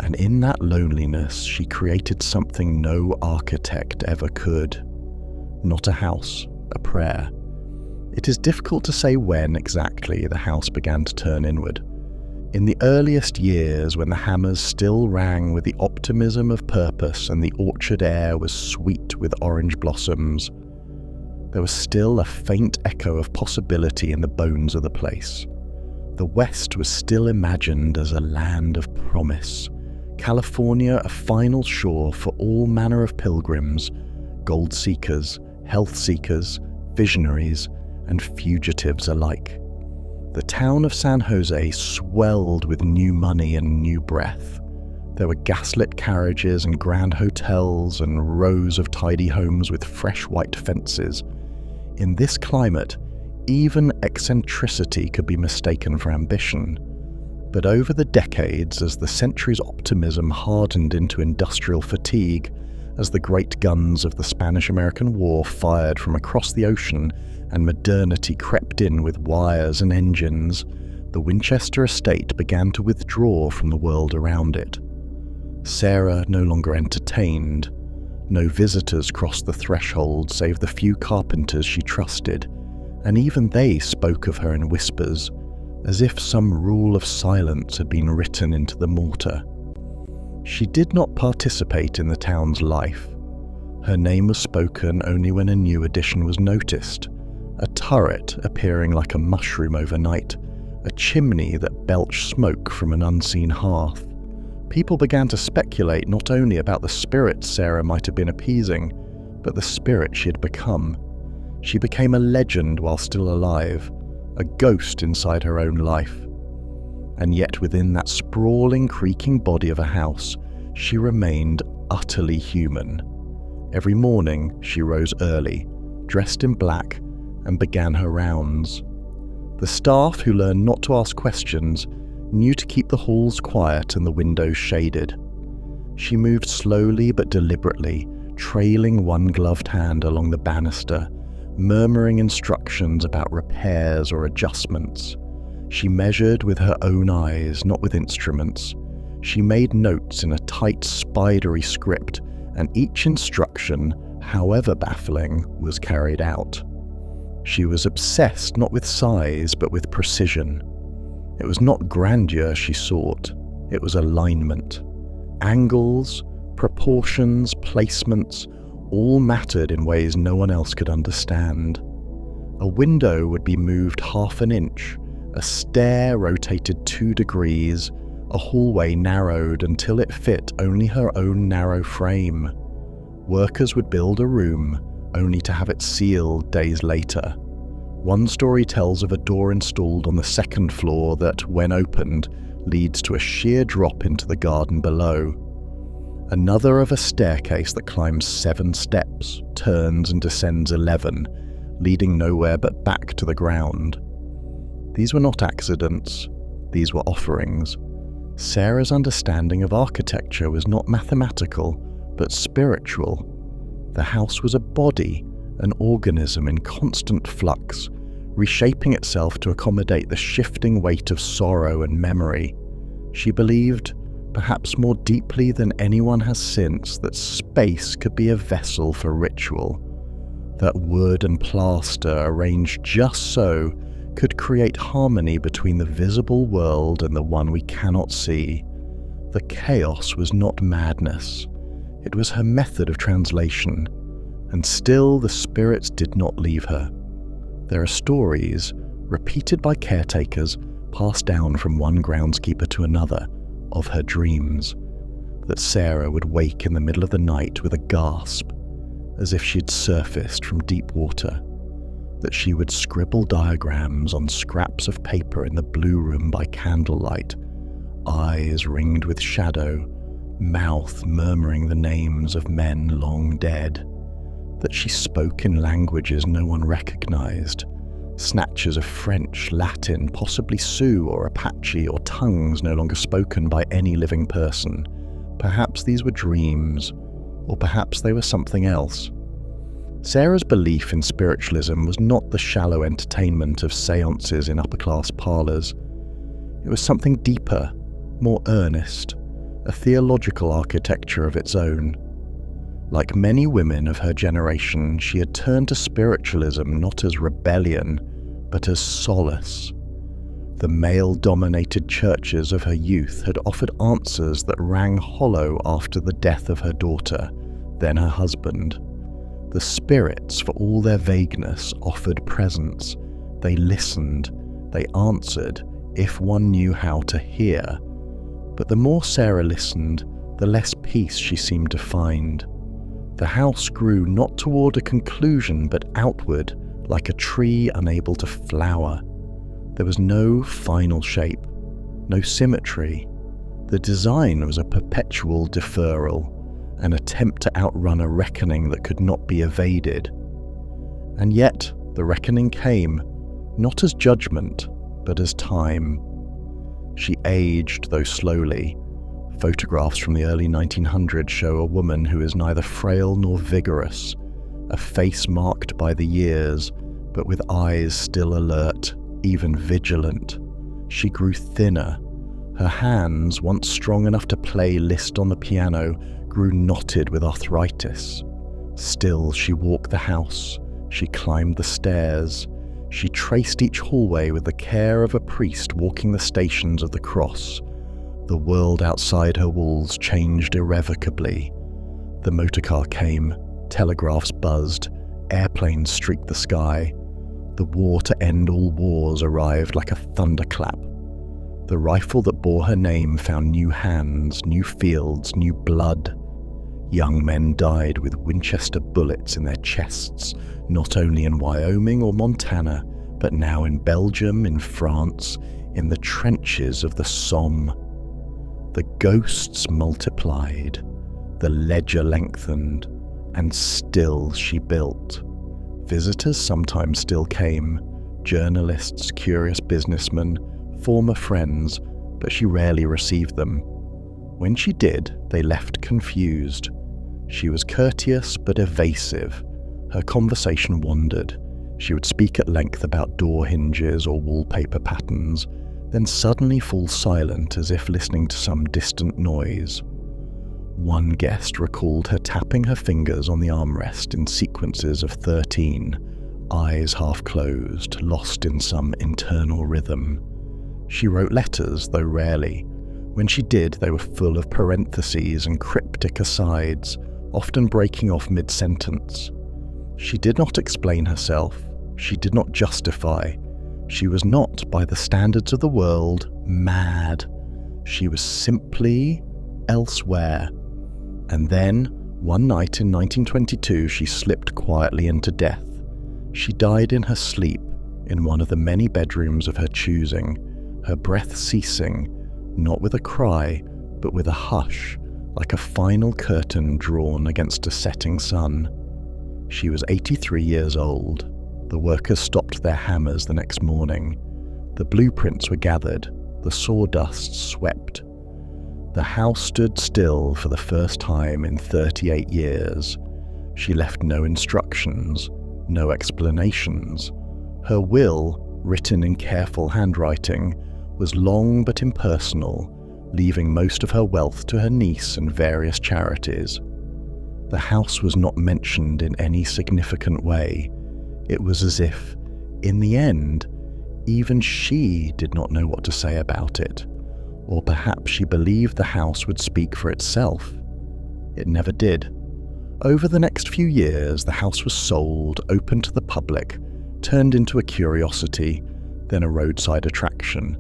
and in that loneliness she created something no architect ever could. Not a house, a prayer. It is difficult to say when exactly the house began to turn inward. In the earliest years, when the hammers still rang with the optimism of purpose and the orchard air was sweet with orange blossoms, there was still a faint echo of possibility in the bones of the place. The West was still imagined as a land of promise, California a final shore for all manner of pilgrims, gold seekers, health seekers, visionaries, and fugitives alike. The town of San Jose swelled with new money and new breath. There were gaslit carriages and grand hotels and rows of tidy homes with fresh white fences. In this climate, even eccentricity could be mistaken for ambition. But over the decades, as the century's optimism hardened into industrial fatigue, as the great guns of the Spanish-American War fired from across the ocean and modernity crept in with wires and engines, the Winchester estate began to withdraw from the world around it. Sarah no longer entertained. No visitors crossed the threshold save the few carpenters she trusted, and even they spoke of her in whispers, as if some rule of silence had been written into the mortar. She did not participate in the town's life. Her name was spoken only when a new addition was noticed, a turret appearing like a mushroom overnight, a chimney that belched smoke from an unseen hearth. People began to speculate not only about the spirit Sarah might have been appeasing, but the spirit she had become. She became a legend while still alive, a ghost inside her own life. And yet within that sprawling, creaking body of a house, she remained utterly human. Every morning she rose early, dressed in black, and began her rounds. The staff, who learned not to ask questions, knew to keep the halls quiet and the windows shaded. She moved slowly but deliberately, trailing one gloved hand along the banister, murmuring instructions about repairs or adjustments. She measured with her own eyes, not with instruments. She made notes in a tight, spidery script, and each instruction, however baffling, was carried out. She was obsessed not with size, but with precision. It was not grandeur she sought, it was alignment. Angles, proportions, placements, all mattered in ways no one else could understand. A window would be moved half an inch, a stair rotated 2 degrees, a hallway narrowed until it fit only her own narrow frame. Workers would build a room, only to have it sealed days later. One story tells of a door installed on the 2nd floor that, when opened, leads to a sheer drop into the garden below. Another of a staircase that climbs 7 steps, turns and descends 11, leading nowhere but back to the ground. These were not accidents, these were offerings. Sarah's understanding of architecture was not mathematical, but spiritual. The house was a body, an organism in constant flux, reshaping itself to accommodate the shifting weight of sorrow and memory. She believed, perhaps more deeply than anyone has since, that space could be a vessel for ritual, that wood and plaster arranged just so could create harmony between the visible world and the one we cannot see. The chaos was not madness, it was her method of translation, and still the spirits did not leave her. There are stories, repeated by caretakers, passed down from one groundskeeper to another, of her dreams, that Sarah would wake in the middle of the night with a gasp, as if she'd surfaced from deep water, that she would scribble diagrams on scraps of paper in the blue room by candlelight, eyes ringed with shadow, mouth murmuring the names of men long dead, that she spoke in languages no one recognized, snatches of French, Latin, possibly Sioux or Apache, or tongues no longer spoken by any living person. Perhaps these were dreams, or perhaps they were something else. Sarah's belief in spiritualism was not the shallow entertainment of seances in upper-class parlours. It was something deeper, more earnest, a theological architecture of its own. Like many women of her generation, she had turned to spiritualism not as rebellion, but as solace. The male-dominated churches of her youth had offered answers that rang hollow after the death of her daughter, then her husband. The spirits, for all their vagueness, offered presence. They listened, they answered, if one knew how to hear. But the more Sarah listened, the less peace she seemed to find. The house grew not toward a conclusion, but outward, like a tree unable to flower. There was no final shape, no symmetry. The design was a perpetual deferral, an attempt to outrun a reckoning that could not be evaded. And yet, the reckoning came, not as judgment, but as time. She aged, though slowly. Photographs from the early 1900s show a woman who is neither frail nor vigorous, a face marked by the years, but with eyes still alert, even vigilant. She grew thinner. Her hands, once strong enough to play Liszt on the piano, grew knotted with arthritis. Still, she walked the house. She climbed the stairs. She traced each hallway with the care of a priest walking the stations of the cross. The world outside her walls changed irrevocably. The motorcar came, telegraphs buzzed, airplanes streaked the sky. The war to end all wars arrived like a thunderclap. The rifle that bore her name found new hands, new fields, new blood. Young men died with Winchester bullets in their chests, not only in Wyoming or Montana, but now in Belgium, in France, in the trenches of the Somme. The ghosts multiplied, the ledger lengthened, and still she built. Visitors sometimes still came, journalists, curious businessmen, former friends, but she rarely received them. When she did, they left confused. She was courteous but evasive. Her conversation wandered. She would speak at length about door hinges or wallpaper patterns, then suddenly fall silent as if listening to some distant noise. One guest recalled her tapping her fingers on the armrest in sequences of 13, eyes half closed, lost in some internal rhythm. She wrote letters, though rarely. When she did, they were full of parentheses and cryptic asides, often breaking off mid-sentence. She did not explain herself. She did not justify. She was not, by the standards of the world, mad. She was simply elsewhere. And then, one night in 1922, she slipped quietly into death. She died in her sleep, in one of the many bedrooms of her choosing, her breath ceasing, not with a cry, but with a hush, like a final curtain drawn against a setting sun. She was 83 years old. The workers stopped their hammers the next morning. The blueprints were gathered, the sawdust swept. The house stood still for the first time in 38 years. She left no instructions, no explanations. Her will, written in careful handwriting, was long but impersonal, leaving most of her wealth to her niece and various charities. The house was not mentioned in any significant way. It was as if, in the end, even she did not know what to say about it, or perhaps she believed the house would speak for itself. It never did. Over the next few years, the house was sold, opened to the public, turned into a curiosity, then a roadside attraction.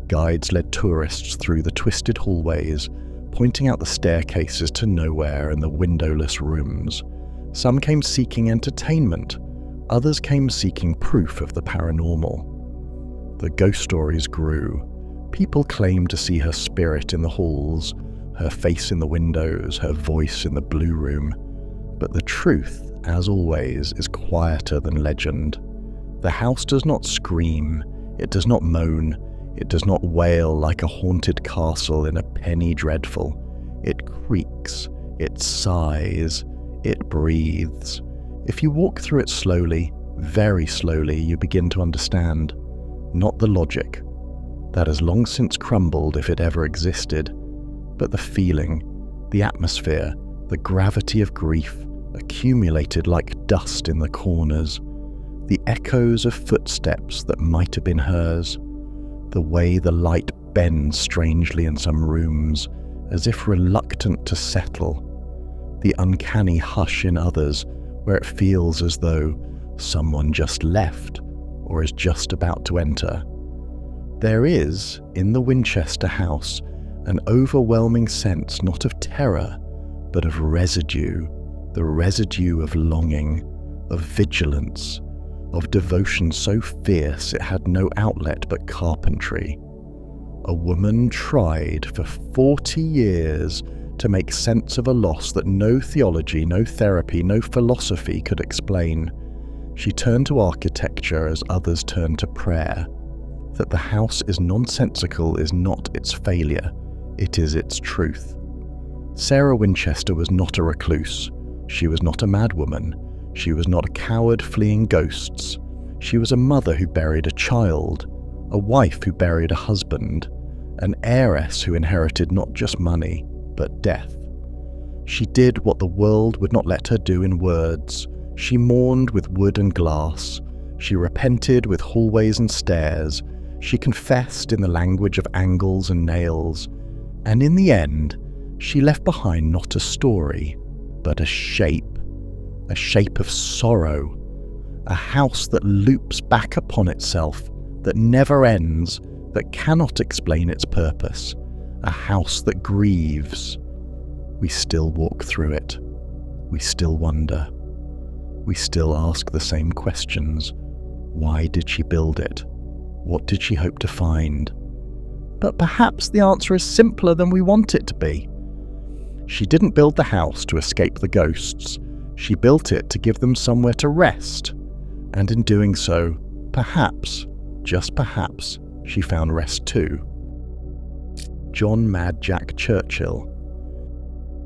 Guides led tourists through the twisted hallways, pointing out the staircases to nowhere and the windowless rooms. Some came seeking entertainment, others came seeking proof of the paranormal. The ghost stories grew. People claimed to see her spirit in the halls, her face in the windows, her voice in the blue room. But the truth, as always, is quieter than legend. The house does not scream, it does not moan, it does not wail like a haunted castle in a penny dreadful. It creaks, It sighs, it breathes. If you walk through it slowly, very slowly, you begin to understand. Not the logic. That has long since crumbled if it ever existed, but the feeling, the atmosphere, the gravity of grief accumulated like dust in the corners, the echoes of footsteps that might have been hers, the way the light bends strangely in some rooms, as if reluctant to settle, the uncanny hush in others where it feels as though someone just left or is just about to enter. There is, in the Winchester house, an overwhelming sense not of terror, but of residue, the residue of longing, of vigilance, of devotion so fierce it had no outlet but carpentry. A woman tried for 40 years to make sense of a loss that no theology, no therapy, no philosophy could explain. She turned to architecture as others turned to prayer. That the house is nonsensical is not its failure, it is its truth. Sarah Winchester was not a recluse. She was not a madwoman. She was not a coward fleeing ghosts. She was a mother who buried a child, a wife who buried a husband, an heiress who inherited not just money, but death. She did what the world would not let her do in words. She mourned with wood and glass. She repented with hallways and stairs. She confessed in the language of angles and nails. And in the end, she left behind not a story, but a shape of sorrow, a house that loops back upon itself, that never ends, that cannot explain its purpose, a house that grieves. We still walk through it. We still wonder. We still ask the same questions. Why did she build it? What did she hope to find? But perhaps the answer is simpler than we want it to be. She didn't build the house to escape the ghosts. She built it to give them somewhere to rest. And in doing so, perhaps, just perhaps, she found rest too. John Mad Jack Churchill.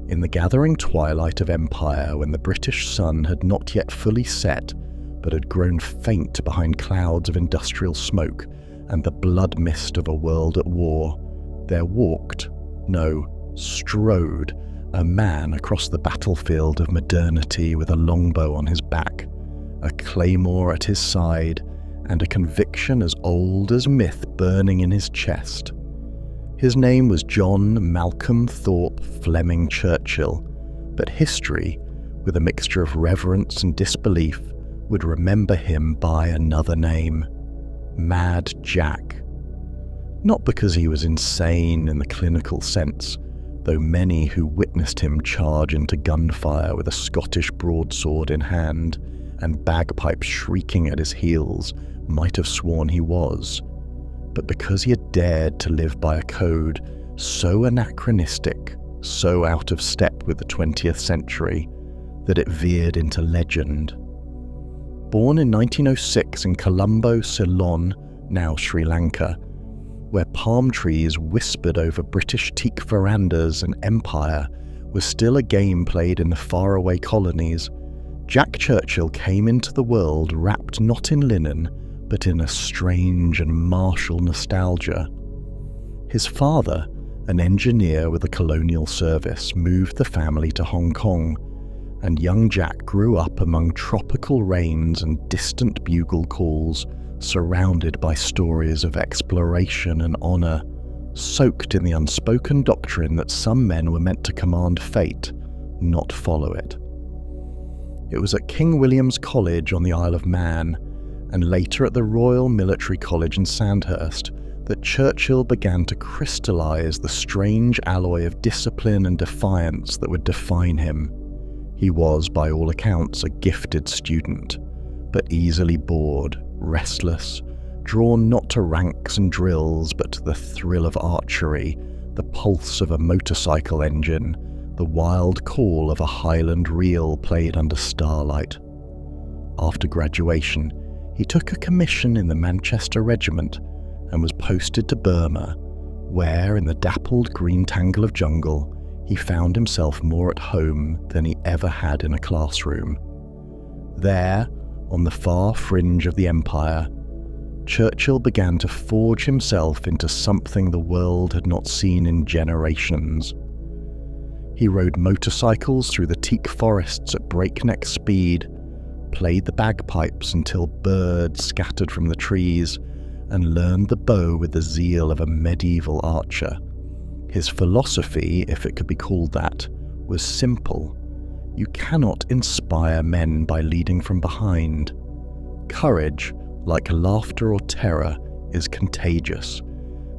In the gathering twilight of empire, when the British sun had not yet fully set, but had grown faint behind clouds of industrial smoke and the blood mist of a world at war, there walked, no, strode, a man across the battlefield of modernity with a longbow on his back, a claymore at his side, and a conviction as old as myth burning in his chest. His name was John Malcolm Thorpe Fleming Churchill, but history, with a mixture of reverence and disbelief, would remember him by another name, Mad Jack. Not because he was insane in the clinical sense, though many who witnessed him charge into gunfire with a Scottish broadsword in hand and bagpipes shrieking at his heels might have sworn he was, but because he had dared to live by a code so anachronistic, so out of step with the 20th century, that it veered into legend. Born in 1906 in Colombo, Ceylon, now Sri Lanka, where palm trees whispered over British teak verandas and empire was still a game played in the faraway colonies, Jack Churchill came into the world wrapped not in linen, but in a strange and martial nostalgia. His father, an engineer with the colonial service, moved the family to Hong Kong, and young Jack grew up among tropical rains and distant bugle calls, surrounded by stories of exploration and honour, soaked in the unspoken doctrine that some men were meant to command fate, not follow it. It was at King William's College on the Isle of Man, and later at the Royal Military College in Sandhurst, that Churchill began to crystallise the strange alloy of discipline and defiance that would define him. He was, by all accounts, a gifted student, but easily bored, restless, drawn not to ranks and drills, but to the thrill of archery, the pulse of a motorcycle engine, the wild call of a Highland reel played under starlight. After graduation, he took a commission in the Manchester Regiment and was posted to Burma, where, in the dappled green tangle of jungle, he found himself more at home than he ever had in a classroom. There, on the far fringe of the empire, Churchill began to forge himself into something the world had not seen in generations. He rode motorcycles through the teak forests at breakneck speed, played the bagpipes until birds scattered from the trees, and learned the bow with the zeal of a medieval archer. His philosophy, if it could be called that, was simple. You cannot inspire men by leading from behind. Courage, like laughter or terror, is contagious,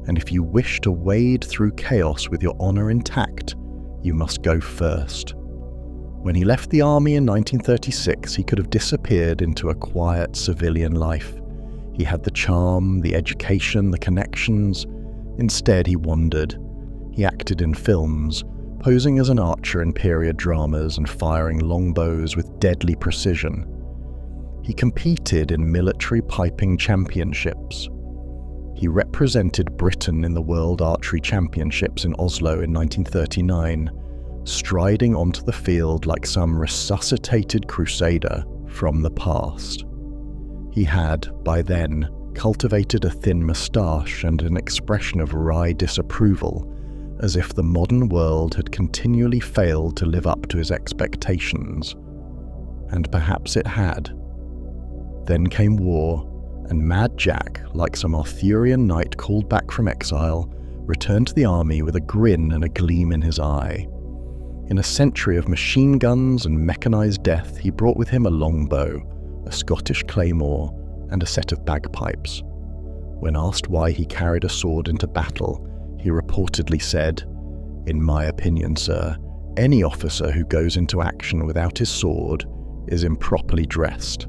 and if you wish to wade through chaos with your honour intact, you must go first. When he left the army in 1936, he could have disappeared into a quiet civilian life. He had the charm, the education, the connections. Instead, he wandered. He acted in films, posing as an archer in period dramas and firing longbows with deadly precision. He competed in military piping championships. He represented Britain in the World Archery Championships in Oslo in 1939, striding onto the field like some resuscitated crusader from the past. He had, by then, cultivated a thin moustache and an expression of wry disapproval, as if the modern world had continually failed to live up to his expectations. And perhaps it had. Then came war, and Mad Jack, like some Arthurian knight called back from exile, returned to the army with a grin and a gleam in his eye. In a century of machine guns and mechanized death, he brought with him a longbow, a Scottish claymore, and a set of bagpipes. When asked why he carried a sword into battle, he reportedly said, "In my opinion, sir, any officer who goes into action without his sword is improperly dressed."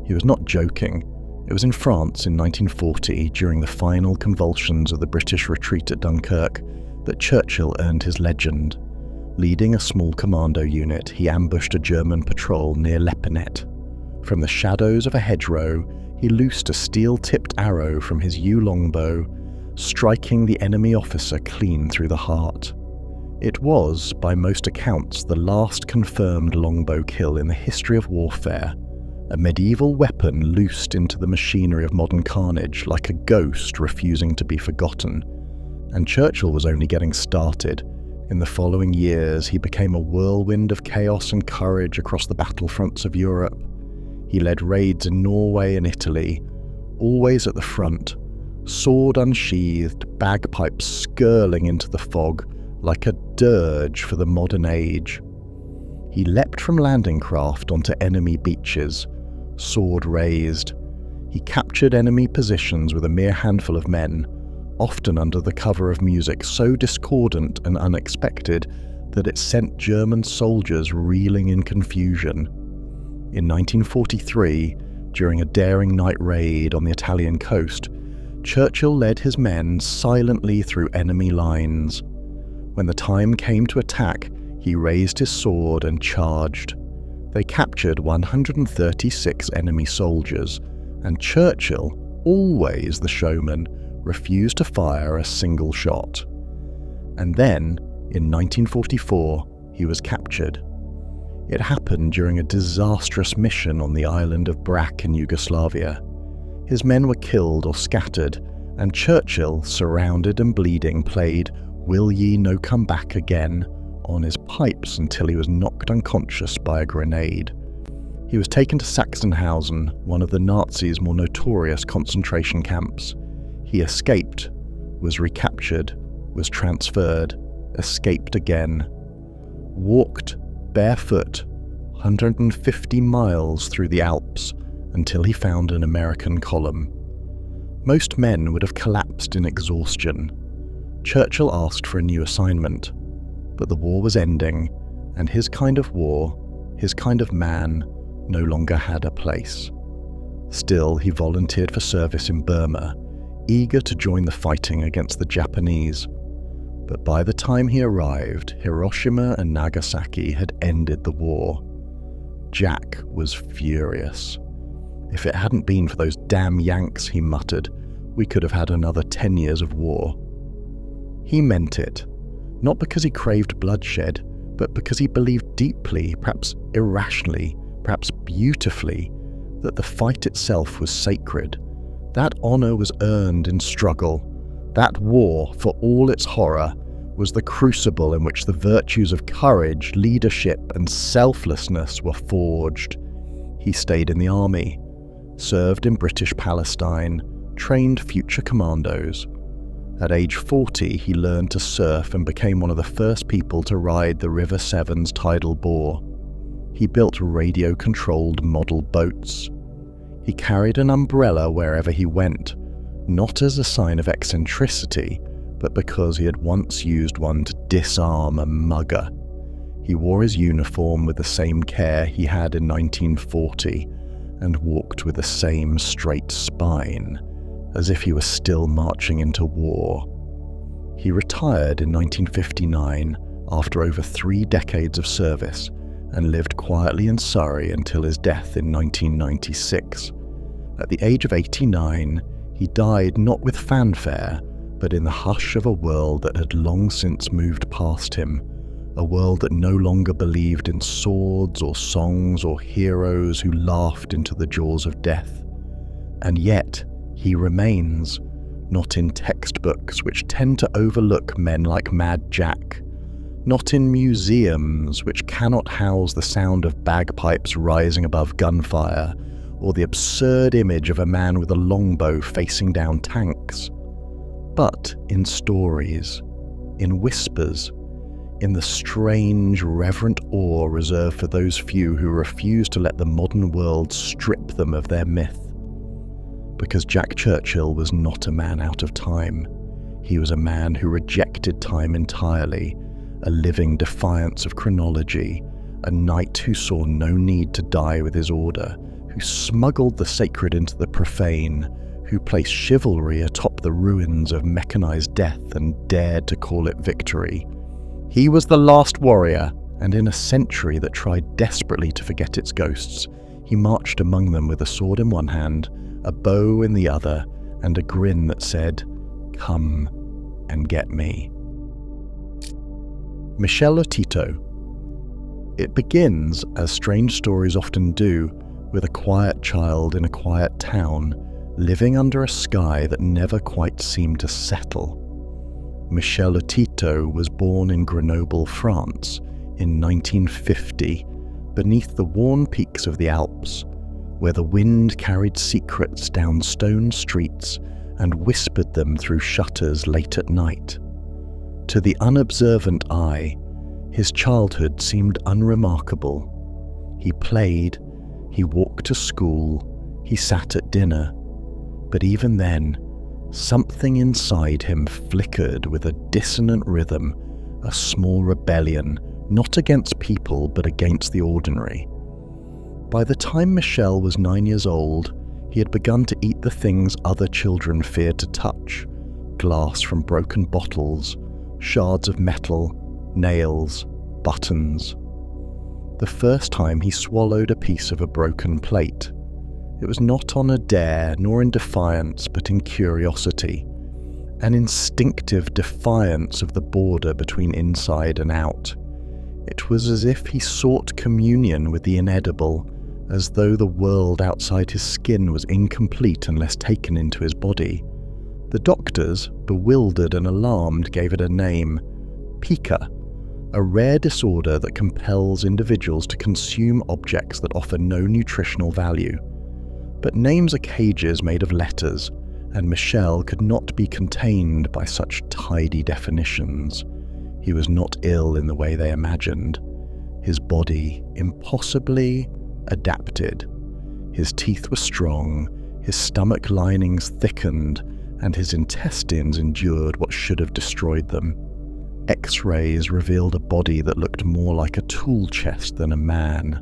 He was not joking. It was in France in 1940, during the final convulsions of the British retreat at Dunkirk, that Churchill earned his legend. Leading a small commando unit, he ambushed a German patrol near Lepinette. From the shadows of a hedgerow, he loosed a steel-tipped arrow from his yew longbow, striking the enemy officer clean through the heart. It was, by most accounts, the last confirmed longbow kill in the history of warfare, a medieval weapon loosed into the machinery of modern carnage like a ghost refusing to be forgotten. And Churchill was only getting started. In the following years, he became a whirlwind of chaos and courage across the battlefronts of Europe. He led raids in Norway and Italy, always at the front, sword unsheathed, bagpipes skirling into the fog like a dirge for the modern age. He leapt from landing craft onto enemy beaches, sword raised. He captured enemy positions with a mere handful of men, often under the cover of music so discordant and unexpected that it sent German soldiers reeling in confusion. In 1943, during a daring night raid on the Italian coast, Churchill led his men silently through enemy lines. When the time came to attack, he raised his sword and charged. They captured 136 enemy soldiers, and Churchill, always the showman, refused to fire a single shot. And then, in 1944, he was captured. It happened during a disastrous mission on the island of Brac in Yugoslavia. His men were killed or scattered, and Churchill, surrounded and bleeding, played "Will Ye No Come Back Again" on his pipes until he was knocked unconscious by a grenade. He was taken to Sachsenhausen, one of the Nazis' more notorious concentration camps. He escaped, was recaptured, was transferred, escaped again, walked barefoot 150 miles through the Alps until he found an American column. Most men would have collapsed in exhaustion. Churchill asked for a new assignment, but the war was ending, and his kind of war, his kind of man, no longer had a place. Still, he volunteered for service in Burma, eager to join the fighting against the Japanese. But by the time he arrived, Hiroshima and Nagasaki had ended the war. Jack was furious. "If it hadn't been for those damn Yanks," he muttered, "we could have had another 10 years of war." He meant it. not because he craved bloodshed, but because he believed deeply, perhaps irrationally, perhaps beautifully, that the fight itself was sacred. That honour was earned in struggle. That war, for all its horror, was the crucible in which the virtues of courage, leadership, and selflessness were forged. He stayed in the army, served in British Palestine, trained future commandos. At age 40, he learned to surf and became one of the first people to ride the River Severn's tidal bore. He built radio-controlled model boats. He carried an umbrella wherever he went, not as a sign of eccentricity, but because he had once used one to disarm a mugger. He wore his uniform with the same care he had in 1940 and walked with the same straight spine, as if he were still marching into war. He retired in 1959 after over 3 decades of service and lived quietly in Surrey until his death in 1996. At the age of 89, he died not with fanfare, but in the hush of a world that had long since moved past him, a world that no longer believed in swords or songs or heroes who laughed into the jaws of death. And yet, he remains, not in textbooks which tend to overlook men like Mad Jack, not in museums which cannot house the sound of bagpipes rising above gunfire, or the absurd image of a man with a longbow facing down tanks, but in stories, in whispers, in the strange, reverent awe reserved for those few who refuse to let the modern world strip them of their myth. Because Jack Churchill was not a man out of time. He was a man who rejected time entirely, a living defiance of chronology, a knight who saw no need to die with his order, who smuggled the sacred into the profane, who placed chivalry atop the ruins of mechanized death and dared to call it victory. He was the last warrior, and in a century that tried desperately to forget its ghosts, he marched among them with a sword in one hand, a bow in the other, and a grin that said, "Come and get me." Michel Lotito. It begins, as strange stories often do, with a quiet child in a quiet town, living under a sky that never quite seemed to settle. Michel Lotito was born in Grenoble, France, in 1950, beneath the worn peaks of the Alps, where the wind carried secrets down stone streets and whispered them through shutters late at night. To the unobservant eye, his childhood seemed unremarkable. He played, he walked to school, he sat at dinner, but even then, something inside him flickered with a dissonant rhythm, a small rebellion, not against people but against the ordinary. By the time Michel was 9 years old, he had begun to eat the things other children feared to touch: glass from broken bottles, shards of metal, nails, buttons. The first time he swallowed a piece of a broken plate. It was not on a dare nor in defiance, but in curiosity, an instinctive defiance of the border between inside and out. It was as if he sought communion with the inedible, as though the world outside his skin was incomplete unless taken into his body. The doctors, bewildered and alarmed, gave it a name: pica, a rare disorder that compels individuals to consume objects that offer no nutritional value. But names are cages made of letters, and Michel could not be contained by such tidy definitions. He was not ill in the way they imagined. His body impossibly adapted. His teeth were strong, his stomach linings thickened, and his intestines endured what should have destroyed them. X-rays revealed a body that looked more like a tool chest than a man,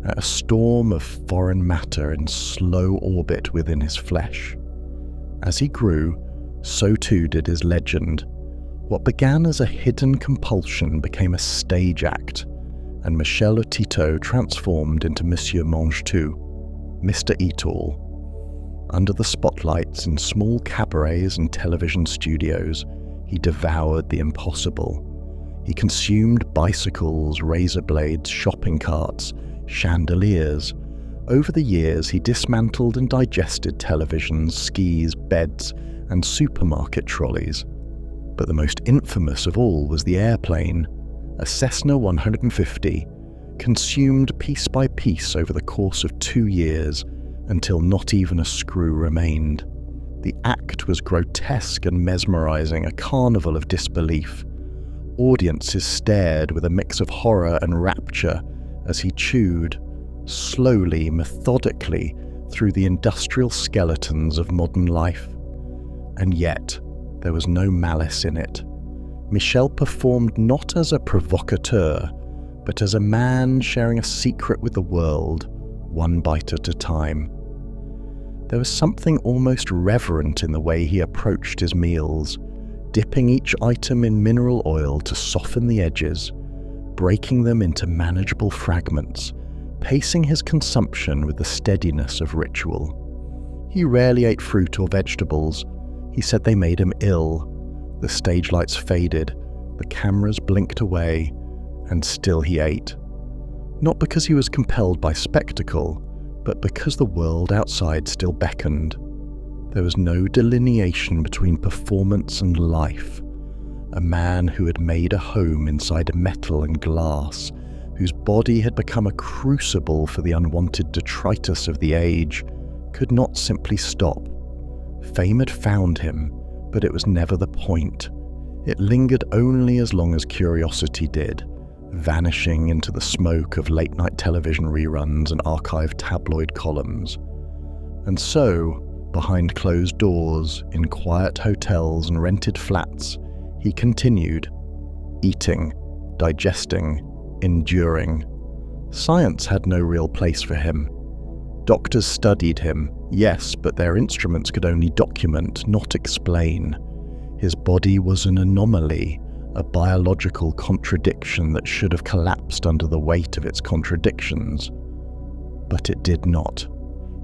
a storm of foreign matter in slow orbit within his flesh. As he grew, so too did his legend. What began as a hidden compulsion became a stage act, and Michel Lotito transformed into Monsieur Mange-Tout, Mr. Eat-All. Under the spotlights in small cabarets and television studios, he devoured the impossible. He consumed bicycles, razor blades, shopping carts, chandeliers. Over the years, he dismantled and digested televisions, skis, beds, and supermarket trolleys. But the most infamous of all was the airplane, a Cessna 150, consumed piece by piece over the course of 2 years until not even a screw remained. The act was grotesque and mesmerizing, a carnival of disbelief. Audiences stared with a mix of horror and rapture as he chewed, slowly, methodically, through the industrial skeletons of modern life. And yet, there was no malice in it. Michel performed not as a provocateur, but as a man sharing a secret with the world, one bite at a time. There was something almost reverent in the way he approached his meals, dipping each item in mineral oil to soften the edges, breaking them into manageable fragments, pacing his consumption with the steadiness of ritual. He rarely ate fruit or vegetables. He said they made him ill. The stage lights faded, the cameras blinked away, and still he ate. Not because he was compelled by spectacle, but because the world outside still beckoned. There was no delineation between performance and life. A man who had made a home inside metal and glass, whose body had become a crucible for the unwanted detritus of the age, could not simply stop. Fame had found him, but it was never the point. It lingered only as long as curiosity did, vanishing into the smoke of late-night television reruns and archived tabloid columns. And so, behind closed doors, in quiet hotels and rented flats, he continued, eating, digesting, enduring. Science had no real place for him. Doctors studied him, yes, but their instruments could only document, not explain. His body was an anomaly, a biological contradiction that should have collapsed under the weight of its contradictions. But it did not.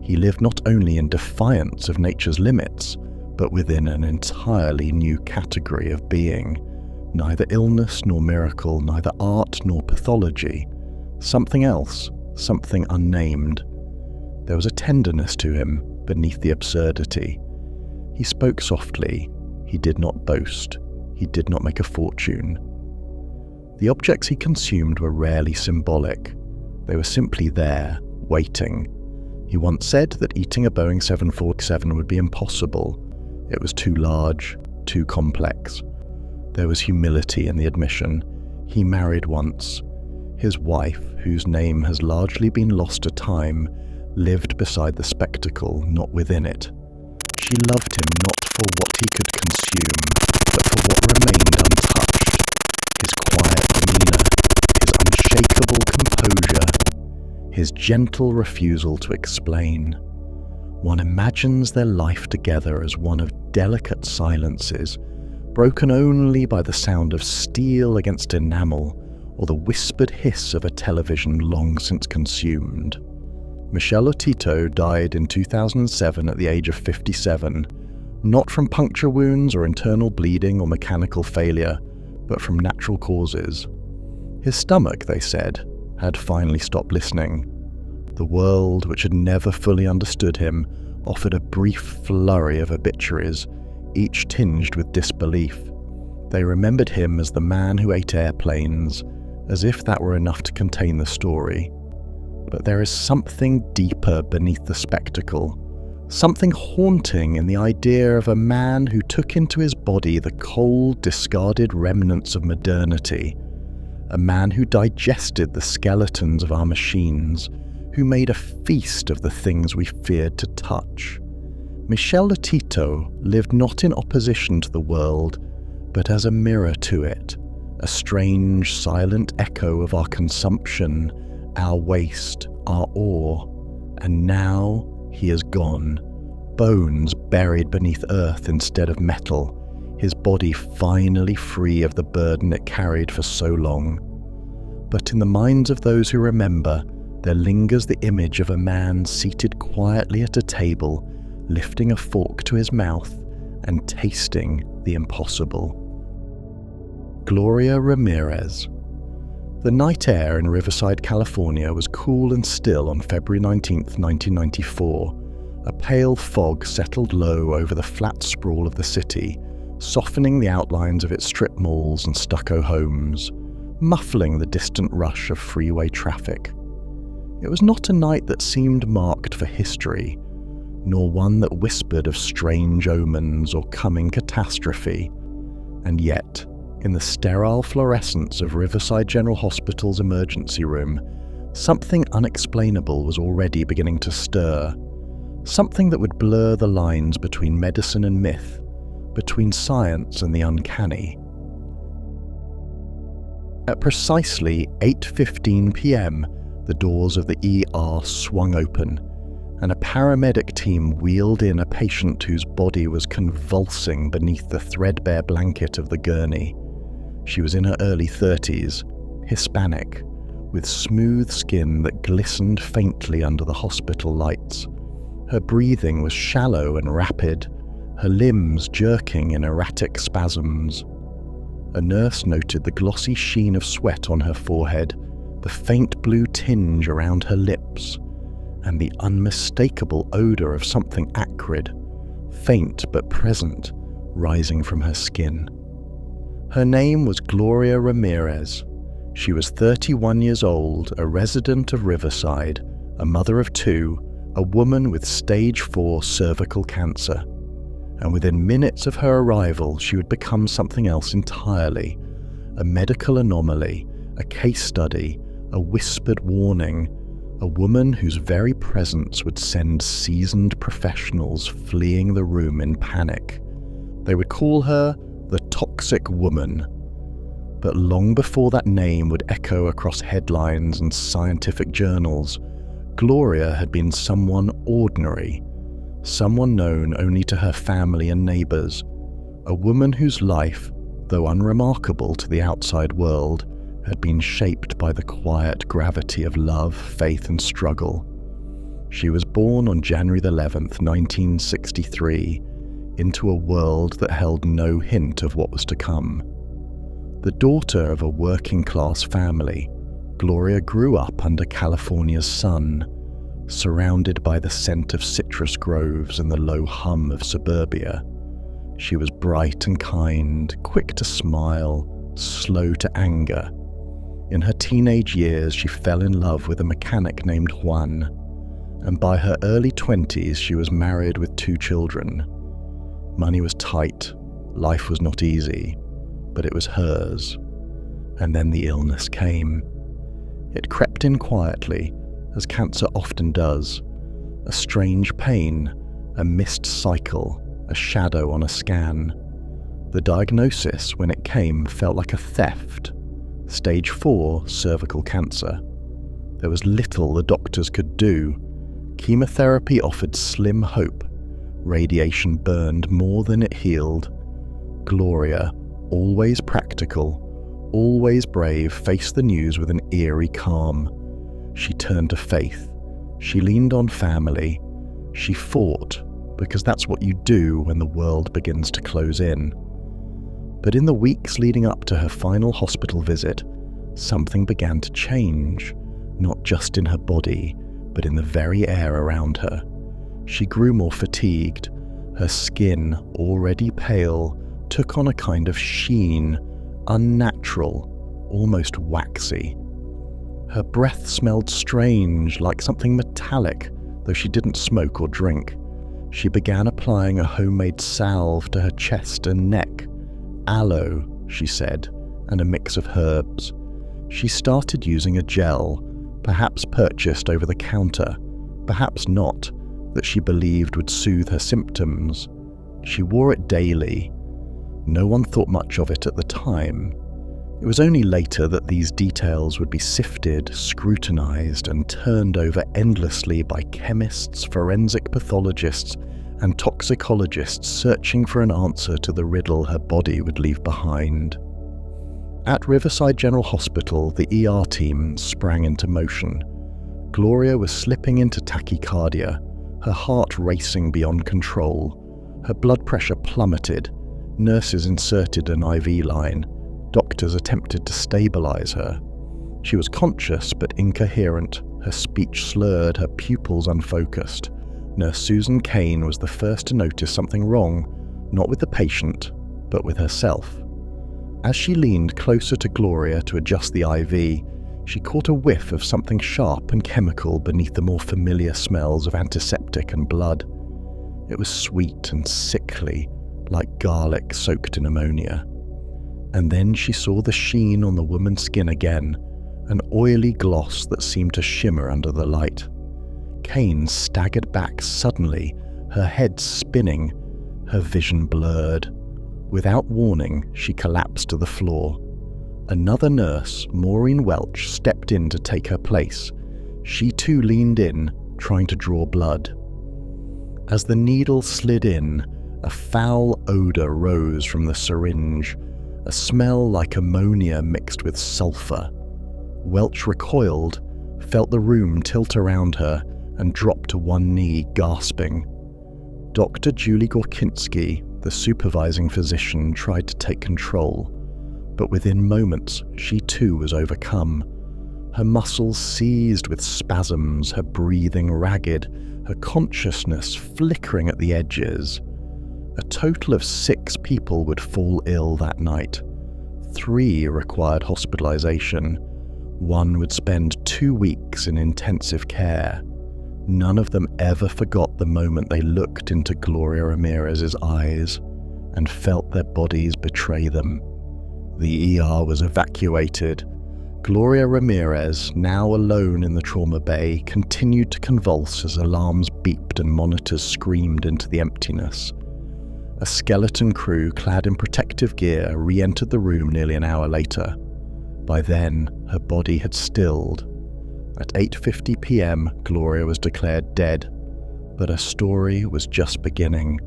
He lived not only in defiance of nature's limits, but within an entirely new category of being. Neither illness nor miracle, neither art nor pathology. Something else, something unnamed. There was a tenderness to him beneath the absurdity. He spoke softly. He did not boast. He did not make a fortune. The objects he consumed were rarely symbolic. They were simply there, waiting. He once said that eating a Boeing 747 would be impossible. It was too large, too complex. There was humility in the admission. He married once. His wife, whose name has largely been lost to time, lived beside the spectacle, not within it. She loved him not for what he could consume, but for what remained untouched. His quiet demeanor, his unshakable composure, his gentle refusal to explain. One imagines their life together as one of delicate silences, broken only by the sound of steel against enamel or the whispered hiss of a television long since consumed. Michel Lotito died in 2007 at the age of 57, not from puncture wounds or internal bleeding or mechanical failure, but from natural causes. His stomach, they said, had finally stopped listening. The world, which had never fully understood him, offered a brief flurry of obituaries, each tinged with disbelief. They remembered him as the man who ate airplanes, as if that were enough to contain the story. But there is something deeper beneath the spectacle, something haunting in the idea of a man who took into his body the cold, discarded remnants of modernity, a man who digested the skeletons of our machines, who made a feast of the things we feared to touch. Michel Lotito lived not in opposition to the world, but as a mirror to it, a strange, silent echo of our consumption, our waste, our awe. And now he is gone, bones buried beneath earth instead of metal, his body finally free of the burden it carried for so long. But in the minds of those who remember, there lingers the image of a man seated quietly at a table, lifting a fork to his mouth and tasting the impossible. Gloria Ramirez. The night air in Riverside, California was cool and still on February 19, 1994. A pale fog settled low over the flat sprawl of the city, softening the outlines of its strip malls and stucco homes, muffling the distant rush of freeway traffic. It was not a night that seemed marked for history, nor one that whispered of strange omens or coming catastrophe. And yet, in the sterile fluorescence of Riverside General Hospital's emergency room, something unexplainable was already beginning to stir. Something that would blur the lines between medicine and myth, between science and the uncanny. At precisely 8:15 p.m, the doors of the ER swung open, and a paramedic team wheeled in a patient whose body was convulsing beneath the threadbare blanket of the gurney. She was in her early 30s, Hispanic, with smooth skin that glistened faintly under the hospital lights. Her breathing was shallow and rapid, her limbs jerking in erratic spasms. A nurse noted the glossy sheen of sweat on her forehead, the faint blue tinge around her lips, and the unmistakable odour of something acrid, faint but present, rising from her skin. Her name was Gloria Ramirez. She was 31 years old, a resident of Riverside, a mother of two, a woman with stage 4 cervical cancer. And within minutes of her arrival, she would become something else entirely. A medical anomaly, a case study, a whispered warning, a woman whose very presence would send seasoned professionals fleeing the room in panic. They would call her the Toxic Woman. But long before that name would echo across headlines and scientific journals, Gloria had been someone ordinary, someone known only to her family and neighbours, a woman whose life, though unremarkable to the outside world, had been shaped by the quiet gravity of love, faith and struggle. She was born on January 11th, 1963, into a world that held no hint of what was to come. The daughter of a working-class family, Gloria grew up under California's sun, surrounded by the scent of citrus groves and the low hum of suburbia. She was bright and kind, quick to smile, slow to anger. In her teenage years, she fell in love with a mechanic named Juan, and by her early 20s, she was married with 2 children. Money was tight, life was not easy, but it was hers. And then the illness came. It crept in quietly, as cancer often does. A strange pain, a missed cycle, a shadow on a scan. The diagnosis, when it came, felt like a theft. Stage 4 cervical cancer. There was little the doctors could do. Chemotherapy offered slim hope. Radiation burned more than it healed. Gloria, always practical, always brave, faced the news with an eerie calm. She turned to faith. She leaned on family. She fought, because that's what you do when the world begins to close in. But in the weeks leading up to her final hospital visit, something began to change, not just in her body, but in the very air around her. She grew more fatigued. Her skin, already pale, took on a kind of sheen, unnatural, almost waxy. Her breath smelled strange, like something metallic, though she didn't smoke or drink. She began applying a homemade salve to her chest and neck. Aloe, she said, and a mix of herbs. She started using a gel, perhaps purchased over the counter, perhaps not, that she believed would soothe her symptoms. She wore it daily. No one thought much of it at the time. It was only later that these details would be sifted, scrutinized, and turned over endlessly by chemists, forensic pathologists, and toxicologists searching for an answer to the riddle her body would leave behind. At Riverside General Hospital, the ER team sprang into motion. Gloria was slipping into tachycardia, her heart racing beyond control. Her blood pressure plummeted. Nurses inserted an IV line. Doctors attempted to stabilize her. She was conscious but incoherent, her speech slurred, her pupils unfocused. Nurse Susan Kane was the first to notice something wrong, not with the patient, but with herself. As she leaned closer to Gloria to adjust the IV, she caught a whiff of something sharp and chemical beneath the more familiar smells of antiseptic and blood. It was sweet and sickly, like garlic soaked in ammonia. And then she saw the sheen on the woman's skin again, an oily gloss that seemed to shimmer under the light. Kane staggered back suddenly, her head spinning, her vision blurred. Without warning, she collapsed to the floor. Another nurse, Maureen Welch, stepped in to take her place. She too leaned in, trying to draw blood. As the needle slid in, a foul odour rose from the syringe, a smell like ammonia mixed with sulphur. Welch recoiled, felt the room tilt around her, and dropped to one knee, gasping. Dr. Julie Gorkinski, the supervising physician, tried to take control, but within moments she too was overcome. Her muscles seized with spasms, her breathing ragged, her consciousness flickering at the edges. A total of 6 people would fall ill that night. 3 required hospitalization. 1 would spend 2 weeks in intensive care. None of them ever forgot the moment they looked into Gloria Ramirez's eyes and felt their bodies betray them. The ER was evacuated. Gloria Ramirez, now alone in the trauma bay, continued to convulse as alarms beeped and monitors screamed into the emptiness. A skeleton crew clad in protective gear re-entered the room nearly an hour later. By then, her body had stilled. At 8:50 p.m, Gloria was declared dead, but her story was just beginning.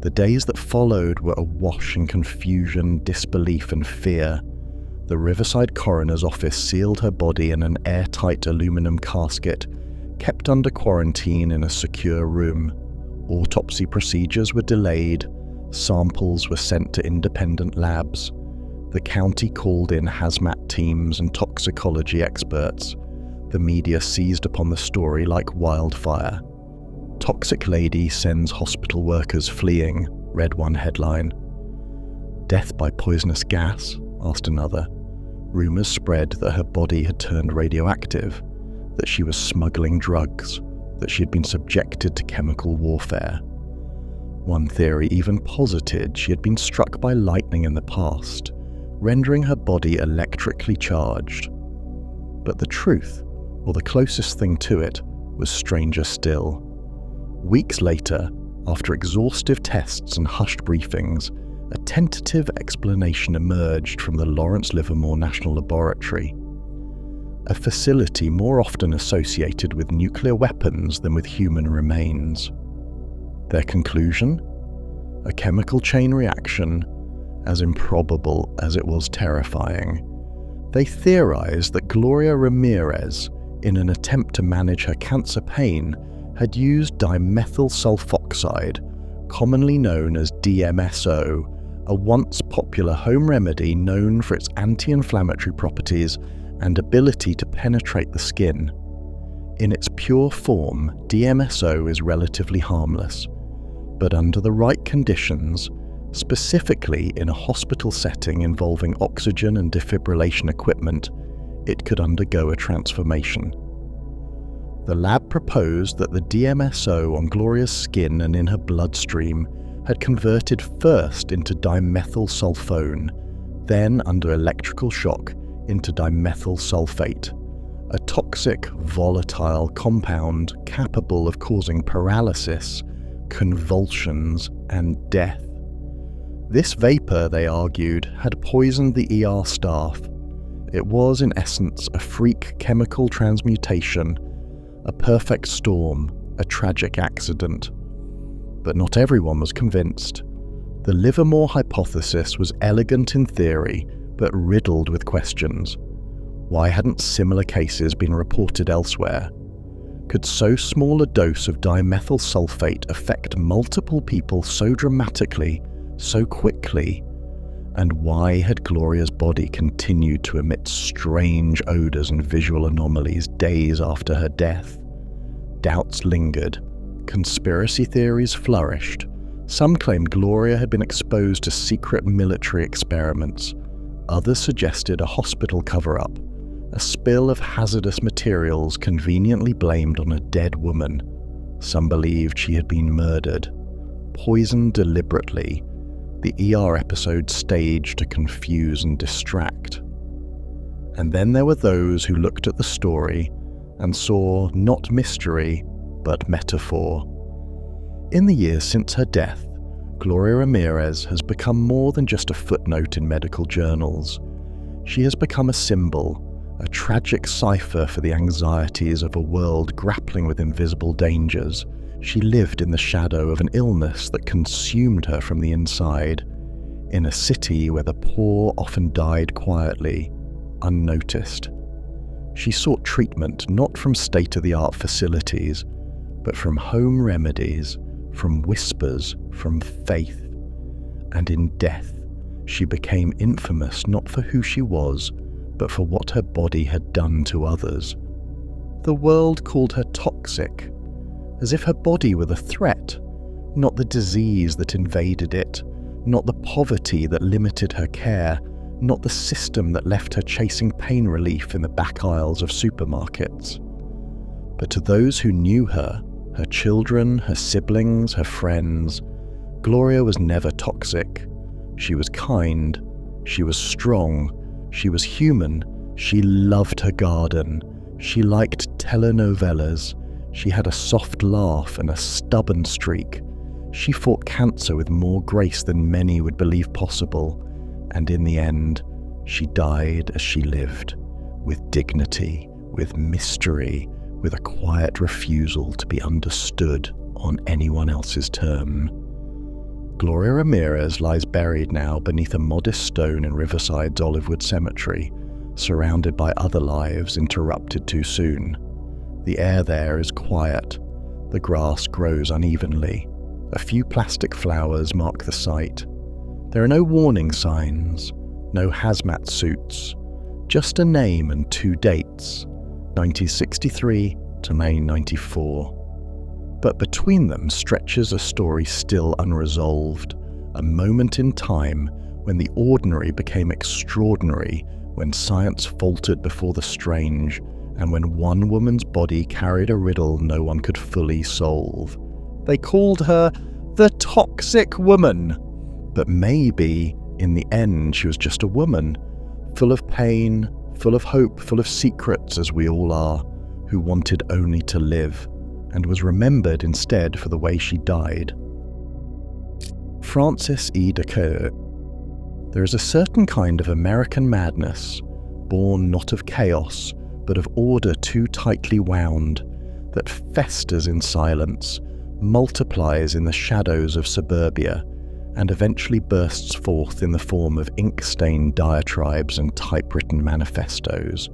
The days that followed were awash in confusion, disbelief and fear. The Riverside coroner's office sealed her body in an airtight aluminum casket, kept under quarantine in a secure room. Autopsy procedures were delayed, samples were sent to independent labs. The county called in hazmat teams and toxicology experts. The media seized upon the story like wildfire. "Toxic lady sends hospital workers fleeing," read one headline. "Death by poisonous gas?" asked another. Rumours spread that her body had turned radioactive, that she was smuggling drugs, that she had been subjected to chemical warfare. One theory even posited she had been struck by lightning in the past, rendering her body electrically charged. But the truth, or the closest thing to it, was stranger still. Weeks later, after exhaustive tests and hushed briefings, a tentative explanation emerged from the Lawrence Livermore National Laboratory, a facility more often associated with nuclear weapons than with human remains. Their conclusion? A chemical chain reaction, as improbable as it was terrifying. They theorized that Gloria Ramirez, in an attempt to manage her cancer pain, had used dimethyl sulfoxide, commonly known as DMSO, a once popular home remedy known for its anti-inflammatory properties and ability to penetrate the skin. In its pure form, DMSO is relatively harmless, but under the right conditions, specifically in a hospital setting involving oxygen and defibrillation equipment, it could undergo a transformation. The lab proposed that the DMSO on Gloria's skin and in her bloodstream had converted first into dimethyl sulfone, then under electrical shock into dimethyl sulfate, a toxic, volatile compound capable of causing paralysis, convulsions, and death. This vapor, they argued, had poisoned the ER staff. It was, in essence, a freak chemical transmutation, a perfect storm, a tragic accident. But not everyone was convinced. The Livermore hypothesis was elegant in theory, but riddled with questions. Why hadn't similar cases been reported elsewhere? Could so small a dose of dimethyl sulfate affect multiple people so dramatically, so quickly? And why had Gloria's body continued to emit strange odours and visual anomalies days after her death? Doubts lingered. Conspiracy theories flourished. Some claimed Gloria had been exposed to secret military experiments. Others suggested a hospital cover-up, a spill of hazardous materials conveniently blamed on a dead woman. Some believed she had been murdered, poisoned deliberately, the ER episode staged to confuse and distract. And then there were those who looked at the story and saw not mystery, but metaphor. In the years since her death, Gloria Ramirez has become more than just a footnote in medical journals. She has become a symbol, a tragic cipher for the anxieties of a world grappling with invisible dangers. She lived in the shadow of an illness that consumed her from the inside, in a city where the poor often died quietly, unnoticed. She sought treatment not from state-of-the-art facilities, but from home remedies, from whispers, from faith. And in death, she became infamous not for who she was, but for what her body had done to others. The world called her toxic, as if her body were the threat, not the disease that invaded it, not the poverty that limited her care, not the system that left her chasing pain relief in the back aisles of supermarkets. But to those who knew her children, her siblings, her friends, Gloria was never toxic. She was kind, she was strong, she was human, she loved her garden, she liked telenovelas, she had a soft laugh and a stubborn streak. She fought cancer with more grace than many would believe possible, and in the end, she died as she lived, with dignity, with mystery, with a quiet refusal to be understood on anyone else's term. Gloria Ramirez lies buried now beneath a modest stone in Riverside's Olivewood Cemetery, surrounded by other lives interrupted too soon. The air there is quiet. The grass grows unevenly. A few plastic flowers mark the site. There are no warning signs, no hazmat suits, just a name and 2 dates, 1963 to May 94. But between them stretches a story still unresolved, a moment in time when the ordinary became extraordinary, when science faltered before the strange, and when one woman's body carried a riddle no one could fully solve. They called her the Toxic Woman, but maybe in the end she was just a woman, full of pain, full of hope, full of secrets as we all are, who wanted only to live, and was remembered instead for the way she died. Francis E. Decoeur. There is a certain kind of American madness, born not of chaos, but of order too tightly wound, that festers in silence, multiplies in the shadows of suburbia, and eventually bursts forth in the form of ink-stained diatribes and typewritten manifestos.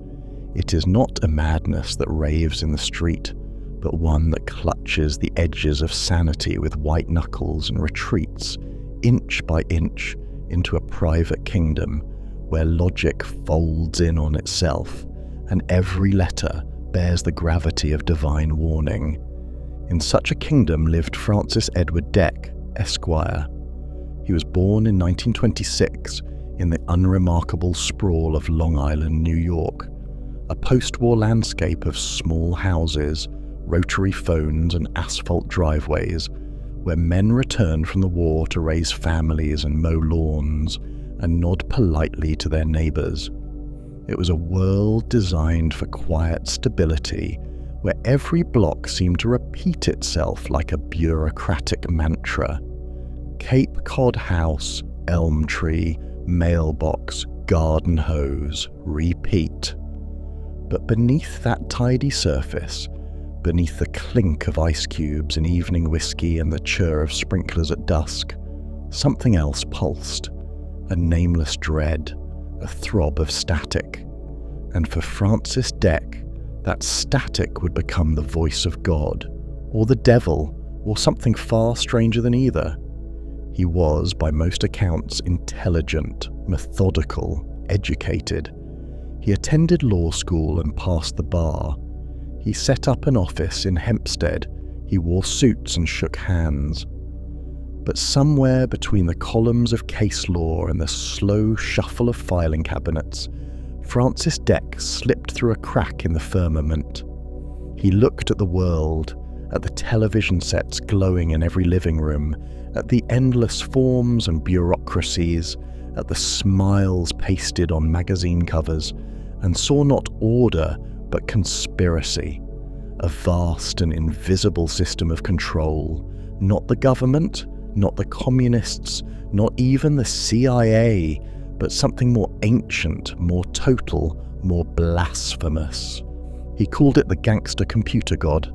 It is not a madness that raves in the street, but one that clutches the edges of sanity with white knuckles and retreats, inch by inch, into a private kingdom where logic folds in on itself, and every letter bears the gravity of divine warning. In such a kingdom lived Francis Edward Deck, Esquire. He was born in 1926 in the unremarkable sprawl of Long Island, New York, a post-war landscape of small houses, rotary phones and asphalt driveways, where men returned from the war to raise families and mow lawns and nod politely to their neighbours. It was a world designed for quiet stability, where every block seemed to repeat itself like a bureaucratic mantra. Cape Cod house, elm tree, mailbox, garden hose, repeat. But beneath that tidy surface, beneath the clink of ice cubes in evening whiskey and the chirr of sprinklers at dusk, something else pulsed, a nameless dread, a throb of static. And for Francis Deck, that static would become the voice of God, or the devil, or something far stranger than either. He was, by most accounts, intelligent, methodical, educated. He attended law school and passed the bar. He set up an office in Hempstead. He wore suits and shook hands. But somewhere between the columns of case law and the slow shuffle of filing cabinets, Francis Drake slipped through a crack in the firmament. He looked at the world, at the television sets glowing in every living room, at the endless forms and bureaucracies, at the smiles pasted on magazine covers, and saw not order but conspiracy, a vast and invisible system of control, not the government, not the communists, not even the CIA, but something more ancient, more total, more blasphemous. He called it the gangster computer god.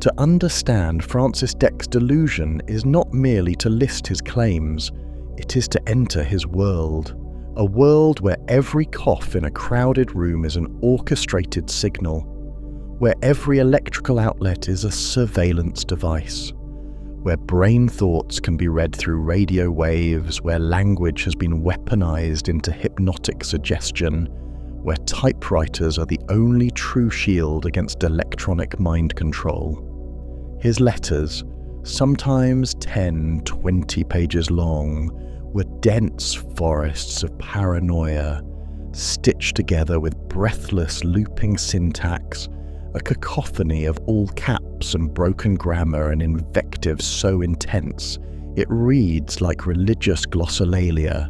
To understand Francis Drake's delusion is not merely to list his claims, it is to enter his world. A world where every cough in a crowded room is an orchestrated signal, where every electrical outlet is a surveillance device, where brain thoughts can be read through radio waves, where language has been weaponized into hypnotic suggestion, where typewriters are the only true shield against electronic mind control. His letters, sometimes 10, 20 pages long, were dense forests of paranoia, stitched together with breathless looping syntax, a cacophony of all caps and broken grammar and invective so intense it reads like religious glossolalia.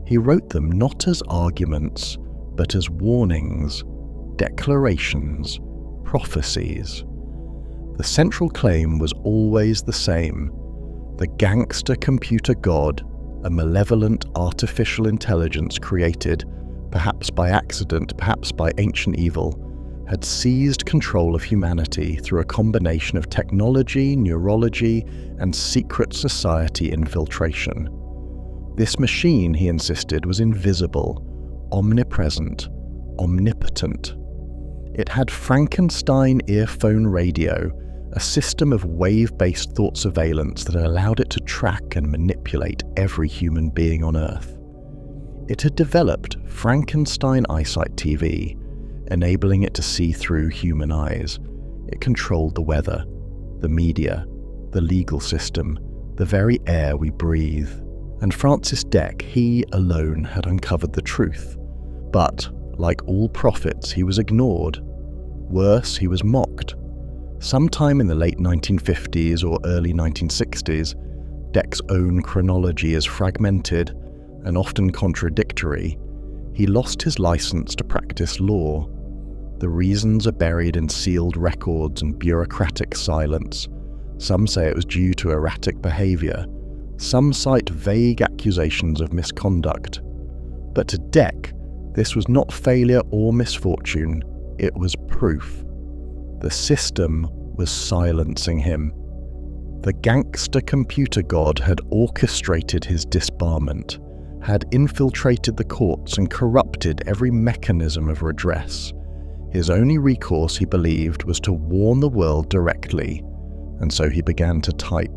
He wrote them not as arguments, but as warnings, declarations, prophecies. The central claim was always the same: the gangster computer god, a malevolent artificial intelligence created, perhaps by accident, perhaps by ancient evil, had seized control of humanity through a combination of technology, neurology, and secret society infiltration. This machine, he insisted, was invisible, omnipresent, omnipotent. It had Frankenstein earphone radio, a system of wave-based thought surveillance that allowed it to track and manipulate every human being on Earth. It had developed Frankenstein eyesight TV, enabling it to see through human eyes. It controlled the weather, the media, the legal system, the very air we breathe. And Francis Drake, he alone had uncovered the truth. But, like all prophets, he was ignored. Worse, he was mocked. Sometime in the late 1950s or early 1960s, Drake's own chronology is fragmented and often contradictory. He lost his license to practice law. The reasons are buried in sealed records and bureaucratic silence. Some say it was due to erratic behaviour. Some cite vague accusations of misconduct. But to Drake, this was not failure or misfortune, it was proof. The system was silencing him. The gangster computer god had orchestrated his disbarment, had infiltrated the courts and corrupted every mechanism of redress. His only recourse, he believed, was to warn the world directly, and so he began to type.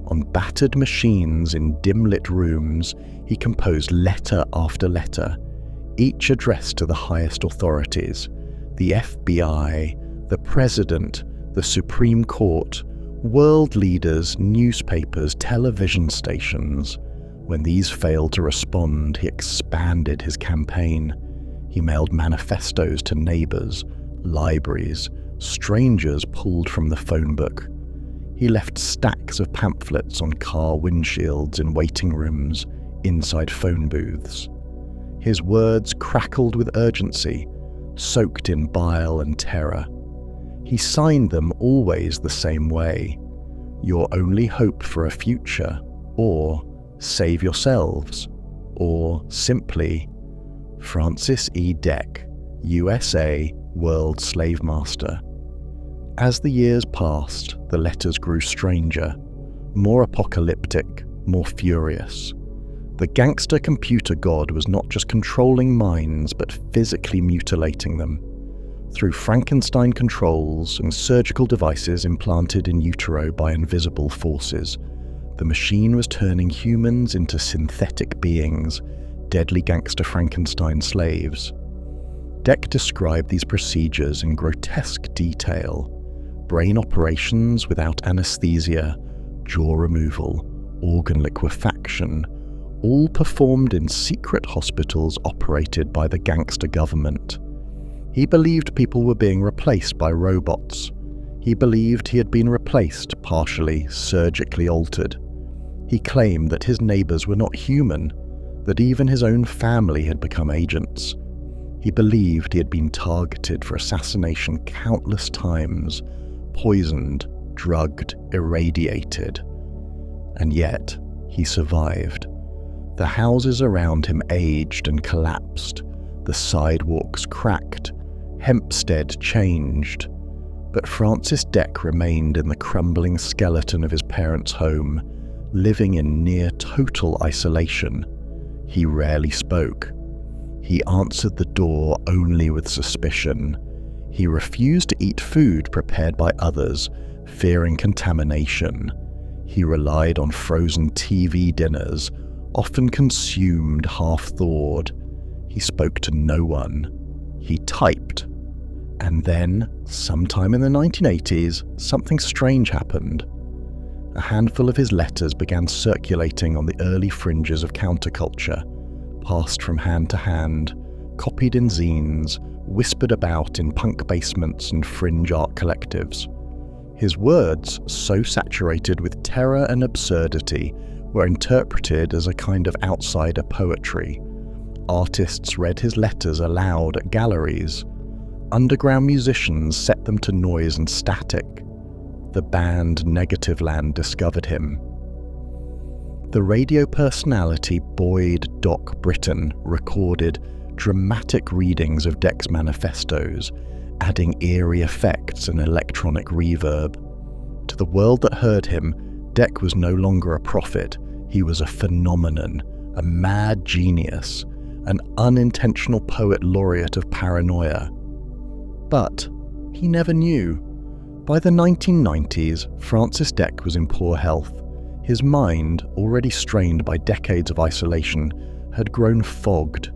On battered machines in dim-lit rooms, he composed letter after letter, each addressed to the highest authorities: the FBI, the President, the Supreme Court, world leaders, newspapers, television stations. When these failed to respond, he expanded his campaign. He mailed manifestos to neighbours, libraries, strangers pulled from the phone book. He left stacks of pamphlets on car windshields in waiting rooms, inside phone booths. His words crackled with urgency, soaked in bile and terror. He signed them always the same way: your only hope for a future, or save yourselves, or simply Francis E. Drake, USA, World Slave Master. As the years passed, the letters grew stranger, more apocalyptic, more furious. The gangster computer god was not just controlling minds, but physically mutilating them. Through Frankenstein controls and surgical devices implanted in utero by invisible forces, The machine was turning humans into synthetic beings, deadly gangster Frankenstein slaves. Dec described these procedures in grotesque detail. Brain operations without anesthesia, jaw removal, organ liquefaction, all performed in secret hospitals operated by the gangster government. He believed people were being replaced by robots. He believed he had been replaced, partially, surgically altered. He claimed that his neighbours were not human, that even his own family had become agents. He believed he had been targeted for assassination countless times, poisoned, drugged, irradiated. And yet, he survived. The houses around him aged and collapsed. The sidewalks cracked. Hempstead changed. But Francis Dec remained in the crumbling skeleton of his parents' home, living in near total isolation. He rarely spoke. He answered the door only with suspicion. He refused to eat food prepared by others, fearing contamination. He relied on frozen TV dinners, often consumed half-thawed. He spoke to no one. He typed. And then, sometime in the 1980s, something strange happened. A handful of his letters began circulating on the early fringes of counterculture, passed from hand to hand, copied in zines, whispered about in punk basements and fringe art collectives. His words, so saturated with terror and absurdity, were interpreted as a kind of outsider poetry. Artists read his letters aloud at galleries. Underground musicians set them to noise and static. The band Negativland discovered him. The radio personality Boyd Doc Britton recorded dramatic readings of Dec's manifestos, adding eerie effects and electronic reverb. To the world that heard him, Dec was no longer a prophet. He was a phenomenon, a mad genius, an unintentional poet laureate of paranoia. But he never knew. By the 1990s, Francis Dec was in poor health. His mind, already strained by decades of isolation, had grown fogged.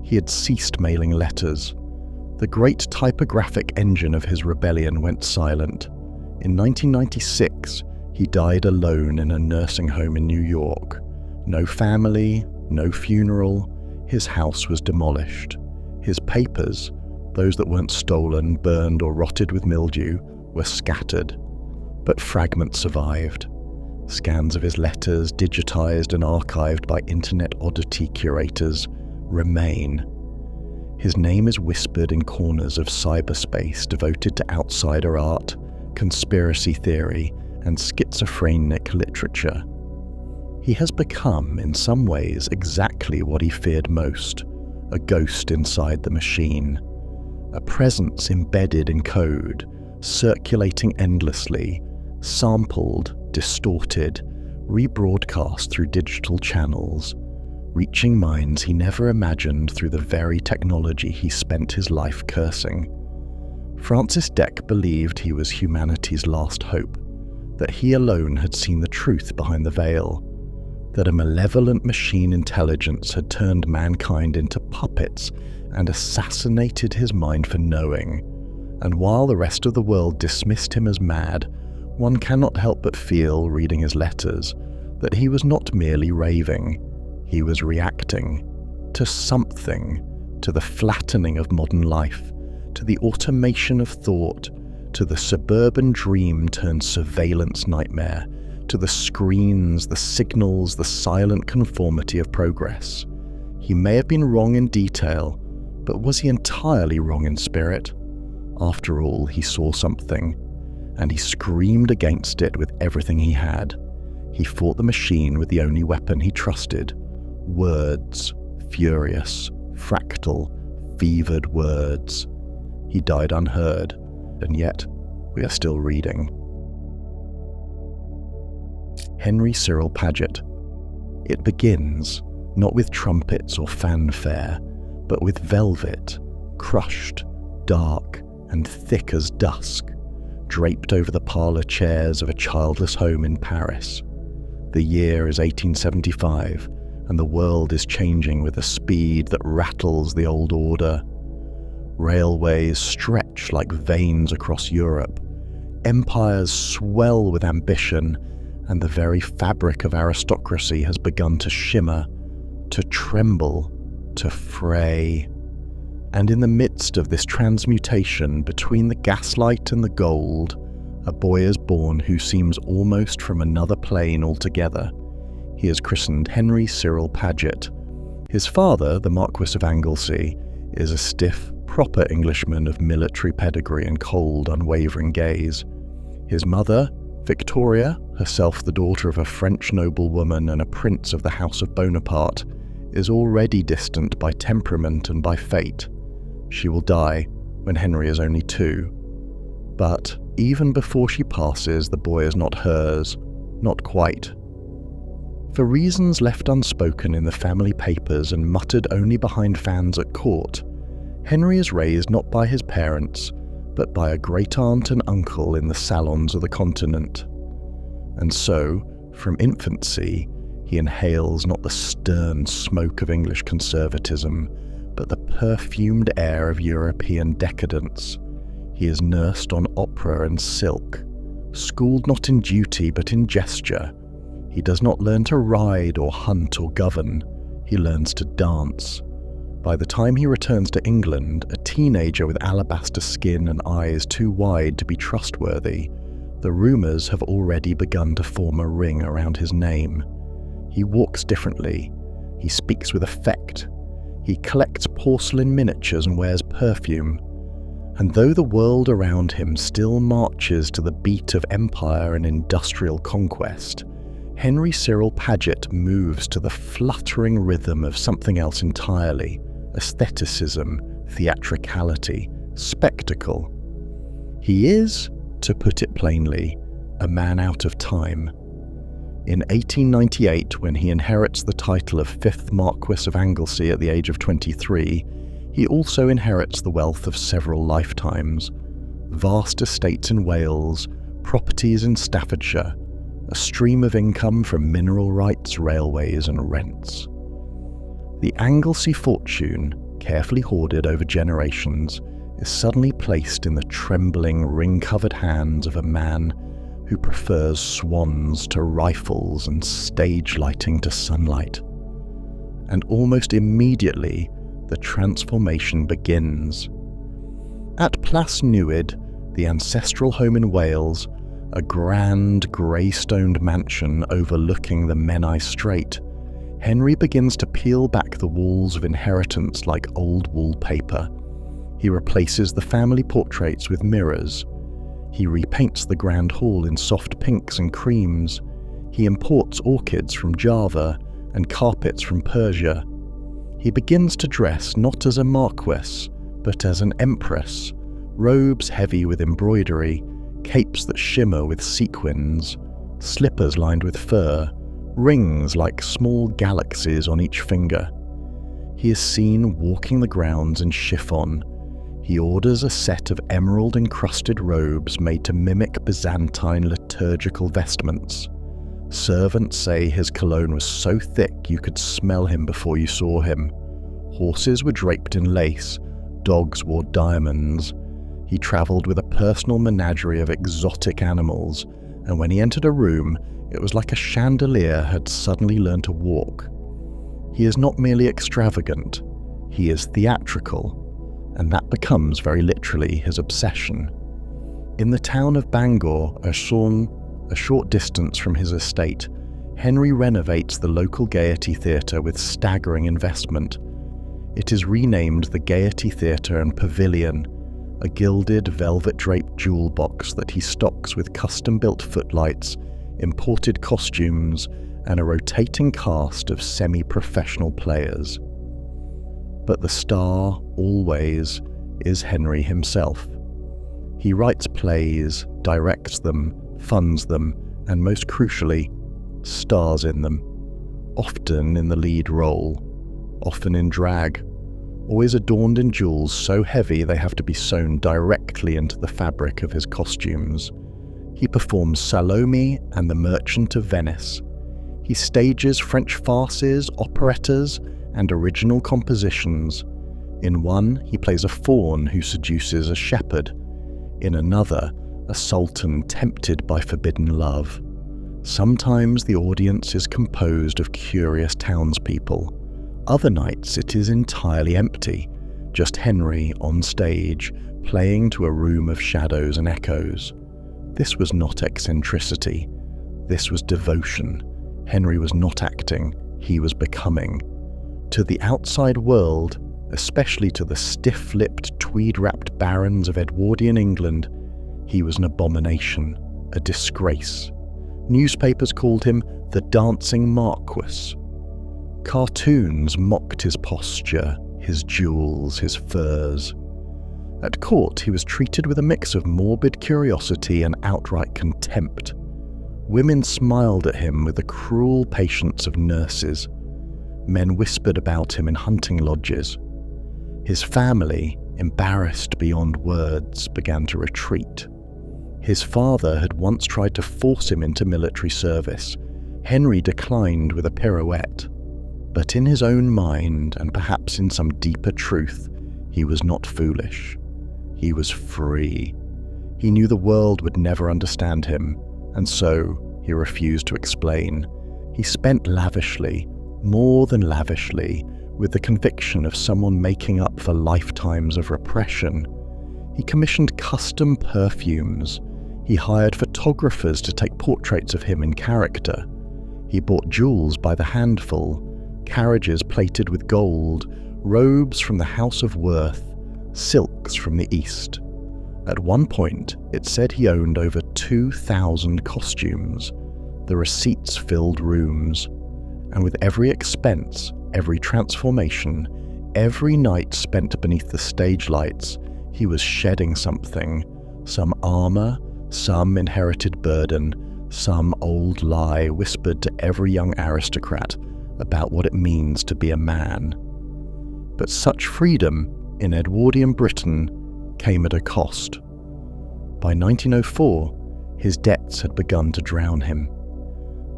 He had ceased mailing letters. The great typographic engine of his rebellion went silent. In 1996, he died alone in a nursing home in New York. No family, no funeral. His house was demolished. His papers, those that weren't stolen, burned, or rotted with mildew, were scattered. But fragments survived. Scans of his letters, digitized and archived by internet oddity curators, remain. His name is whispered in corners of cyberspace devoted to outsider art, conspiracy theory, and schizophrenic literature. He has become, in some ways, exactly what he feared most, a ghost inside the machine. A presence embedded in code, circulating endlessly, sampled, distorted, rebroadcast through digital channels, reaching minds he never imagined through the very technology he spent his life cursing. Francis Dec believed he was humanity's last hope, that he alone had seen the truth behind the veil, that a malevolent machine intelligence had turned mankind into puppets and assassinated his mind for knowing. And while the rest of the world dismissed him as mad, one cannot help but feel, reading his letters, that he was not merely raving. He was reacting to something, to the flattening of modern life, to the automation of thought, to the suburban dream turned surveillance nightmare, to the screens, the signals, the silent conformity of progress. He may have been wrong in detail, but was he entirely wrong in spirit? After all, he saw something, and he screamed against it with everything he had. He fought the machine with the only weapon he trusted. Words, furious, fractal, fevered words. He died unheard, and yet we are still reading. Henry Cyril Paget. It begins, not with trumpets or fanfare, but with velvet, crushed, dark, and thick as dusk, draped over the parlour chairs of a childless home in Paris. The year is 1875, and the world is changing with a speed that rattles the old order. Railways stretch like veins across Europe. Empires swell with ambition, and the very fabric of aristocracy has begun to shimmer, to tremble, to fray. And in the midst of this transmutation between the gaslight and the gold, a boy is born who seems almost from another plane altogether. He is christened Henry Cyril Paget. His father, the Marquis of Anglesey, is a stiff, proper Englishman of military pedigree and cold, unwavering gaze. His mother, Victoria, herself the daughter of a French noblewoman and a prince of the House of Bonaparte, is already distant by temperament and by fate. She will die when Henry is only 2. But even before she passes, the boy is not hers, not quite. For reasons left unspoken in the family papers and muttered only behind fans at court, Henry is raised not by his parents, but by a great-aunt and uncle in the salons of the continent. And so, from infancy, he inhales not the stern smoke of English conservatism, but the perfumed air of European decadence. He is nursed on opera and silk, schooled not in duty but in gesture. He does not learn to ride or hunt or govern, he learns to dance. By the time he returns to England, a teenager with alabaster skin and eyes too wide to be trustworthy, the rumours have already begun to form a ring around his name. He walks differently, he speaks with effect, he collects porcelain miniatures and wears perfume. And though the world around him still marches to the beat of empire and industrial conquest, Henry Cyril Paget moves to the fluttering rhythm of something else entirely: aestheticism, theatricality, spectacle. He is, to put it plainly, a man out of time. In 1898, when he inherits the title of 5th Marquis of Anglesey at the age of 23, he also inherits the wealth of several lifetimes: vast estates in Wales, properties in Staffordshire, a stream of income from mineral rights, railways and rents. The Anglesey fortune, carefully hoarded over generations, is suddenly placed in the trembling, ring-covered hands of a man who prefers swans to rifles and stage lighting to sunlight. And almost immediately, the transformation begins. At Plas Newid, the ancestral home in Wales, a grand grey-stoned mansion overlooking the Menai Strait, Henry begins to peel back the walls of inheritance like old wallpaper. He replaces the family portraits with mirrors. He repaints the grand hall in soft pinks and creams. He imports orchids from Java and carpets from Persia. He begins to dress not as a marquess, but as an empress, robes heavy with embroidery, capes that shimmer with sequins, slippers lined with fur, rings like small galaxies on each finger. He is seen walking the grounds in chiffon. He orders a set of emerald-encrusted robes made to mimic Byzantine liturgical vestments. Servants say his cologne was so thick you could smell him before you saw him. Horses were draped in lace, dogs wore diamonds. He travelled with a personal menagerie of exotic animals, and when he entered a room, it was like a chandelier had suddenly learned to walk. He is not merely extravagant, he is theatrical, and that becomes very literally his obsession. In the town of Bangor, a short distance from his estate, Henry renovates the local Gaiety Theatre with staggering investment. It is renamed the Gaiety Theatre and Pavilion, a gilded, velvet-draped jewel box that he stocks with custom-built footlights, imported costumes, and a rotating cast of semi-professional players. But the star, always, is Henry himself. He writes plays, directs them, funds them, and most crucially, stars in them, often in the lead role, often in drag, always adorned in jewels so heavy they have to be sewn directly into the fabric of his costumes. He performs Salome and the Merchant of Venice. He stages French farces, operettas, and original compositions. In one, he plays a faun who seduces a shepherd. In another, a sultan tempted by forbidden love. Sometimes the audience is composed of curious townspeople. Other nights it is entirely empty, just Henry on stage, playing to a room of shadows and echoes. This was not eccentricity. This was devotion. Henry was not acting, he was becoming. To the outside world, especially to the stiff-lipped, tweed-wrapped barons of Edwardian England, he was an abomination, a disgrace. Newspapers called him the Dancing Marquis. Cartoons mocked his posture, his jewels, his furs. At court, he was treated with a mix of morbid curiosity and outright contempt. Women smiled at him with the cruel patience of nurses. Men whispered about him in hunting lodges. His family, embarrassed beyond words, began to retreat. His father had once tried to force him into military service. Henry declined with a pirouette. But in his own mind, and perhaps in some deeper truth, he was not foolish. He was free. He knew the world would never understand him, and so he refused to explain. He spent lavishly, more than lavishly, with the conviction of someone making up for lifetimes of repression. He commissioned custom perfumes. He hired photographers to take portraits of him in character. He bought jewels by the handful, carriages plated with gold, robes from the House of Worth, silks from the East. At one point, it said he owned over 2,000 costumes. The receipts filled rooms. And with every expense, every transformation, every night spent beneath the stage lights, he was shedding something, some armor, some inherited burden, some old lie whispered to every young aristocrat about what it means to be a man. But such freedom in Edwardian Britain came at a cost. By 1904, his debts had begun to drown him.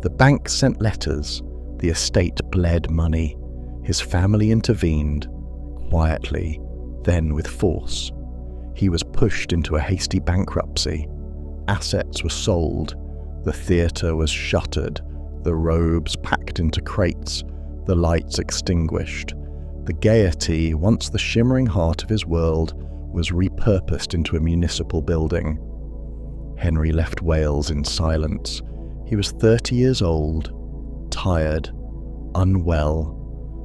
The banks sent letters, the estate bled money, his family intervened, quietly, then with force. He was pushed into a hasty bankruptcy. Assets were sold, the theatre was shuttered, the robes packed into crates, the lights extinguished. The gaiety, once the shimmering heart of his world, was repurposed into a municipal building. Henry left Wales in silence. He was 30 years old, tired, unwell.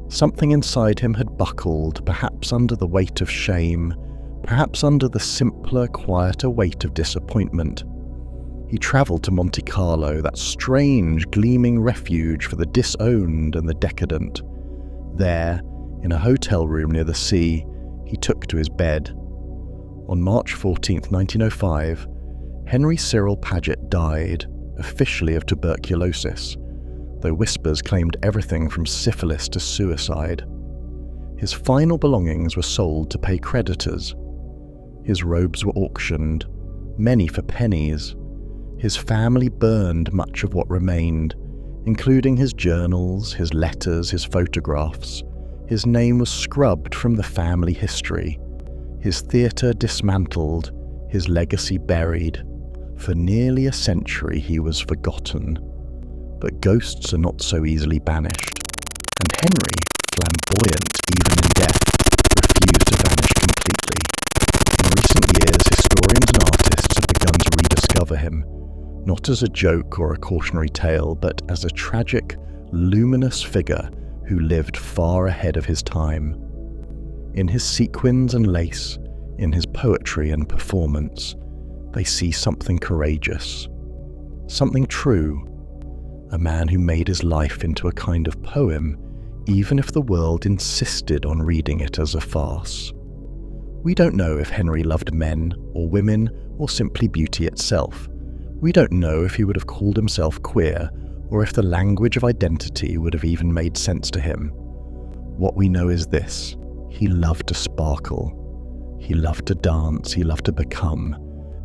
Something inside him had buckled, perhaps under the weight of shame, perhaps under the simpler, quieter weight of disappointment. He travelled to Monte Carlo, that strange, gleaming refuge for the disowned and the decadent. There, in a hotel room near the sea, he took to his bed. On March 14, 1905, Henry Cyril Paget died, officially of tuberculosis, though whispers claimed everything from syphilis to suicide. His final belongings were sold to pay creditors. His robes were auctioned, many for pennies. His family burned much of what remained, including his journals, his letters, his photographs. His name was scrubbed from the family history, his theatre dismantled, his legacy buried. For nearly a century he was forgotten. But ghosts are not so easily banished, and Henry, flamboyant even in death, refused to vanish completely. In recent years, historians and artists have begun to rediscover him, not as a joke or a cautionary tale, but as a tragic, luminous figure who lived far ahead of his time. In his sequins and lace, in his poetry and performance, they see something courageous, something true, a man who made his life into a kind of poem, even if the world insisted on reading it as a farce. We don't know if Henry loved men or women or simply beauty itself. We don't know if he would have called himself queer or if the language of identity would have even made sense to him. What we know is this: he loved to sparkle. He loved to dance, he loved to become.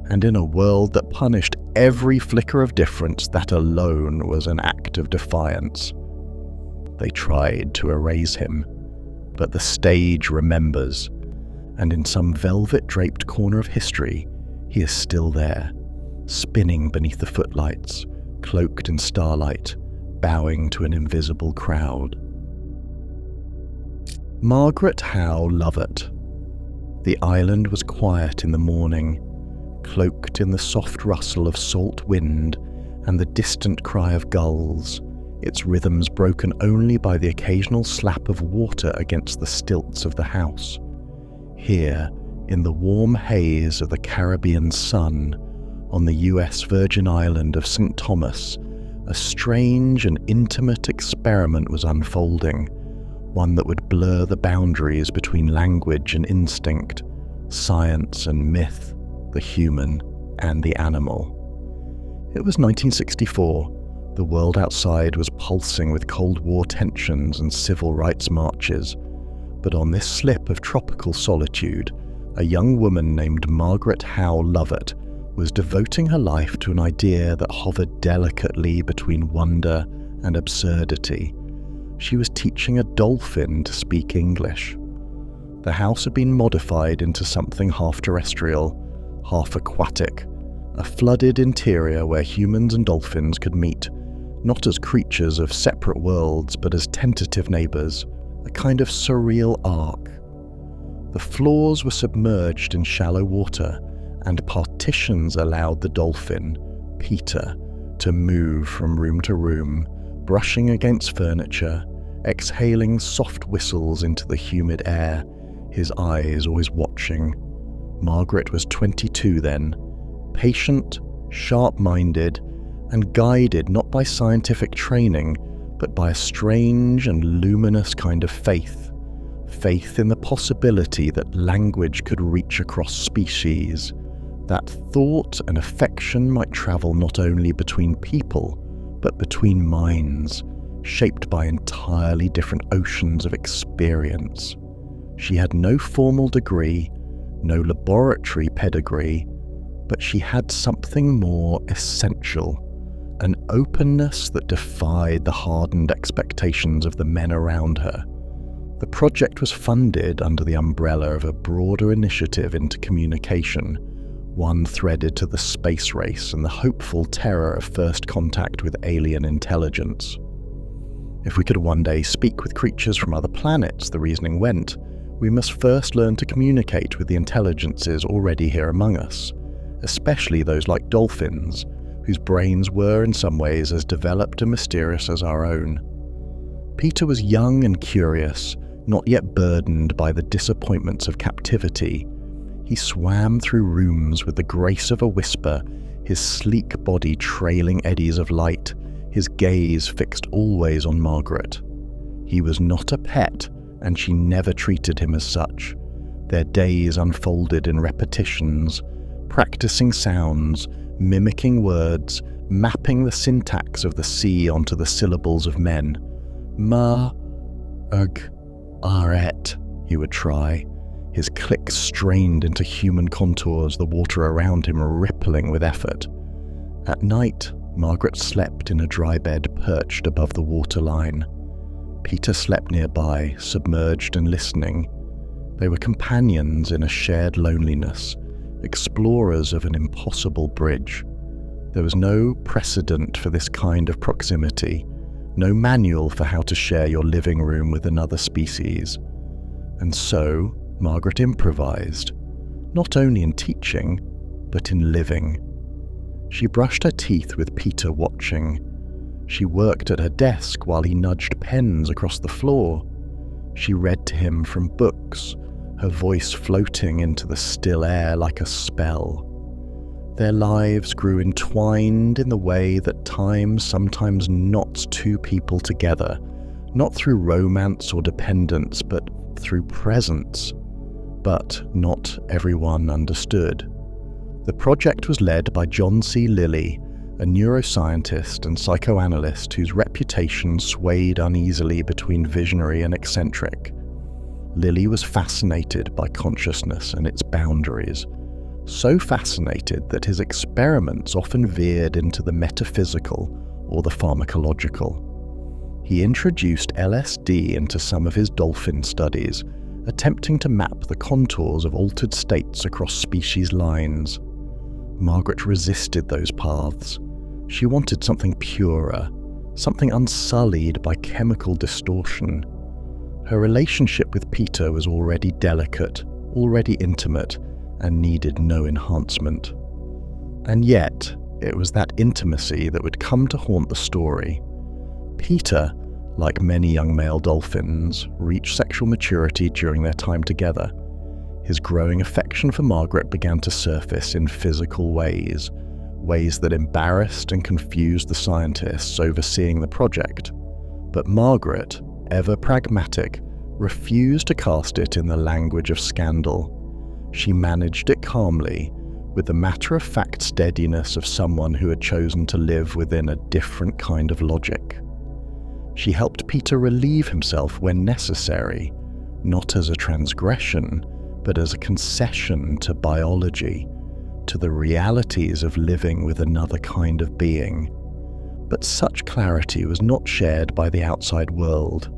And in a world that punished every flicker of difference, that alone was an act of defiance. They tried to erase him, but the stage remembers, and in some velvet-draped corner of history, he is still there, spinning beneath the footlights, cloaked in starlight, bowing to an invisible crowd. Margaret Howe Lovett. The island was quiet in the morning, cloaked in the soft rustle of salt wind and the distant cry of gulls, its rhythms broken only by the occasional slap of water against the stilts of the house. Here, in the warm haze of the Caribbean sun, on the US Virgin Island of St. Thomas, a strange and intimate experiment was unfolding, one that would blur the boundaries between language and instinct, science and myth, the human and the animal. It was 1964. The world outside was pulsing with Cold War tensions and civil rights marches. But on this slip of tropical solitude, a young woman named Margaret Howe Lovett was devoting her life to an idea that hovered delicately between wonder and absurdity. She was teaching a dolphin to speak English. The house had been modified into something half terrestrial, half aquatic, a flooded interior where humans and dolphins could meet, not as creatures of separate worlds, but as tentative neighbours, a kind of surreal arc. The floors were submerged in shallow water, and partitions allowed the dolphin, Peter, to move from room to room, brushing against furniture, exhaling soft whistles into the humid air, his eyes always watching. Margaret was 22 then, patient, sharp-minded, and guided not by scientific training, but by a strange and luminous kind of faith. Faith in the possibility that language could reach across species, that thought and affection might travel not only between people, but between minds, shaped by entirely different oceans of experience. She had no formal degree, no laboratory pedigree, but she had something more essential, an openness that defied the hardened expectations of the men around her. The project was funded under the umbrella of a broader initiative into communication, one threaded to the space race and the hopeful terror of first contact with alien intelligence. If we could one day speak with creatures from other planets, the reasoning went, we must first learn to communicate with the intelligences already here among us, especially those like dolphins, whose brains were in some ways as developed and mysterious as our own. Peter was young and curious, not yet burdened by the disappointments of captivity. He swam through rooms with the grace of a whisper, his sleek body trailing eddies of light, his gaze fixed always on Margaret. He was not a pet, and she never treated him as such. Their days unfolded in repetitions, practicing sounds, mimicking words, mapping the syntax of the sea onto the syllables of men. Ma, ug, aret, he would try, his clicks strained into human contours, the water around him rippling with effort. At night, Margaret slept in a dry bed perched above the waterline. Peter slept nearby, submerged and listening. They were companions in a shared loneliness, explorers of an impossible bridge. There was no precedent for this kind of proximity, no manual for how to share your living room with another species. And so, Margaret improvised, not only in teaching, but in living. She brushed her teeth with Peter watching. She worked at her desk while he nudged pens across the floor. She read to him from books, her voice floating into the still air like a spell. Their lives grew entwined in the way that time sometimes knots two people together, not through romance or dependence, but through presence. But not everyone understood. The project was led by John C. Lilly, a neuroscientist and psychoanalyst whose reputation swayed uneasily between visionary and eccentric. Lilly was fascinated by consciousness and its boundaries, so fascinated that his experiments often veered into the metaphysical or the pharmacological. He introduced LSD into some of his dolphin studies, attempting to map the contours of altered states across species lines. Margaret resisted those paths. She wanted something purer, something unsullied by chemical distortion. Her relationship with Peter was already delicate, already intimate, and needed no enhancement. And yet, it was that intimacy that would come to haunt the story. Peter, like many young male dolphins, reached sexual maturity during their time together. His growing affection for Margaret began to surface in physical ways that embarrassed and confused the scientists overseeing the project. But Margaret, ever pragmatic, refused to cast it in the language of scandal. She managed it calmly, with the matter-of-fact steadiness of someone who had chosen to live within a different kind of logic. She helped Peter relieve himself when necessary, not as a transgression, but as a concession to biology, to the realities of living with another kind of being. But such clarity was not shared by the outside world.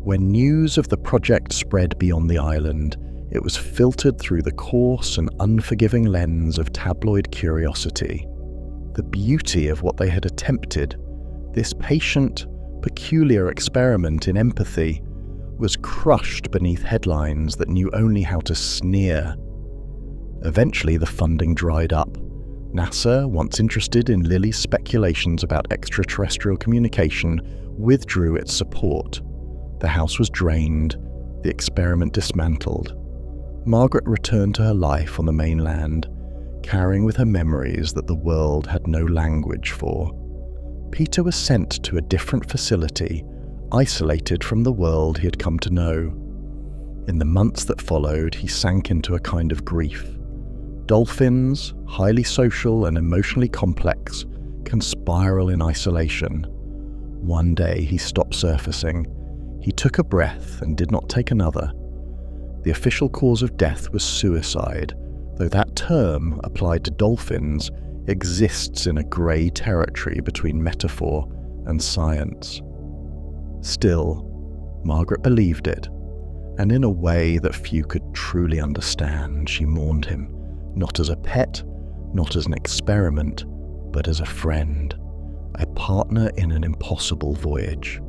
When news of the project spread beyond the island, it was filtered through the coarse and unforgiving lens of tabloid curiosity. The beauty of what they had attempted, this patient, peculiar experiment in empathy, was crushed beneath headlines that knew only how to sneer. Eventually the funding dried up. NASA, once interested in Lily's speculations about extraterrestrial communication, withdrew its support. The house was drained, the experiment dismantled. Margaret returned to her life on the mainland, carrying with her memories that the world had no language for. Peter was sent to a different facility, isolated from the world he had come to know. In the months that followed, he sank into a kind of grief. Dolphins, highly social and emotionally complex, can spiral in isolation. One day he stopped surfacing. He took a breath and did not take another. The official cause of death was suicide, though that term, applied to dolphins, exists in a grey territory between metaphor and science. Still, Margaret believed it, and in a way that few could truly understand, she mourned him, not as a pet, not as an experiment, but as a friend, a partner in an impossible voyage.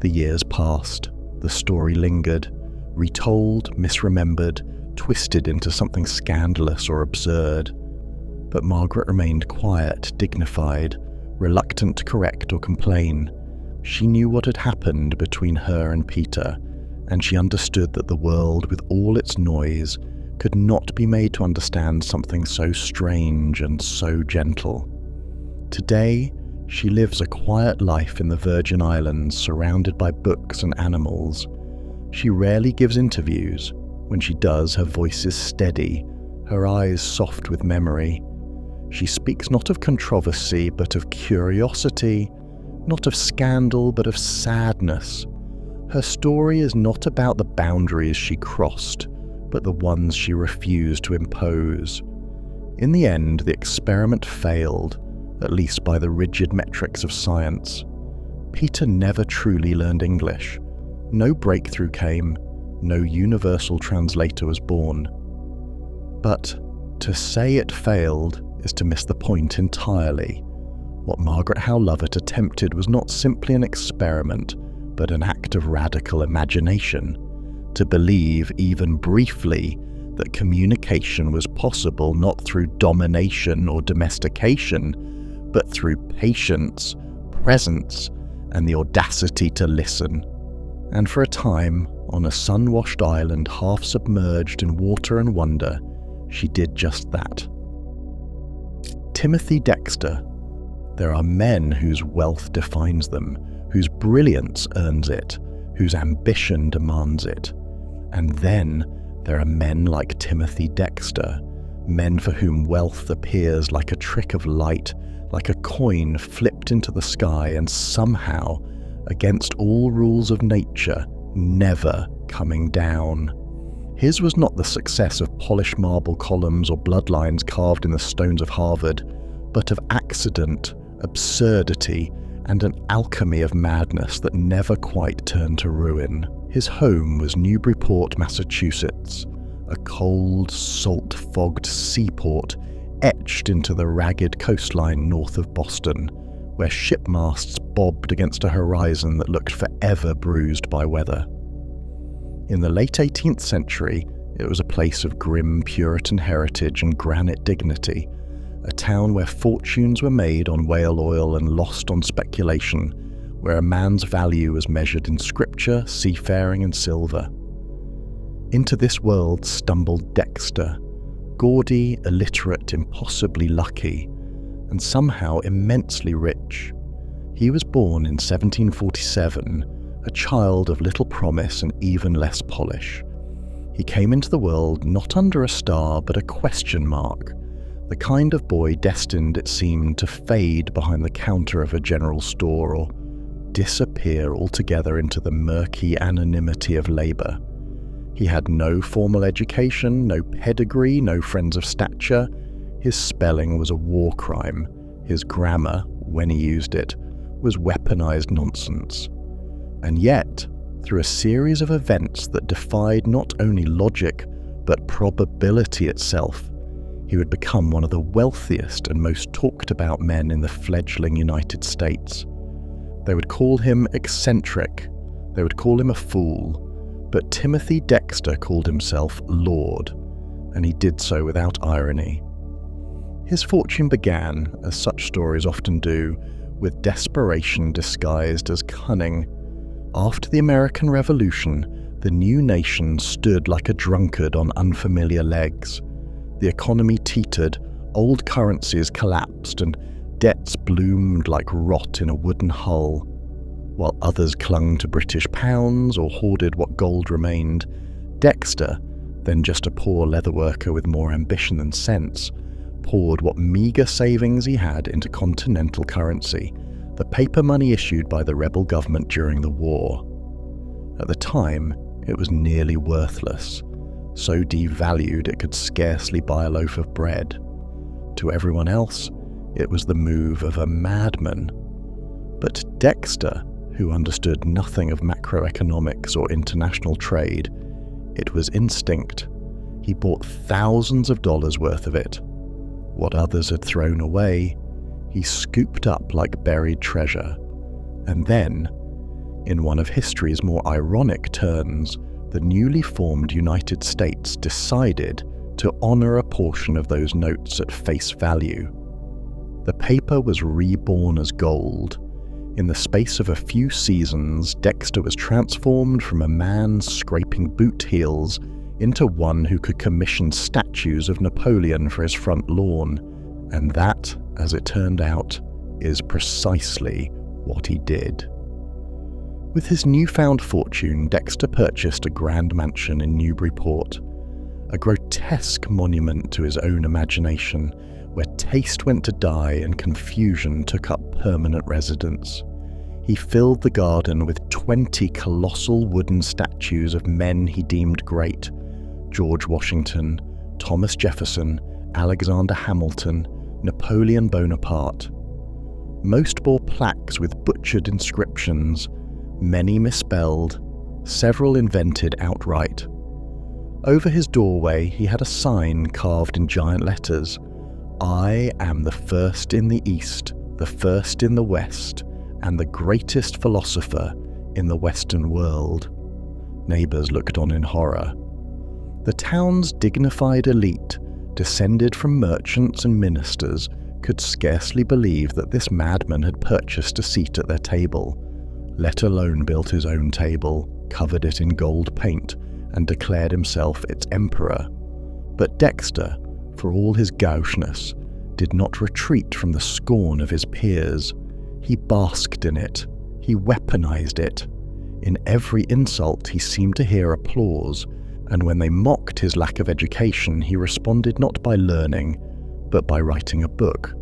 The years passed, the story lingered, retold, misremembered, twisted into something scandalous or absurd. But Margaret remained quiet, dignified, reluctant to correct or complain. She knew what had happened between her and Peter, and she understood that the world, with all its noise, could not be made to understand something so strange and so gentle. Today, she lives a quiet life in the Virgin Islands, surrounded by books and animals. She rarely gives interviews. When she does, her voice is steady, her eyes soft with memory. She speaks not of controversy, but of curiosity, not of scandal, but of sadness. Her story is not about the boundaries she crossed, but the ones she refused to impose. In the end, the experiment failed, at least by the rigid metrics of science. Peter never truly learned English. No breakthrough came, no universal translator was born. But to say it failed is to miss the point entirely. What Margaret Howe Lovett attempted was not simply an experiment, but an act of radical imagination. To believe, even briefly, that communication was possible not through domination or domestication, but through patience, presence, and the audacity to listen. And for a time, on a sun-washed island half submerged in water and wonder, she did just that. Timothy Dexter. There are men whose wealth defines them, whose brilliance earns it, whose ambition demands it. And then there are men like Timothy Dexter, men for whom wealth appears like a trick of light, like a coin flipped into the sky and somehow, against all rules of nature, never coming down. His was not the success of polished marble columns or bloodlines carved in the stones of Harvard, but of accident, absurdity, and an alchemy of madness that never quite turned to ruin. His home was Newburyport, Massachusetts, a cold, salt-fogged seaport etched into the ragged coastline north of Boston, where shipmasts bobbed against a horizon that looked forever bruised by weather. In the late 18th century, it was a place of grim Puritan heritage and granite dignity, a town where fortunes were made on whale oil and lost on speculation, where a man's value was measured in scripture, seafaring, and silver. Into this world stumbled Dexter, gaudy, illiterate, impossibly lucky, and somehow immensely rich. He was born in 1747, a child of little promise and even less polish. He came into the world not under a star but a question mark, the kind of boy destined, it seemed, to fade behind the counter of a general store or disappear altogether into the murky anonymity of labour. He had no formal education, no pedigree, no friends of stature. His spelling was a war crime. His grammar, when he used it, was weaponized nonsense. And yet, through a series of events that defied not only logic, but probability itself, he would become one of the wealthiest and most talked about men in the fledgling United States. They would call him eccentric, they would call him a fool, but Timothy Dexter called himself Lord, and he did so without irony. His fortune began, as such stories often do, with desperation disguised as cunning. After the American Revolution, the new nation stood like a drunkard on unfamiliar legs. The economy teetered, old currencies collapsed, and debts bloomed like rot in a wooden hull. While others clung to British pounds or hoarded what gold remained, Dexter, then just a poor leatherworker with more ambition than sense, poured what meagre savings he had into continental currency, the paper money issued by the rebel government during the war. At the time, it was nearly worthless, so devalued it could scarcely buy a loaf of bread. To everyone else, it was the move of a madman. But to Dexter, who understood nothing of macroeconomics or international trade, it was instinct. He bought thousands of dollars worth of it. What others had thrown away, he scooped up like buried treasure. And then, in one of history's more ironic turns, the newly formed United States decided to honor a portion of those notes at face value. The paper was reborn as gold. In the space of a few seasons, Dexter was transformed from a man scraping boot heels into one who could commission statues of Napoleon for his front lawn. And that, as it turned out, is precisely what he did. With his newfound fortune, Dexter purchased a grand mansion in Newburyport, a grotesque monument to his own imagination, where taste went to die and confusion took up permanent residence. He filled the garden with 20 colossal wooden statues of men he deemed great: George Washington, Thomas Jefferson, Alexander Hamilton, Napoleon Bonaparte. Most bore plaques with butchered inscriptions, many misspelled, several invented outright. Over his doorway he had a sign carved in giant letters: "I am the first in the East, the first in the West, and the greatest philosopher in the Western world." Neighbours looked on in horror. The town's dignified elite, descended from merchants and ministers, could scarcely believe that this madman had purchased a seat at their table, let alone built his own table, covered it in gold paint, and declared himself its emperor. But Dexter, for all his gaucheness, did not retreat from the scorn of his peers. He basked in it. He weaponized it. In every insult he seemed to hear applause, and when they mocked his lack of education, he responded not by learning, but by writing a book.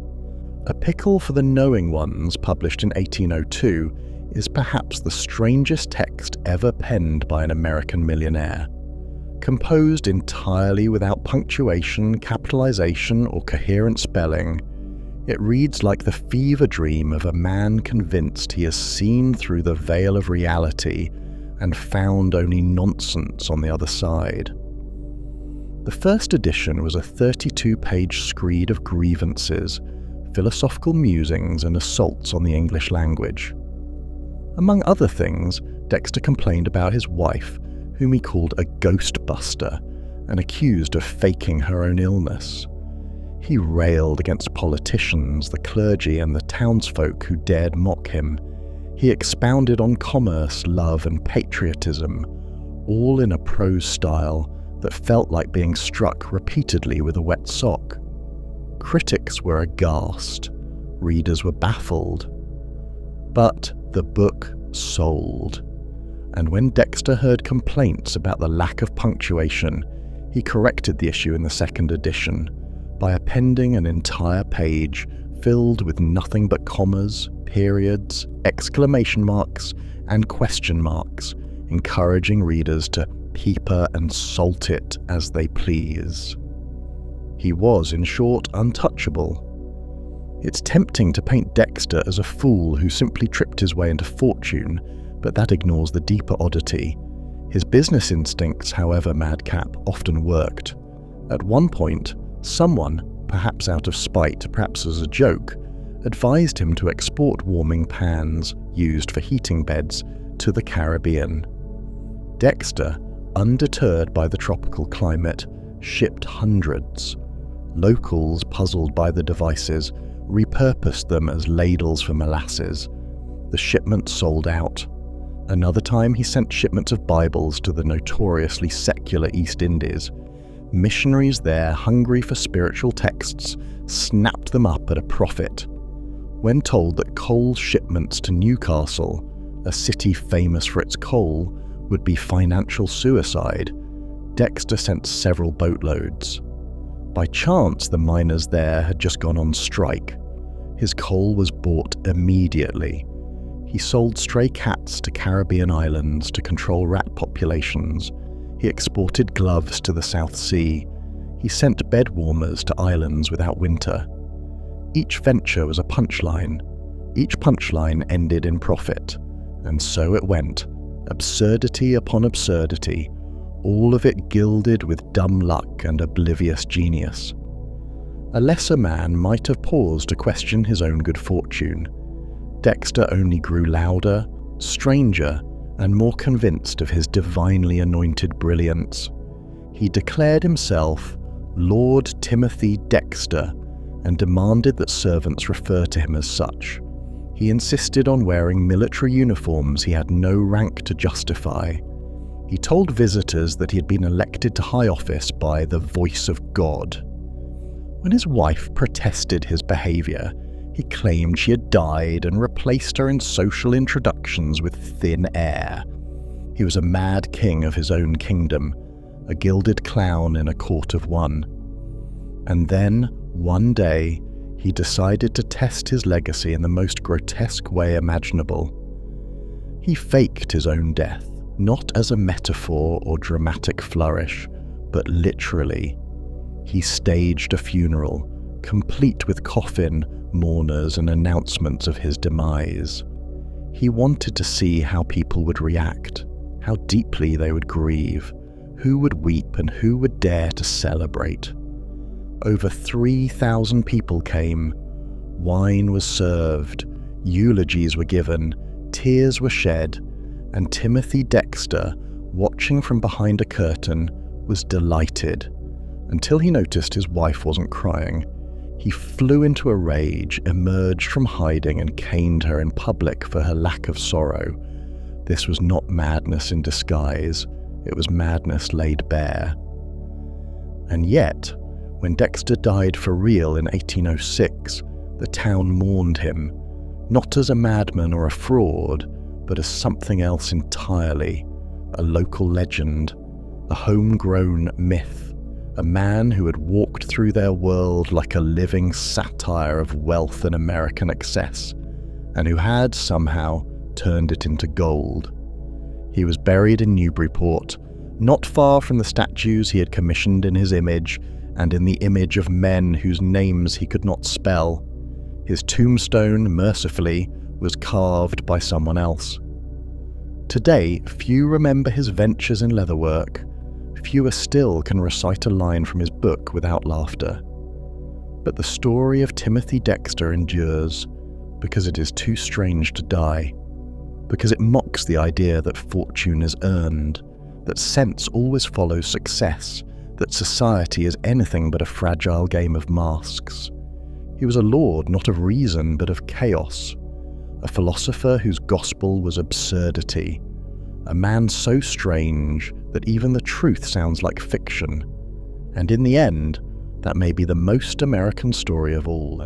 A Pickle for the Knowing Ones, published in 1802, is perhaps the strangest text ever penned by an American millionaire. Composed entirely without punctuation, capitalization, or coherent spelling, it reads like the fever dream of a man convinced he has seen through the veil of reality and found only nonsense on the other side. The first edition was a 32-page screed of grievances, philosophical musings, and assaults on the English language. Among other things, Dexter complained about his wife, whom he called a ghostbuster, and accused of faking her own illness. He railed against politicians, the clergy, and the townsfolk who dared mock him. He expounded on commerce, love, and patriotism, all in a prose style that felt like being struck repeatedly with a wet sock. Critics were aghast, readers were baffled. But the book sold, and when Dexter heard complaints about the lack of punctuation, he corrected the issue in the second edition by appending an entire page filled with nothing but commas, periods, exclamation marks, and question marks, encouraging readers to peeper and salt it as they please. He was, in short, untouchable. It's tempting to paint Dexter as a fool who simply tripped his way into fortune, but that ignores the deeper oddity. His business instincts, however madcap, often worked. At one point, someone, perhaps out of spite, perhaps as a joke, advised him to export warming pans, used for heating beds, to the Caribbean. Dexter, undeterred by the tropical climate, shipped hundreds. Locals, puzzled by the devices, repurposed them as ladles for molasses. The shipment sold out. Another time he sent shipments of Bibles to the notoriously secular East Indies. Missionaries there, hungry for spiritual texts, snapped them up at a profit. When told that coal shipments to Newcastle, a city famous for its coal, would be financial suicide, Dexter sent several boatloads. By chance, the miners there had just gone on strike. His coal was bought immediately. He sold stray cats to Caribbean islands to control rat populations. He exported gloves to the South Sea. He sent bed warmers to islands without winter. Each venture was a punchline. Each punchline ended in profit. And so it went, absurdity upon absurdity, all of it gilded with dumb luck and oblivious genius. A lesser man might have paused to question his own good fortune. Dexter only grew louder, stranger, and more convinced of his divinely anointed brilliance. He declared himself Lord Timothy Dexter and demanded that servants refer to him as such. He insisted on wearing military uniforms he had no rank to justify. He told visitors that he had been elected to high office by the voice of God. When his wife protested his behaviour, he claimed she had died and replaced her in social introductions with thin air. He was a mad king of his own kingdom, a gilded clown in a court of one. And then, one day, he decided to test his legacy in the most grotesque way imaginable. He faked his own death, not as a metaphor or dramatic flourish, but literally. He staged a funeral, complete with coffin, mourners, and announcements of his demise. He wanted to see how people would react, how deeply they would grieve, who would weep and who would dare to celebrate. Over 3,000 people came. Wine was served, eulogies were given, tears were shed, and Timothy Dexter, watching from behind a curtain, was delighted, until he noticed his wife wasn't crying. He flew into a rage, emerged from hiding, and caned her in public for her lack of sorrow. This was not madness in disguise, it was madness laid bare. And yet, when Dexter died for real in 1806, the town mourned him, not as a madman or a fraud, but as something else entirely, a local legend, a homegrown myth, a man who had walked through their world like a living satire of wealth and American excess, and who had, somehow, turned it into gold. He was buried in Newburyport, not far from the statues he had commissioned in his image and in the image of men whose names he could not spell. His tombstone, mercifully, was carved by someone else. Today, few remember his ventures in leatherwork. Fewer still can recite a line from his book without laughter. But the story of Timothy Dexter endures because it is too strange to die, because it mocks the idea that fortune is earned, that sense always follows success, that society is anything but a fragile game of masks. He was a lord not of reason but of chaos, a philosopher whose gospel was absurdity, a man so strange that even the truth sounds like fiction, and in the end, that may be the most American story of all.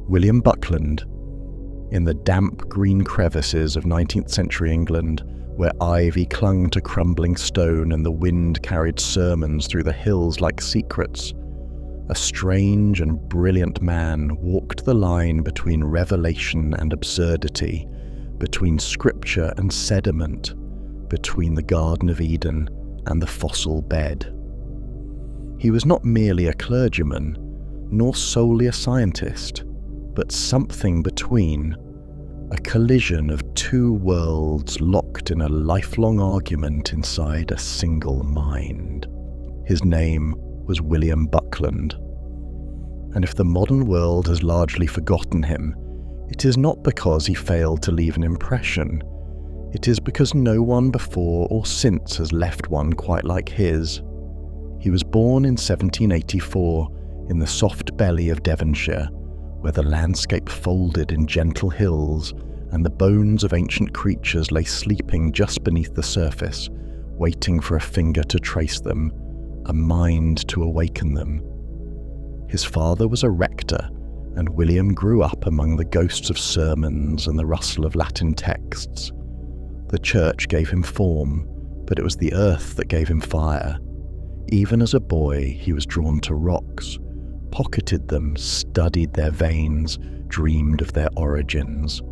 William Buckland. In the damp green crevices of 19th century England, where ivy clung to crumbling stone and the wind carried sermons through the hills like secrets, a strange and brilliant man walked the line between revelation and absurdity, between scripture and sediment, between the Garden of Eden and the fossil bed. He was not merely a clergyman, nor solely a scientist, but something between, a collision of two worlds locked in a lifelong argument inside a single mind. His name was William Buckland. And if the modern world has largely forgotten him, it is not because he failed to leave an impression. It is because no one before or since has left one quite like his. He was born in 1784 in the soft belly of Devonshire, where the landscape folded in gentle hills and the bones of ancient creatures lay sleeping just beneath the surface, waiting for a finger to trace them, a mind to awaken them. His father was a rector, and William grew up among the ghosts of sermons and the rustle of Latin texts. The church gave him form, but it was the earth that gave him fire. Even as a boy, he was drawn to rocks, pocketed them, studied their veins, dreamed of their origins.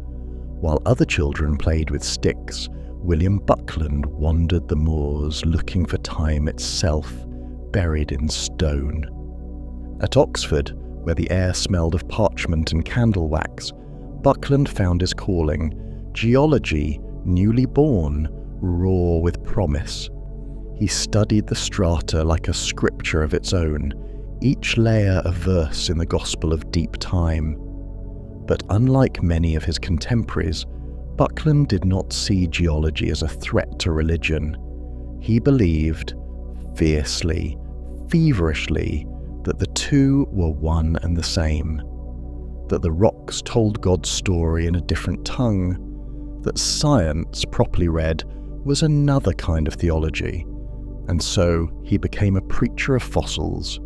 While other children played with sticks, William Buckland wandered the moors looking for time itself, buried in stone. At Oxford, where the air smelled of parchment and candle wax, Buckland found his calling, geology, newly born, raw with promise. He studied the strata like a scripture of its own, each layer a verse in the gospel of deep time. But unlike many of his contemporaries, Buckland did not see geology as a threat to religion. He believed, fiercely, feverishly, that the two were one and the same, that the rocks told God's story in a different tongue, that science, properly read, was another kind of theology, and so he became a preacher of fossils.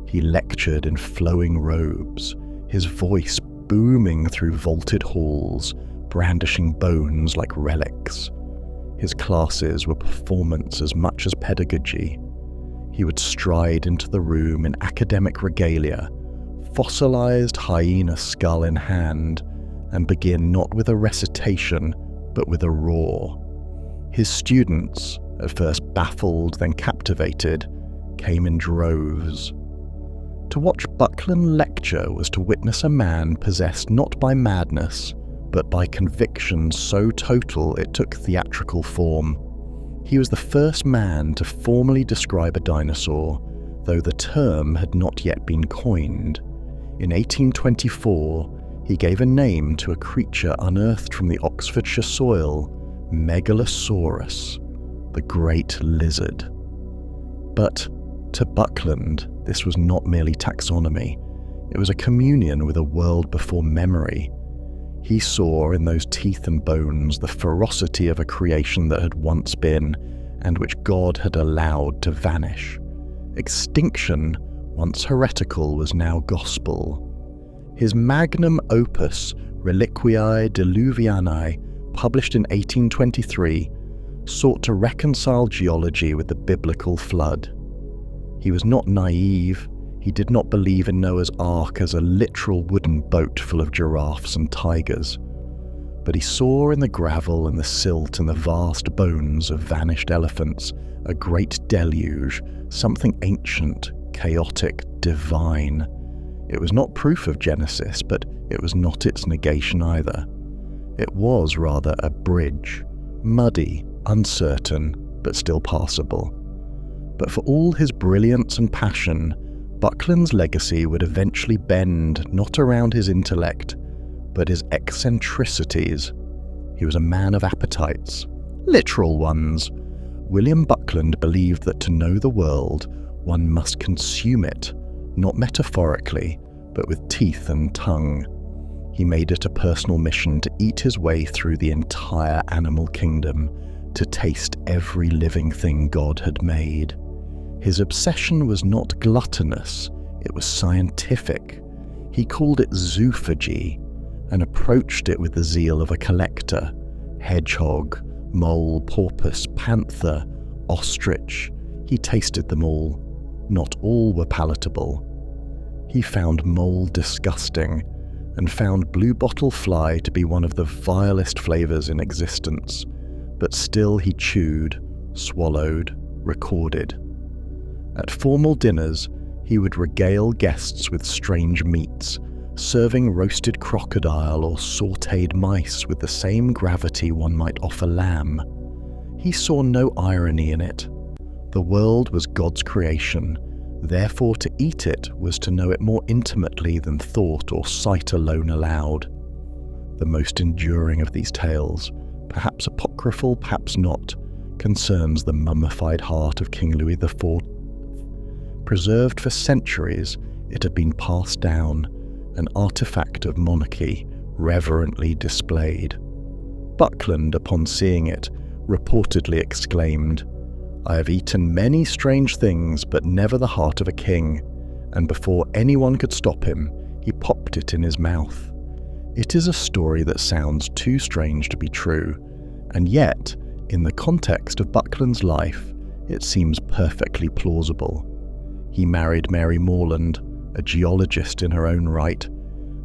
He lectured in flowing robes, his voice booming through vaulted halls, brandishing bones like relics. His classes were performance as much as pedagogy. He would stride into the room in academic regalia, fossilized hyena skull in hand, and begin not with a recitation, but with a roar. His students, at first baffled, then captivated, came in droves. To watch Buckland lecture was to witness a man possessed not by madness, but by conviction so total it took theatrical form. He was the first man to formally describe a dinosaur, though the term had not yet been coined. In 1824, he gave a name to a creature unearthed from the Oxfordshire soil, Megalosaurus, the great lizard. But to Buckland, this was not merely taxonomy. It was a communion with a world before memory. He saw in those teeth and bones the ferocity of a creation that had once been, and which God had allowed to vanish. Extinction, once heretical, was now gospel. His magnum opus, Reliquiae Diluvianae, published in 1823, sought to reconcile geology with the biblical flood. He was not naive. He did not believe in Noah's Ark as a literal wooden boat full of giraffes and tigers. but he saw in the gravel and the silt and the vast bones of vanished elephants a great deluge, something ancient, chaotic, divine. It was not proof of Genesis, but it was not its negation either. It was rather a bridge, muddy, uncertain, but still passable. But for all his brilliance and passion, Buckland's legacy would eventually bend not around his intellect, but his eccentricities. He was a man of appetites, literal ones. William Buckland believed that to know the world, one must consume it, not metaphorically, but with teeth and tongue. He made it a personal mission to eat his way through the entire animal kingdom, to taste every living thing God had made. His obsession was not gluttonous, it was scientific. He called it zoophagy, and approached it with the zeal of a collector. Hedgehog, mole, porpoise, panther, ostrich. He tasted them all. Not all were palatable. He found mole disgusting, and found bluebottle fly to be one of the vilest flavours in existence. But still he chewed, swallowed, recorded. At formal dinners, he would regale guests with strange meats, serving roasted crocodile or sautéed mice with the same gravity one might offer lamb. He saw no irony in it. The world was God's creation, therefore to eat it was to know it more intimately than thought or sight alone allowed. The most enduring of these tales, perhaps apocryphal, perhaps not, concerns the mummified heart of King Louis IV. Preserved for centuries, it had been passed down, an artifact of monarchy, reverently displayed. Buckland, upon seeing it, reportedly exclaimed, "I have eaten many strange things, but never the heart of a king," and before anyone could stop him, he popped it in his mouth. It is a story that sounds too strange to be true, and yet, in the context of Buckland's life, it seems perfectly plausible. He married Mary Morland, a geologist in her own right,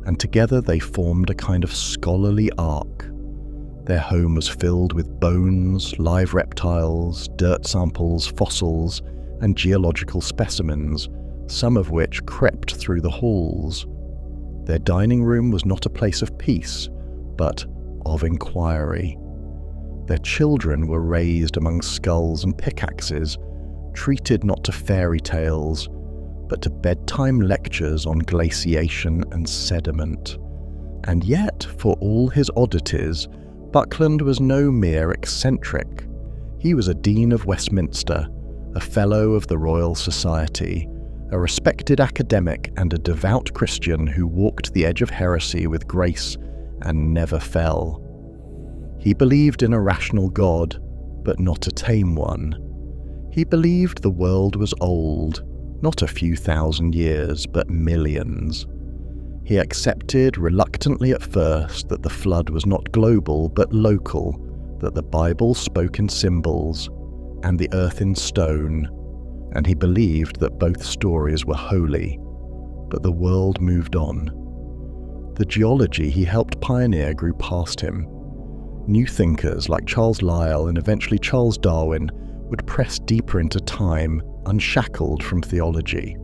and together they formed a kind of scholarly ark. Their home was filled with bones, live reptiles, dirt samples, fossils, and geological specimens, some of which crept through the halls. Their dining room was not a place of peace, but of inquiry. Their children were raised among skulls and pickaxes, treated not to fairy tales, but to bedtime lectures on glaciation and sediment. And yet, for all his oddities, Buckland was no mere eccentric. He was a Dean of Westminster, a Fellow of the Royal Society, a respected academic and a devout Christian who walked the edge of heresy with grace and never fell. He believed in a rational God, but not a tame one. He believed the world was old, not a few thousand years, but millions. He accepted reluctantly at first that the flood was not global but local, that the Bible spoke in symbols and the earth in stone, and he believed that both stories were holy. But the world moved on. The geology he helped pioneer grew past him. New thinkers like Charles Lyell and eventually Charles Darwin would press deeper into time, unshackled from theology.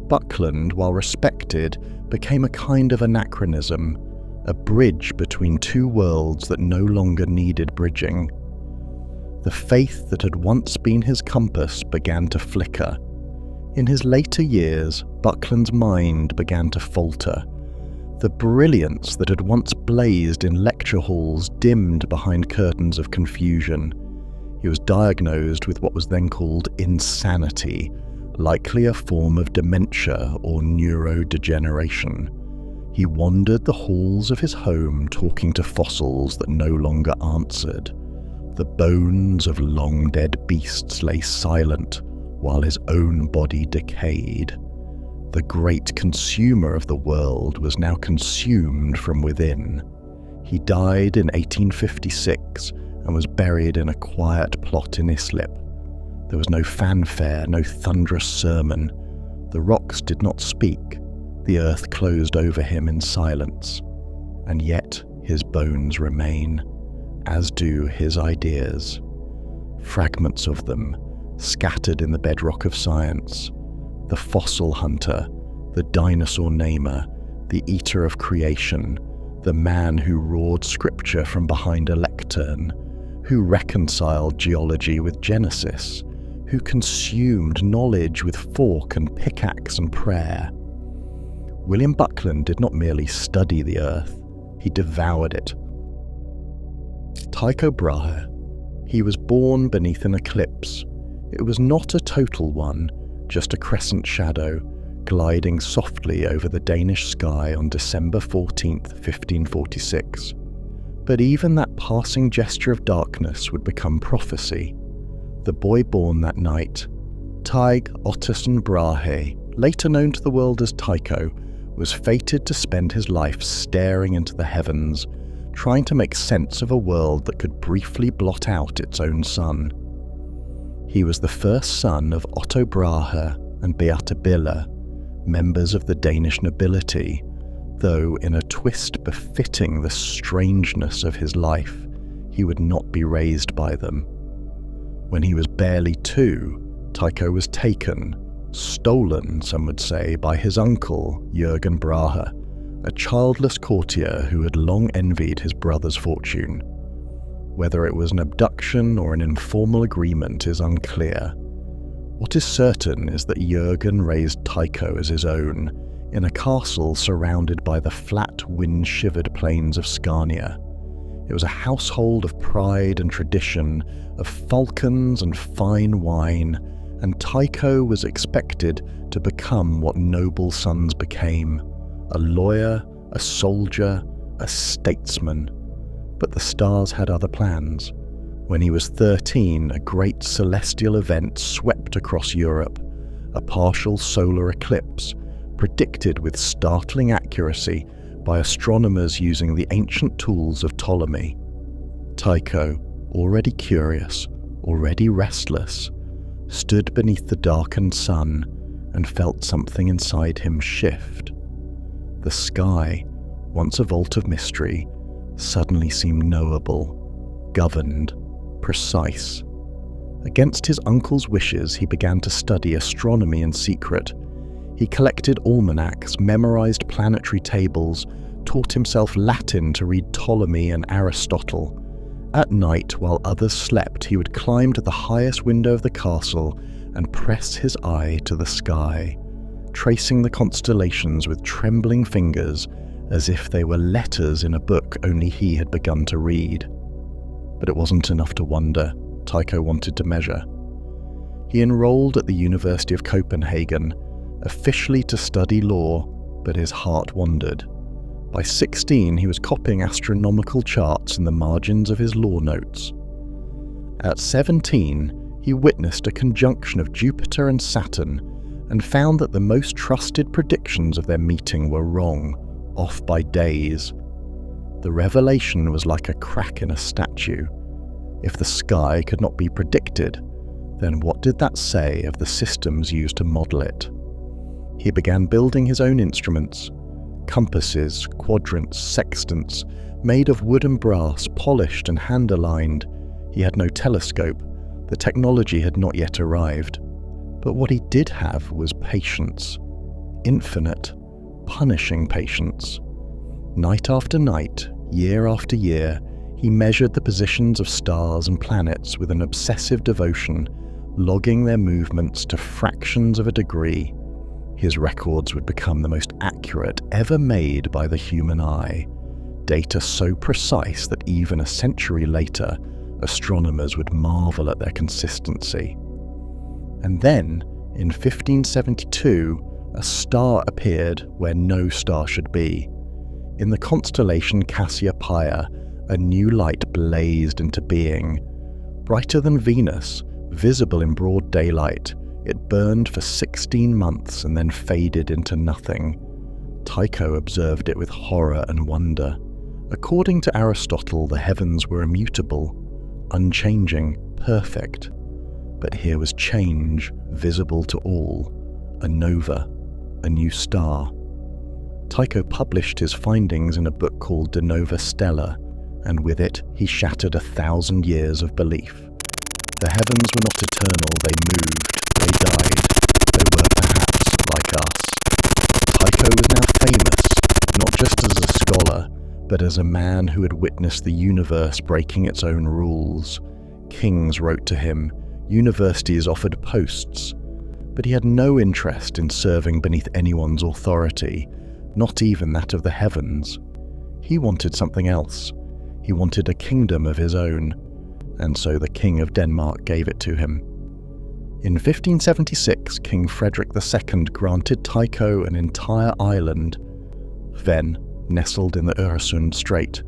Buckland, while respected, became a kind of anachronism, a bridge between two worlds that no longer needed bridging. The faith that had once been his compass began to flicker. In his later years, Buckland's mind began to falter. The brilliance that had once blazed in lecture halls dimmed behind curtains of confusion. He was diagnosed with what was then called insanity, likely a form of dementia or neurodegeneration. He wandered the halls of his home talking to fossils that no longer answered. The bones of long-dead beasts lay silent while his own body decayed. The great consumer of the world was now consumed from within. He died in 1856 and was buried in a quiet plot in Islip. There was no fanfare, no thunderous sermon. The rocks did not speak. The earth closed over him in silence. And yet his bones remain, as do his ideas. Fragments of them, scattered in the bedrock of science. The fossil hunter, the dinosaur namer, the eater of creation, the man who roared scripture from behind a lectern, who reconciled geology with Genesis, who consumed knowledge with fork and pickaxe and prayer. William Buckland did not merely study the earth, he devoured it. Tycho Brahe. He was born beneath an eclipse. It was not a total one, just a crescent shadow, gliding softly over the Danish sky on December 14th, 1546. But even that passing gesture of darkness would become prophecy. The boy born that night, Tycho Brahe, later known to the world as Tycho, was fated to spend his life staring into the heavens, trying to make sense of a world that could briefly blot out its own sun. He was the first son of Otto Brahe and Beata Bille, members of the Danish nobility, though in a twist befitting the strangeness of his life, he would not be raised by them. When he was barely 2, Tycho was taken, stolen, some would say, by his uncle, Jürgen Brahe, a childless courtier who had long envied his brother's fortune. Whether it was an abduction or an informal agreement is unclear. What is certain is that Jürgen raised Tycho as his own, in a castle surrounded by the flat, wind-shivered plains of Scania. It was a household of pride and tradition, of falcons and fine wine, and Tycho was expected to become what noble sons became: a lawyer, a soldier, a statesman. But the stars had other plans. When he was 13, a great celestial event swept across Europe, a partial solar eclipse, predicted with startling accuracy by astronomers using the ancient tools of Ptolemy. Tycho, already curious, already restless, stood beneath the darkened sun and felt something inside him shift. The sky, once a vault of mystery, suddenly seemed knowable, governed, precise. Against his uncle's wishes, he began to study astronomy in secret. He collected almanacs, memorized planetary tables, taught himself Latin to read Ptolemy and Aristotle. At night, while others slept, he would climb to the highest window of the castle and press his eye to the sky, tracing the constellations with trembling fingers as if they were letters in a book only he had begun to read. But it wasn't enough to wonder. Tycho wanted to measure. He enrolled at the University of Copenhagen, officially to study law, but his heart wandered. By 16, he was copying astronomical charts in the margins of his law notes. At 17, he witnessed a conjunction of Jupiter and Saturn and found that the most trusted predictions of their meeting were wrong, off by days. The revelation was like a crack in a statue. If the sky could not be predicted, then what did that say of the systems used to model it? He began building his own instruments, compasses, quadrants, sextants, made of wood and brass, polished and hand-aligned. He had no telescope. The technology had not yet arrived. But what he did have was patience. Infinite, punishing patience. Night after night, year after year, he measured the positions of stars and planets with an obsessive devotion, logging their movements to fractions of a degree. His records would become the most accurate ever made by the human eye, data so precise that even a century later, astronomers would marvel at their consistency. And then, in 1572, a star appeared where no star should be. In the constellation Cassiopeia, a new light blazed into being. Brighter than Venus, visible in broad daylight, it burned for 16 months and then faded into nothing. Tycho observed it with horror and wonder. According to Aristotle, the heavens were immutable, unchanging, perfect. But here was change, visible to all. A nova, a new star. Tycho published his findings in a book called De Nova Stella, and with it he shattered 1,000 years of belief. The heavens were not eternal, they moved, they died, they were perhaps like us. Tycho was now famous, not just as a scholar, but as a man who had witnessed the universe breaking its own rules. Kings wrote to him, universities offered posts, but he had no interest in serving beneath anyone's authority, not even that of the heavens. He wanted something else. He wanted a kingdom of his own, and so the King of Denmark gave it to him. In 1576, King Frederick II granted Tycho an entire island, Ven, nestled in the Øresund Strait,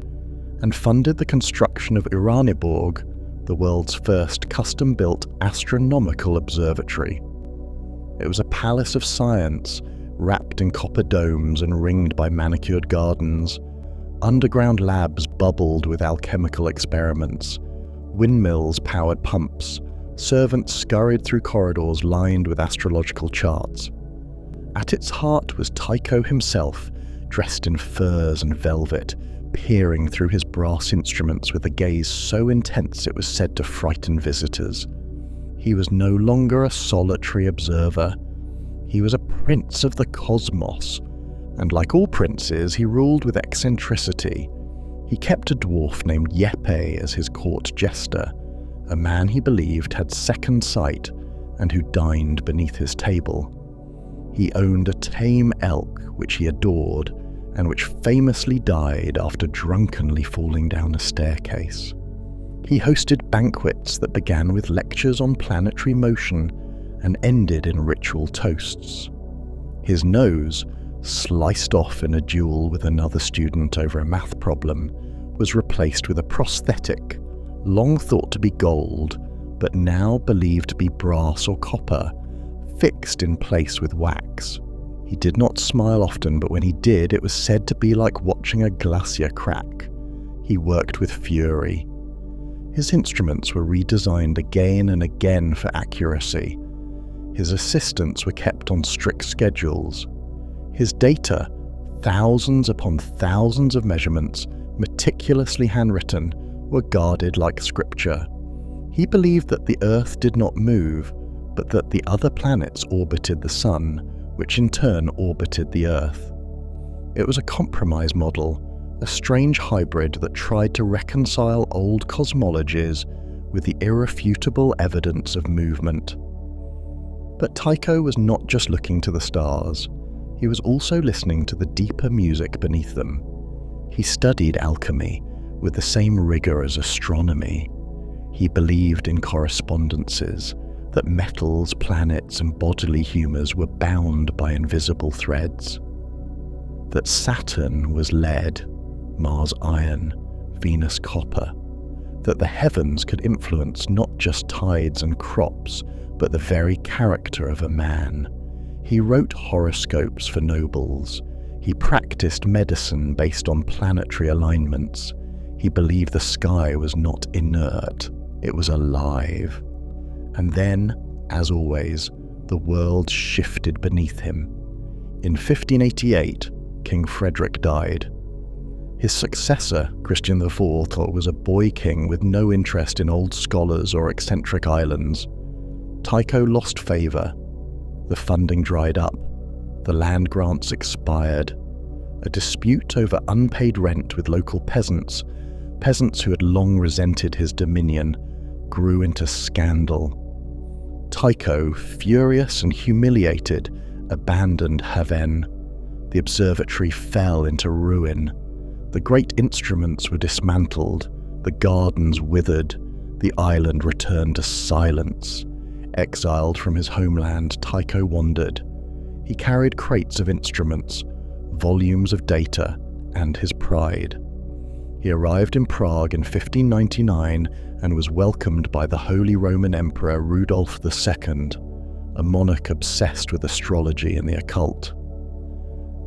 and funded the construction of Uraniborg, the world's first custom-built astronomical observatory. It was a palace of science, wrapped in copper domes and ringed by manicured gardens. Underground labs bubbled with alchemical experiments. Windmills powered pumps. Servants scurried through corridors lined with astrological charts. At its heart was Tycho himself, dressed in furs and velvet, peering through his brass instruments with a gaze so intense it was said to frighten visitors. He was no longer a solitary observer. He was a prince of the cosmos, and like all princes, he ruled with eccentricity. He kept a dwarf named Jeppe as his court jester, a man he believed had second sight and who dined beneath his table. He owned a tame elk which he adored and which famously died after drunkenly falling down a staircase. He hosted banquets that began with lectures on planetary motion and ended in ritual toasts. His nose, sliced off in a duel with another student over a math problem, was replaced with a prosthetic, long thought to be gold, but now believed to be brass or copper, fixed in place with wax. He did not smile often, but when he did, it was said to be like watching a glacier crack. He worked with fury. His instruments were redesigned again and again for accuracy. His assistants were kept on strict schedules. His data, thousands upon thousands of measurements, meticulously handwritten, were guarded like scripture. He believed that the Earth did not move, but that the other planets orbited the Sun, which in turn orbited the Earth. It was a compromise model, a strange hybrid that tried to reconcile old cosmologies with the irrefutable evidence of movement. But Tycho was not just looking to the stars. He was also listening to the deeper music beneath them. He studied alchemy with the same rigor as astronomy. He believed in correspondences, that metals, planets, and bodily humours were bound by invisible threads. That Saturn was lead, Mars iron, Venus copper. That the heavens could influence not just tides and crops, but the very character of a man. He wrote horoscopes for nobles. He practiced medicine based on planetary alignments. He believed the sky was not inert, it was alive. And then, as always, the world shifted beneath him. In 1588, King Frederick died. His successor, Christian IV, was a boy king with no interest in old scholars or eccentric islands. Tycho lost favour. The funding dried up. The land grants expired. A dispute over unpaid rent with local peasants who had long resented his dominion, grew into scandal. Tycho, furious and humiliated, abandoned Haven. The observatory fell into ruin. The great instruments were dismantled, the gardens withered, the island returned to silence. Exiled from his homeland, Tycho wandered. He carried crates of instruments, volumes of data, and his pride. He arrived in Prague in 1599 and was welcomed by the Holy Roman Emperor Rudolf II, a monarch obsessed with astrology and the occult.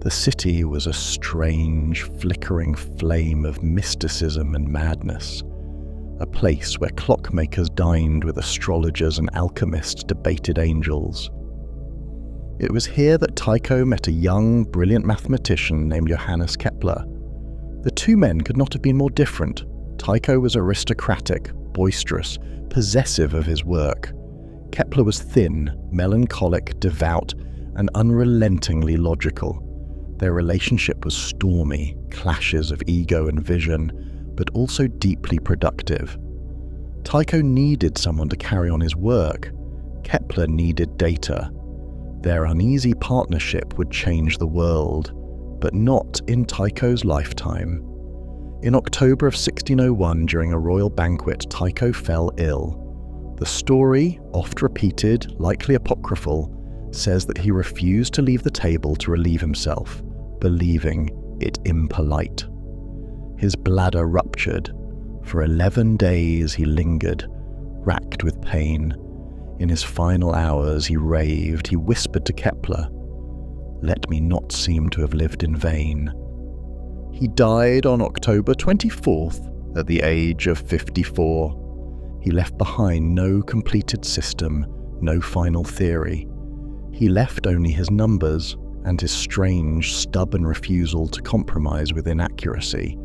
The city was a strange, flickering flame of mysticism and madness, a place where clockmakers dined with astrologers and alchemists debated angels. It was here that Tycho met a young, brilliant mathematician named Johannes Kepler. The two men could not have been more different. Tycho was aristocratic, boisterous, possessive of his work. Kepler was thin, melancholic, devout, and unrelentingly logical. Their relationship was stormy, clashes of ego and vision, but also deeply productive. Tycho needed someone to carry on his work. Kepler needed data. Their uneasy partnership would change the world, but not in Tycho's lifetime. In October of 1601, during a royal banquet, Tycho fell ill. The story, oft repeated, likely apocryphal, says that he refused to leave the table to relieve himself, believing it impolite. His bladder ruptured. For 11 days he lingered, racked with pain. In his final hours he raved. He whispered to Kepler, "Let me not seem to have lived in vain." He died on October 24th at the age of 54. He left behind no completed system, no final theory. He left only his numbers and his strange, stubborn refusal to compromise with inaccuracy.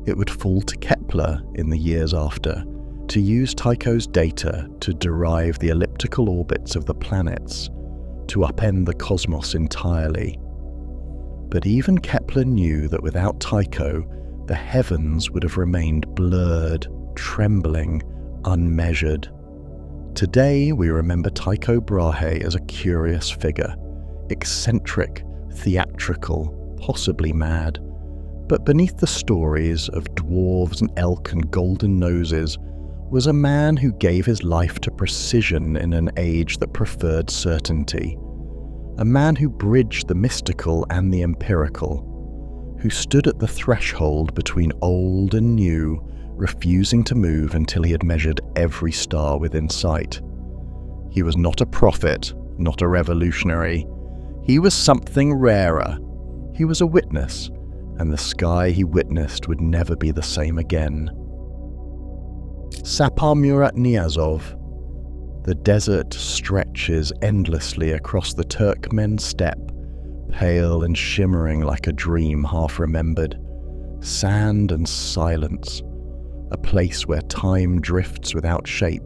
It would fall to Kepler in the years after to use Tycho's data to derive the elliptical orbits of the planets, to upend the cosmos entirely. But even Kepler knew that without Tycho, the heavens would have remained blurred, trembling, unmeasured. Today we remember Tycho Brahe as a curious figure, eccentric, theatrical, possibly mad. But beneath the stories of dwarves and elk and golden noses was a man who gave his life to precision in an age that preferred certainty. A man who bridged the mystical and the empirical, who stood at the threshold between old and new, refusing to move until he had measured every star within sight. He was not a prophet, not a revolutionary. He was something rarer. He was a witness, and the sky he witnessed would never be the same again. Saparmurat Niyazov. The desert stretches endlessly across the Turkmen steppe, pale and shimmering like a dream half remembered. Sand and silence. A place where time drifts without shape,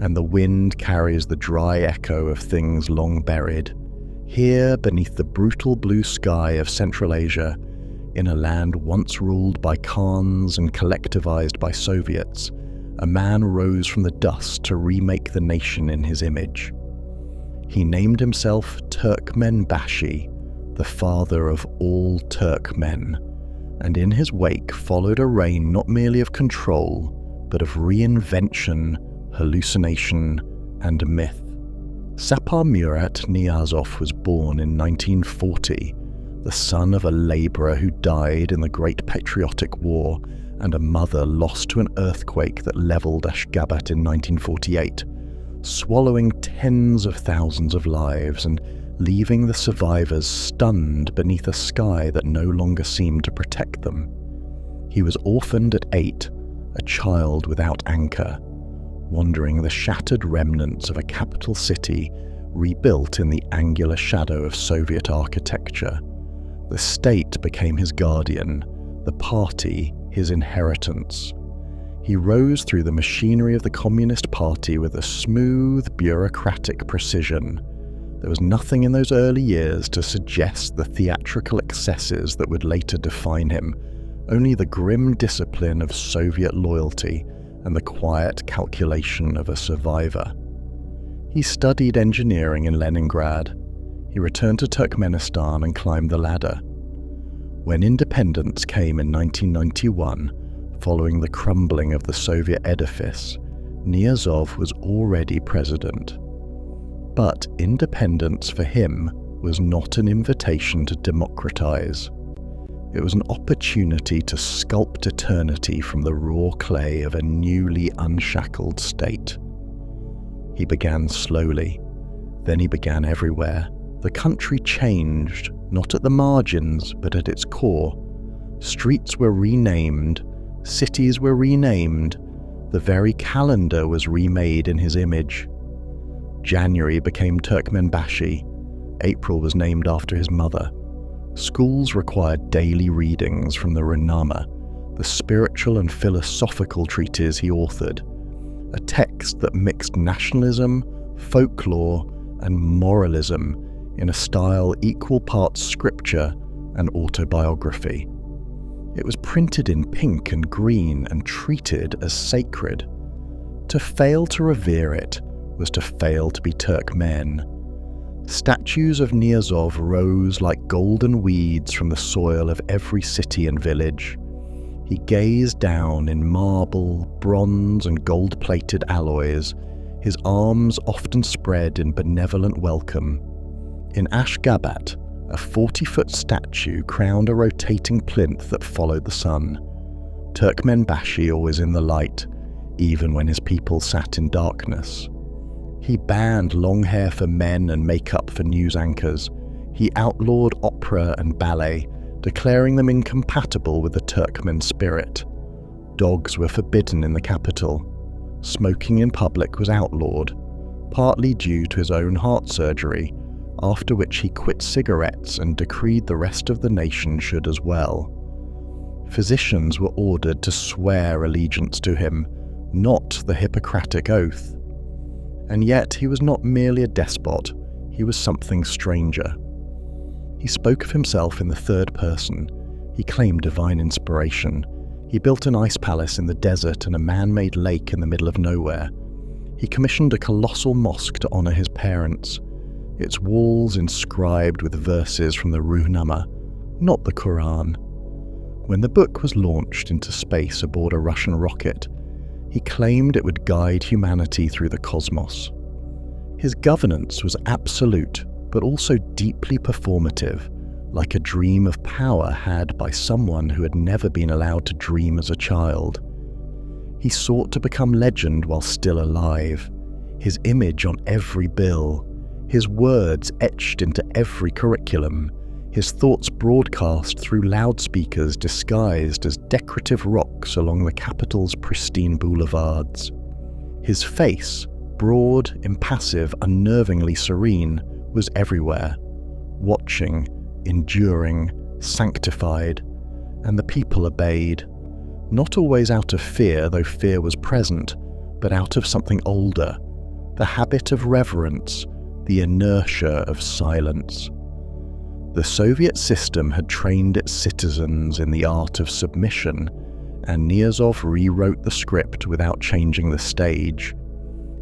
and the wind carries the dry echo of things long buried. Here, beneath the brutal blue sky of Central Asia, in a land once ruled by Khans and collectivized by Soviets, a man rose from the dust to remake the nation in his image. He named himself Turkmenbashi, the father of all Turkmen, and in his wake followed a reign not merely of control, but of reinvention, hallucination, and myth. Saparmurat Niyazov was born in 1940, the son of a labourer who died in the Great Patriotic War and a mother lost to an earthquake that levelled Ashgabat in 1948, swallowing tens of thousands of lives and leaving the survivors stunned beneath a sky that no longer seemed to protect them. He was orphaned at 8, a child without anchor, wandering the shattered remnants of a capital city rebuilt in the angular shadow of Soviet architecture. The state became his guardian, the party his inheritance. He rose through the machinery of the Communist Party with a smooth, bureaucratic precision. There was nothing in those early years to suggest the theatrical excesses that would later define him, only the grim discipline of Soviet loyalty and the quiet calculation of a survivor. He studied engineering in Leningrad. He returned to Turkmenistan and climbed the ladder. When independence came in 1991, following the crumbling of the Soviet edifice, Niyazov was already president. But independence for him was not an invitation to democratize. It was an opportunity to sculpt eternity from the raw clay of a newly unshackled state. He began slowly, then he began everywhere. The country changed, not at the margins, but at its core. Streets were renamed, cities were renamed, the very calendar was remade in his image. January became Turkmenbashi, April was named after his mother. Schools required daily readings from the Runama, the spiritual and philosophical treatise he authored, a text that mixed nationalism, folklore, and moralism in a style equal parts scripture and autobiography. It was printed in pink and green and treated as sacred. To fail to revere it was to fail to be Turkmen. Statues of Niyazov rose like golden weeds from the soil of every city and village. He gazed down in marble, bronze, and gold-plated alloys, his arms often spread in benevolent welcome. In Ashgabat, a 40-foot statue crowned a rotating plinth that followed the sun. Turkmenbashi always in the light, even when his people sat in darkness. He banned long hair for men and makeup for news anchors. He outlawed opera and ballet, declaring them incompatible with the Turkmen spirit. Dogs were forbidden in the capital. Smoking in public was outlawed, partly due to his own heart surgery, after which he quit cigarettes and decreed the rest of the nation should as well. Physicians were ordered to swear allegiance to him, not the Hippocratic Oath. And yet he was not merely a despot, he was something stranger. He spoke of himself in the third person. He claimed divine inspiration. He built an ice palace in the desert and a man-made lake in the middle of nowhere. He commissioned a colossal mosque to honor his parents, its walls inscribed with verses from the Ruhnama, not the Quran. When the book was launched into space aboard a Russian rocket, he claimed it would guide humanity through the cosmos. His governance was absolute, but also deeply performative, like a dream of power had by someone who had never been allowed to dream as a child. He sought to become legend while still alive, his image on every bill, his words etched into every curriculum, his thoughts broadcast through loudspeakers disguised as decorative rocks along the capital's pristine boulevards. His face, broad, impassive, unnervingly serene, was everywhere, watching, enduring, sanctified, and the people obeyed, not always out of fear, though fear was present, but out of something older, the habit of reverence, the inertia of silence. The Soviet system had trained its citizens in the art of submission, and Niyazov rewrote the script without changing the stage.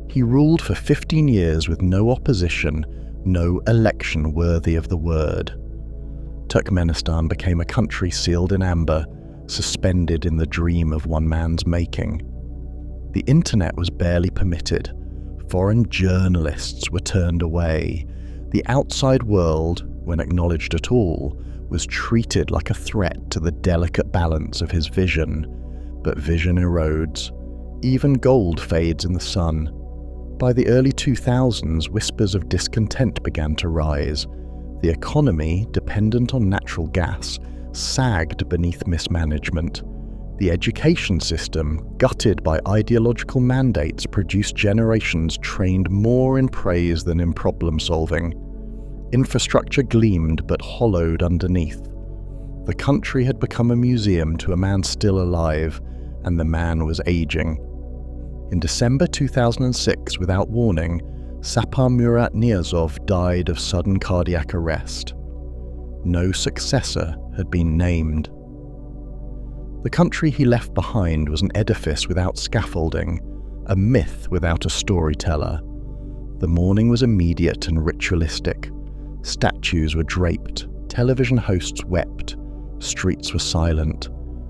He ruled for 15 years with no opposition, no election worthy of the word. Turkmenistan became a country sealed in amber, suspended in the dream of one man's making. The internet was barely permitted. Foreign journalists were turned away. The outside world, when acknowledged at all, was treated like a threat to the delicate balance of his vision. But vision erodes. Even gold fades in the sun. By the early 2000s, whispers of discontent began to rise. The economy, dependent on natural gas, sagged beneath mismanagement. The education system, gutted by ideological mandates, produced generations trained more in praise than in problem-solving. Infrastructure gleamed but hollowed underneath. The country had become a museum to a man still alive, and the man was aging. In December 2006, without warning, Saparmurat Niyazov died of sudden cardiac arrest. No successor had been named. The country he left behind was an edifice without scaffolding, a myth without a storyteller. The mourning was immediate and ritualistic. Statues were draped, television hosts wept, streets were silent,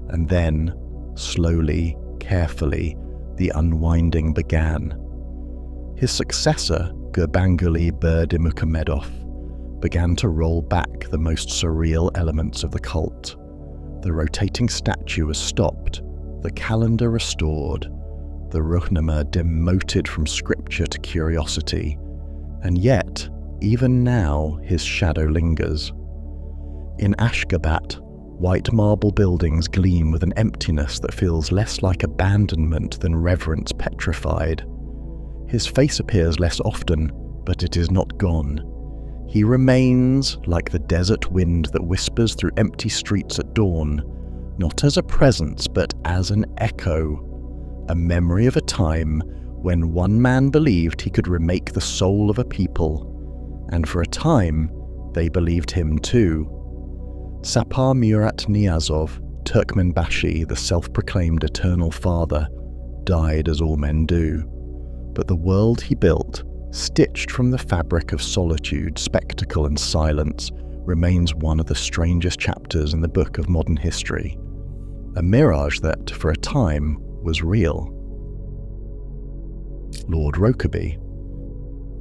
and then, slowly, carefully, the unwinding began. His successor, Gurbanguly Berdimuhamedov, began to roll back the most surreal elements of the cult. The rotating statue was stopped, the calendar restored, the Ruhnama demoted from scripture to curiosity, and yet, even now, his shadow lingers. In Ashgabat, white marble buildings gleam with an emptiness that feels less like abandonment than reverence petrified. His face appears less often, but it is not gone. He remains like the desert wind that whispers through empty streets at dawn, not as a presence but as an echo, a memory of a time when one man believed he could remake the soul of a people, and for a time they believed him too. Saparmurat Niyazov, Turkmenbashi, the self-proclaimed eternal father, died as all men do, but the world he built, stitched from the fabric of solitude, spectacle and silence, remains one of the strangest chapters in the book of modern history, a mirage that, for a time, was real. Lord Rokeby.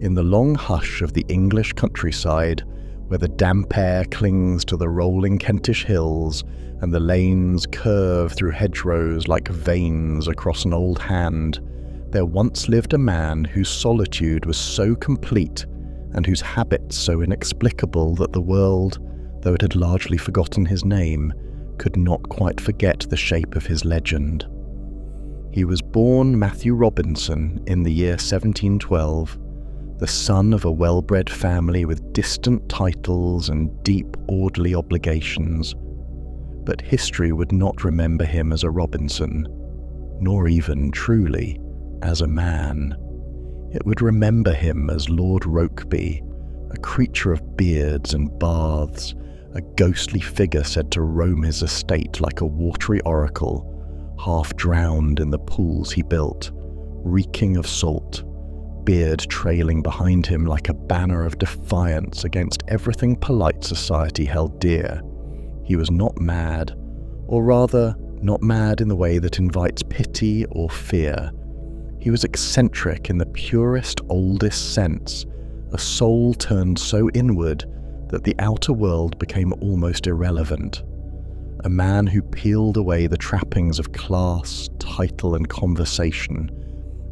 In the long hush of the English countryside, where the damp air clings to the rolling Kentish hills and the lanes curve through hedgerows like veins across an old hand, there once lived a man whose solitude was so complete and whose habits so inexplicable that the world, though it had largely forgotten his name, could not quite forget the shape of his legend. He was born Matthew Robinson in the year 1712, the son of a well-bred family with distant titles and deep orderly obligations. But history would not remember him as a Robinson, nor even, truly, as a man. It would remember him as Lord Rokeby, a creature of beards and baths, a ghostly figure said to roam his estate like a watery oracle, half drowned in the pools he built, reeking of salt, beard trailing behind him like a banner of defiance against everything polite society held dear. He was not mad, or rather, not mad in the way that invites pity or fear. He was eccentric in the purest, oldest sense, a soul turned so inward that the outer world became almost irrelevant. A man who peeled away the trappings of class, title and conversation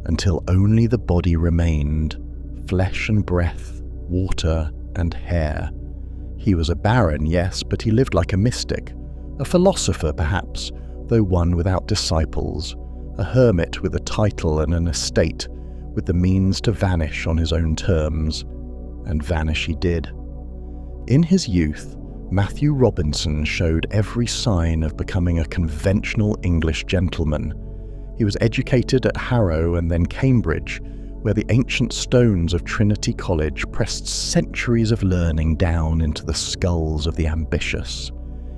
until only the body remained, flesh and breath, water and hair. He was a baron, yes, but he lived like a mystic, a philosopher perhaps, though one without disciples, a hermit with a title and an estate, with the means to vanish on his own terms, and vanish he did. In his youth, Matthew Robinson showed every sign of becoming a conventional English gentleman. He was educated at Harrow and then Cambridge, where the ancient stones of Trinity College pressed centuries of learning down into the skulls of the ambitious.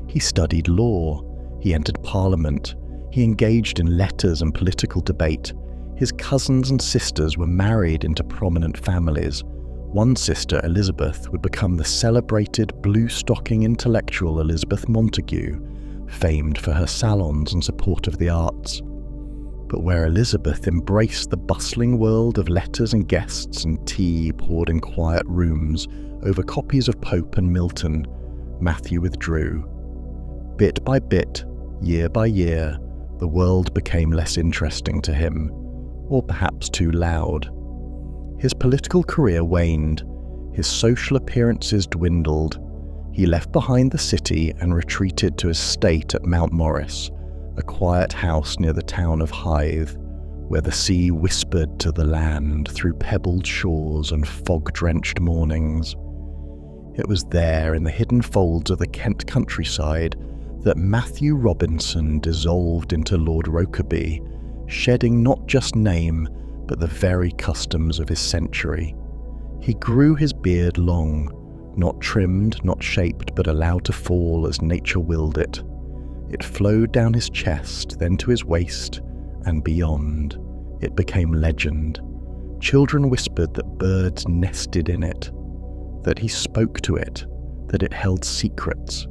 He studied law, he entered Parliament, he engaged in letters and political debate. His cousins and sisters were married into prominent families. One sister, Elizabeth, would become the celebrated blue-stocking intellectual Elizabeth Montagu, famed for her salons and support of the arts. But where Elizabeth embraced the bustling world of letters and guests and tea poured in quiet rooms over copies of Pope and Milton, Matthew withdrew. Bit by bit, year by year, the world became less interesting to him, or perhaps too loud. His political career waned, his social appearances dwindled. He left behind the city and retreated to his estate at Mount Morris, a quiet house near the town of Hythe, where the sea whispered to the land through pebbled shores and fog-drenched mornings. It was there, in the hidden folds of the Kent countryside, that Matthew Robinson dissolved into Lord Rokeby, shedding not just name, but the very customs of his century. He grew his beard long, not trimmed, not shaped, but allowed to fall as nature willed it. It flowed down his chest, then to his waist, and beyond. It became legend. Children whispered that birds nested in it, that he spoke to it, that it held secrets.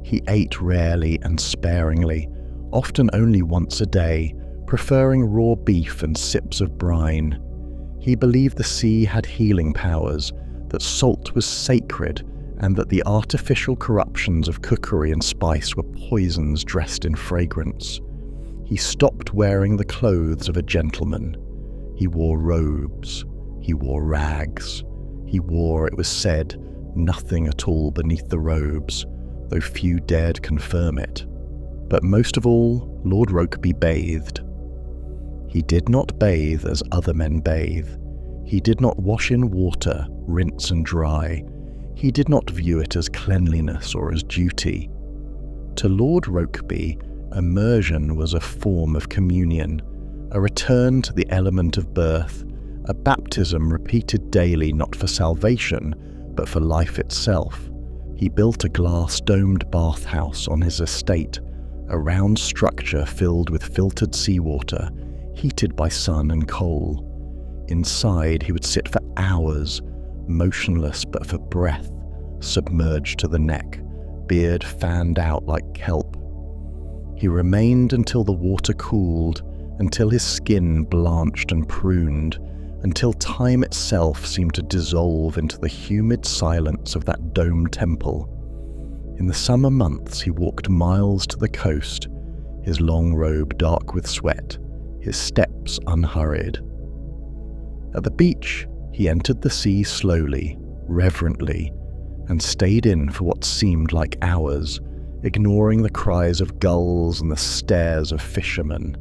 He ate rarely and sparingly, often only once a day, preferring raw beef and sips of brine. He believed the sea had healing powers, that salt was sacred, and that the artificial corruptions of cookery and spice were poisons dressed in fragrance. He stopped wearing the clothes of a gentleman. He wore robes. He wore rags. He wore, it was said, nothing at all beneath the robes, though few dared confirm it. But most of all, Lord Rokeby bathed. He did not bathe as other men bathe. He did not wash in water, rinse and dry. He did not view it as cleanliness or as duty. To Lord Rokeby, immersion was a form of communion, a return to the element of birth, a baptism repeated daily not for salvation, but for life itself. He built a glass-domed bathhouse on his estate, a round structure filled with filtered seawater, heated by sun and coal. Inside, he would sit for hours, motionless but for breath, submerged to the neck, beard fanned out like kelp. He remained until the water cooled, until his skin blanched and pruned, until time itself seemed to dissolve into the humid silence of that domed temple. In the summer months he walked miles to the coast, his long robe dark with sweat, his steps unhurried. At the beach he entered the sea slowly, reverently, and stayed in for what seemed like hours, ignoring the cries of gulls and the stares of fishermen.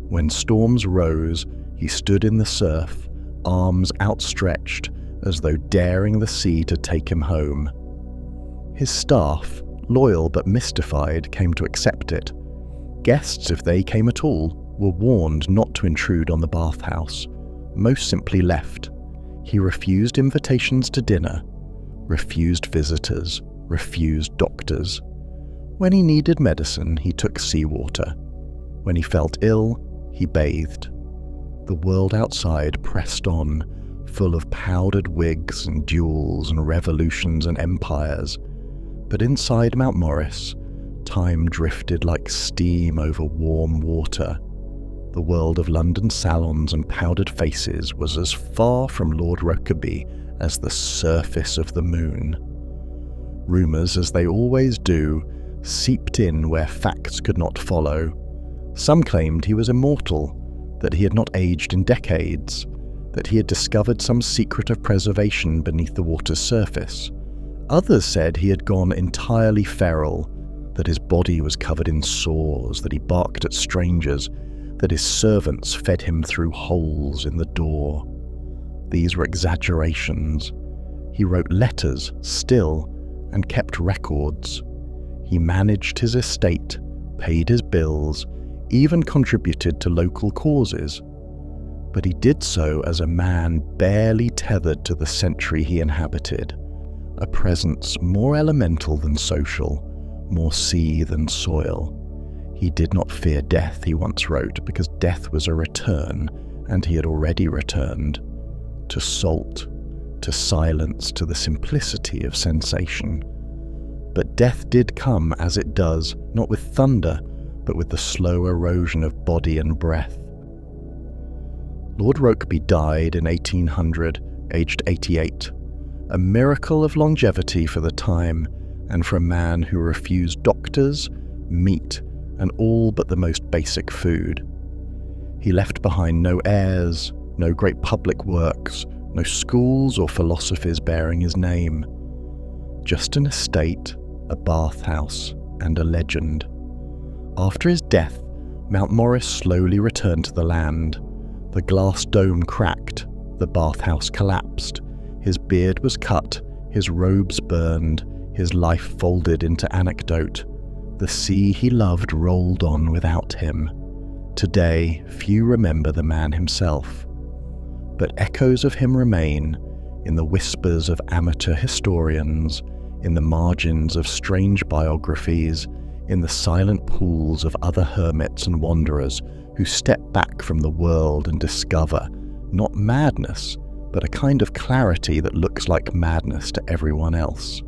When storms rose, he stood in the surf, arms outstretched, as though daring the sea to take him home. His staff, loyal but mystified, came to accept it. Guests, if they came at all, were warned not to intrude on the bathhouse. Most simply left. He refused invitations to dinner, refused visitors, refused doctors. When he needed medicine, he took seawater. When he felt ill, he bathed. The world outside pressed on, full of powdered wigs and duels and revolutions and empires. But inside Mount Morris, time drifted like steam over warm water. The world of London salons and powdered faces was as far from Lord Rokeby as the surface of the moon. Rumours, as they always do, seeped in where facts could not follow. Some claimed he was immortal, that he had not aged in decades, that he had discovered some secret of preservation beneath the water's surface. Others said he had gone entirely feral, that his body was covered in sores, that he barked at strangers, that his servants fed him through holes in the door. These were exaggerations. He wrote letters still and kept records. He managed his estate, paid his bills, even contributed to local causes. But he did so as a man barely tethered to the century he inhabited, a presence more elemental than social, more sea than soil. He did not fear death, he once wrote, because death was a return, and he had already returned. To salt, to silence, to the simplicity of sensation. But death did come as it does, not with thunder, but with the slow erosion of body and breath. Lord Rokeby died in 1800, aged 88, a miracle of longevity for the time, and for a man who refused doctors, meat, and all but the most basic food. He left behind no heirs, no great public works, no schools or philosophies bearing his name. Just an estate, a bathhouse, and a legend. After his death, Mount Morris slowly returned to the land. The glass dome cracked, the bathhouse collapsed, his beard was cut, his robes burned, his life folded into anecdote. The sea he loved rolled on without him. Today, few remember the man himself. But echoes of him remain in the whispers of amateur historians, in the margins of strange biographies, in the silent pools of other hermits and wanderers who step back from the world and discover, not madness, but a kind of clarity that looks like madness to everyone else.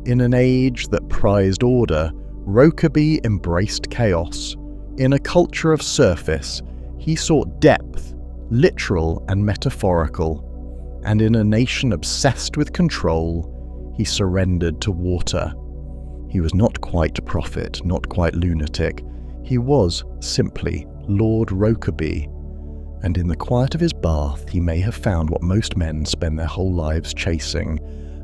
In an age that prized order, Rokeby embraced chaos. In a culture of surface, he sought depth, literal and metaphorical. And in a nation obsessed with control, he surrendered to water. He was not quite prophet, not quite lunatic. He was simply Lord Rokeby. And in the quiet of his bath, he may have found what most men spend their whole lives chasing,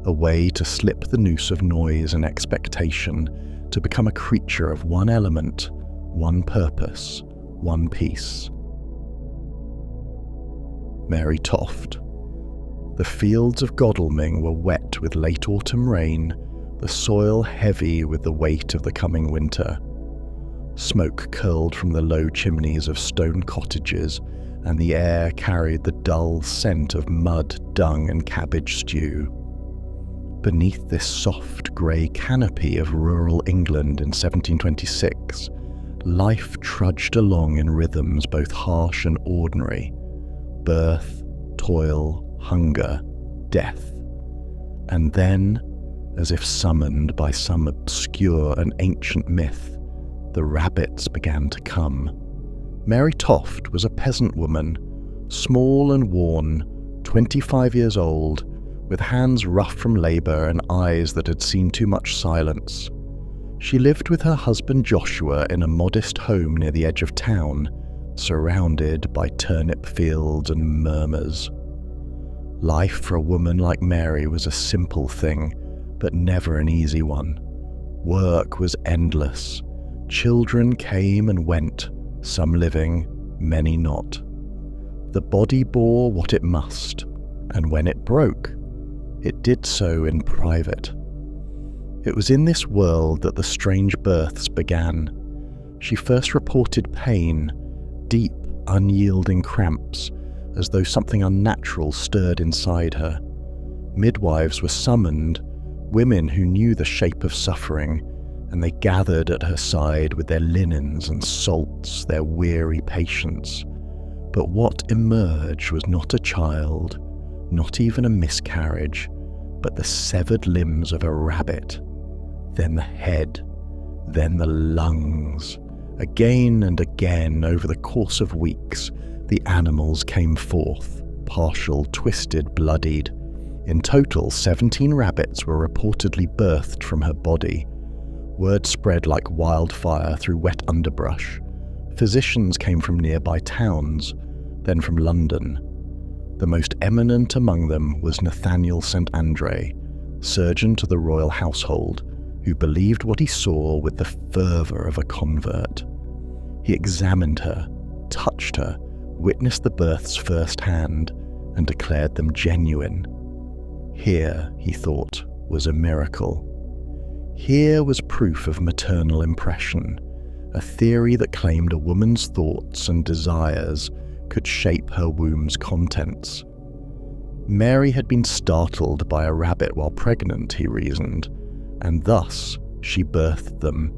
a way to slip the noose of noise and expectation, to become a creature of one element, one purpose, one peace. Mary Toft. The fields of Godalming were wet with late autumn rain, the soil heavy with the weight of the coming winter. Smoke curled from the low chimneys of stone cottages, and the air carried the dull scent of mud, dung, and cabbage stew. Beneath this soft grey canopy of rural England in 1726, life trudged along in rhythms both harsh and ordinary: birth, toil, hunger, death. And then, as if summoned by some obscure and ancient myth, the rabbits began to come. Mary Toft was a peasant woman, small and worn, 25 years old, with hands rough from labour and eyes that had seen too much silence. She lived with her husband Joshua in a modest home near the edge of town, surrounded by turnip fields and murmurs. Life for a woman like Mary was a simple thing, but never an easy one. Work was endless. Children came and went, some living, many not. The body bore what it must, and when it broke, it did so in private. It was in this world that the strange births began. She first reported pain, deep, unyielding cramps, as though something unnatural stirred inside her. Midwives were summoned, women who knew the shape of suffering, and they gathered at her side with their linens and salts, their weary patience. But what emerged was not a child, not even a miscarriage, but the severed limbs of a rabbit, then the head, then the lungs. Again and again over the course of weeks, the animals came forth, partial, twisted, bloodied. In total, 17 rabbits were reportedly birthed from her body. Word spread like wildfire through wet underbrush. Physicians came from nearby towns, then from London. The most eminent among them was Nathaniel St. Andre, surgeon to the royal household, who believed what he saw with the fervour of a convert. He examined her, touched her, witnessed the births firsthand, and declared them genuine. Here, he thought, was a miracle. Here was proof of maternal impression, a theory that claimed a woman's thoughts and desires could shape her womb's contents. Mary had been startled by a rabbit while pregnant, he reasoned, and thus she birthed them.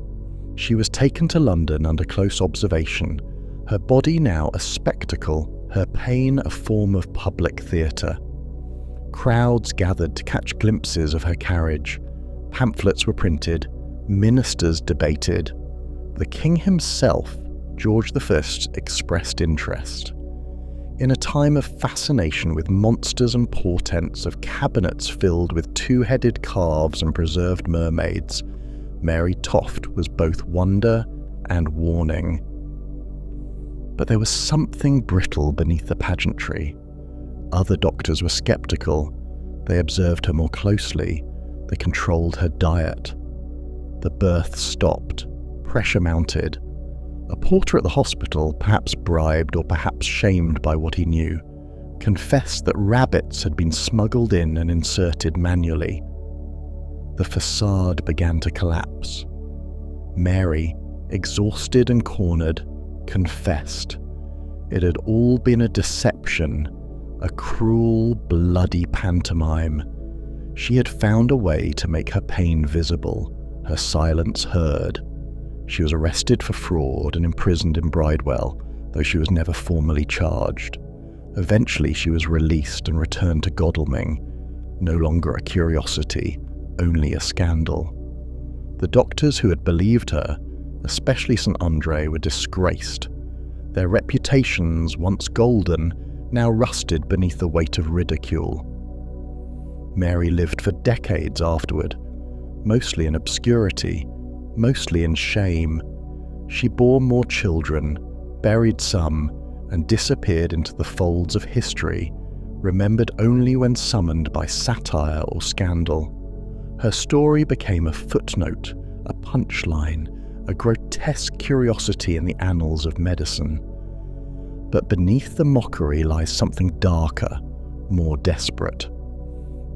She was taken to London under close observation, her body now a spectacle, her pain a form of public theatre. Crowds gathered to catch glimpses of her carriage. Pamphlets were printed, ministers debated. The king himself, George I, expressed interest. In a time of fascination with monsters and portents, of cabinets filled with two-headed calves and preserved mermaids, Mary Toft was both wonder and warning. But there was something brittle beneath the pageantry. Other doctors were sceptical. They observed her more closely. They controlled her diet. The birth stopped. Pressure mounted. A porter at the hospital, perhaps bribed or perhaps shamed by what he knew, confessed that rabbits had been smuggled in and inserted manually. The facade began to collapse. Mary, exhausted and cornered, confessed. It had all been a deception, a cruel, bloody pantomime. She had found a way to make her pain visible, her silence heard. She was arrested for fraud and imprisoned in Bridewell, though she was never formally charged. Eventually she was released and returned to Godalming, no longer a curiosity, only a scandal. The doctors who had believed her, especially St. Andre, were disgraced. Their reputations, once golden, now rusted beneath the weight of ridicule. Mary lived for decades afterward, mostly in obscurity, mostly in shame. She bore more children, buried some, and disappeared into the folds of history, remembered only when summoned by satire or scandal. Her story became a footnote, a punchline, a grotesque curiosity in the annals of medicine. But beneath the mockery lies something darker, more desperate.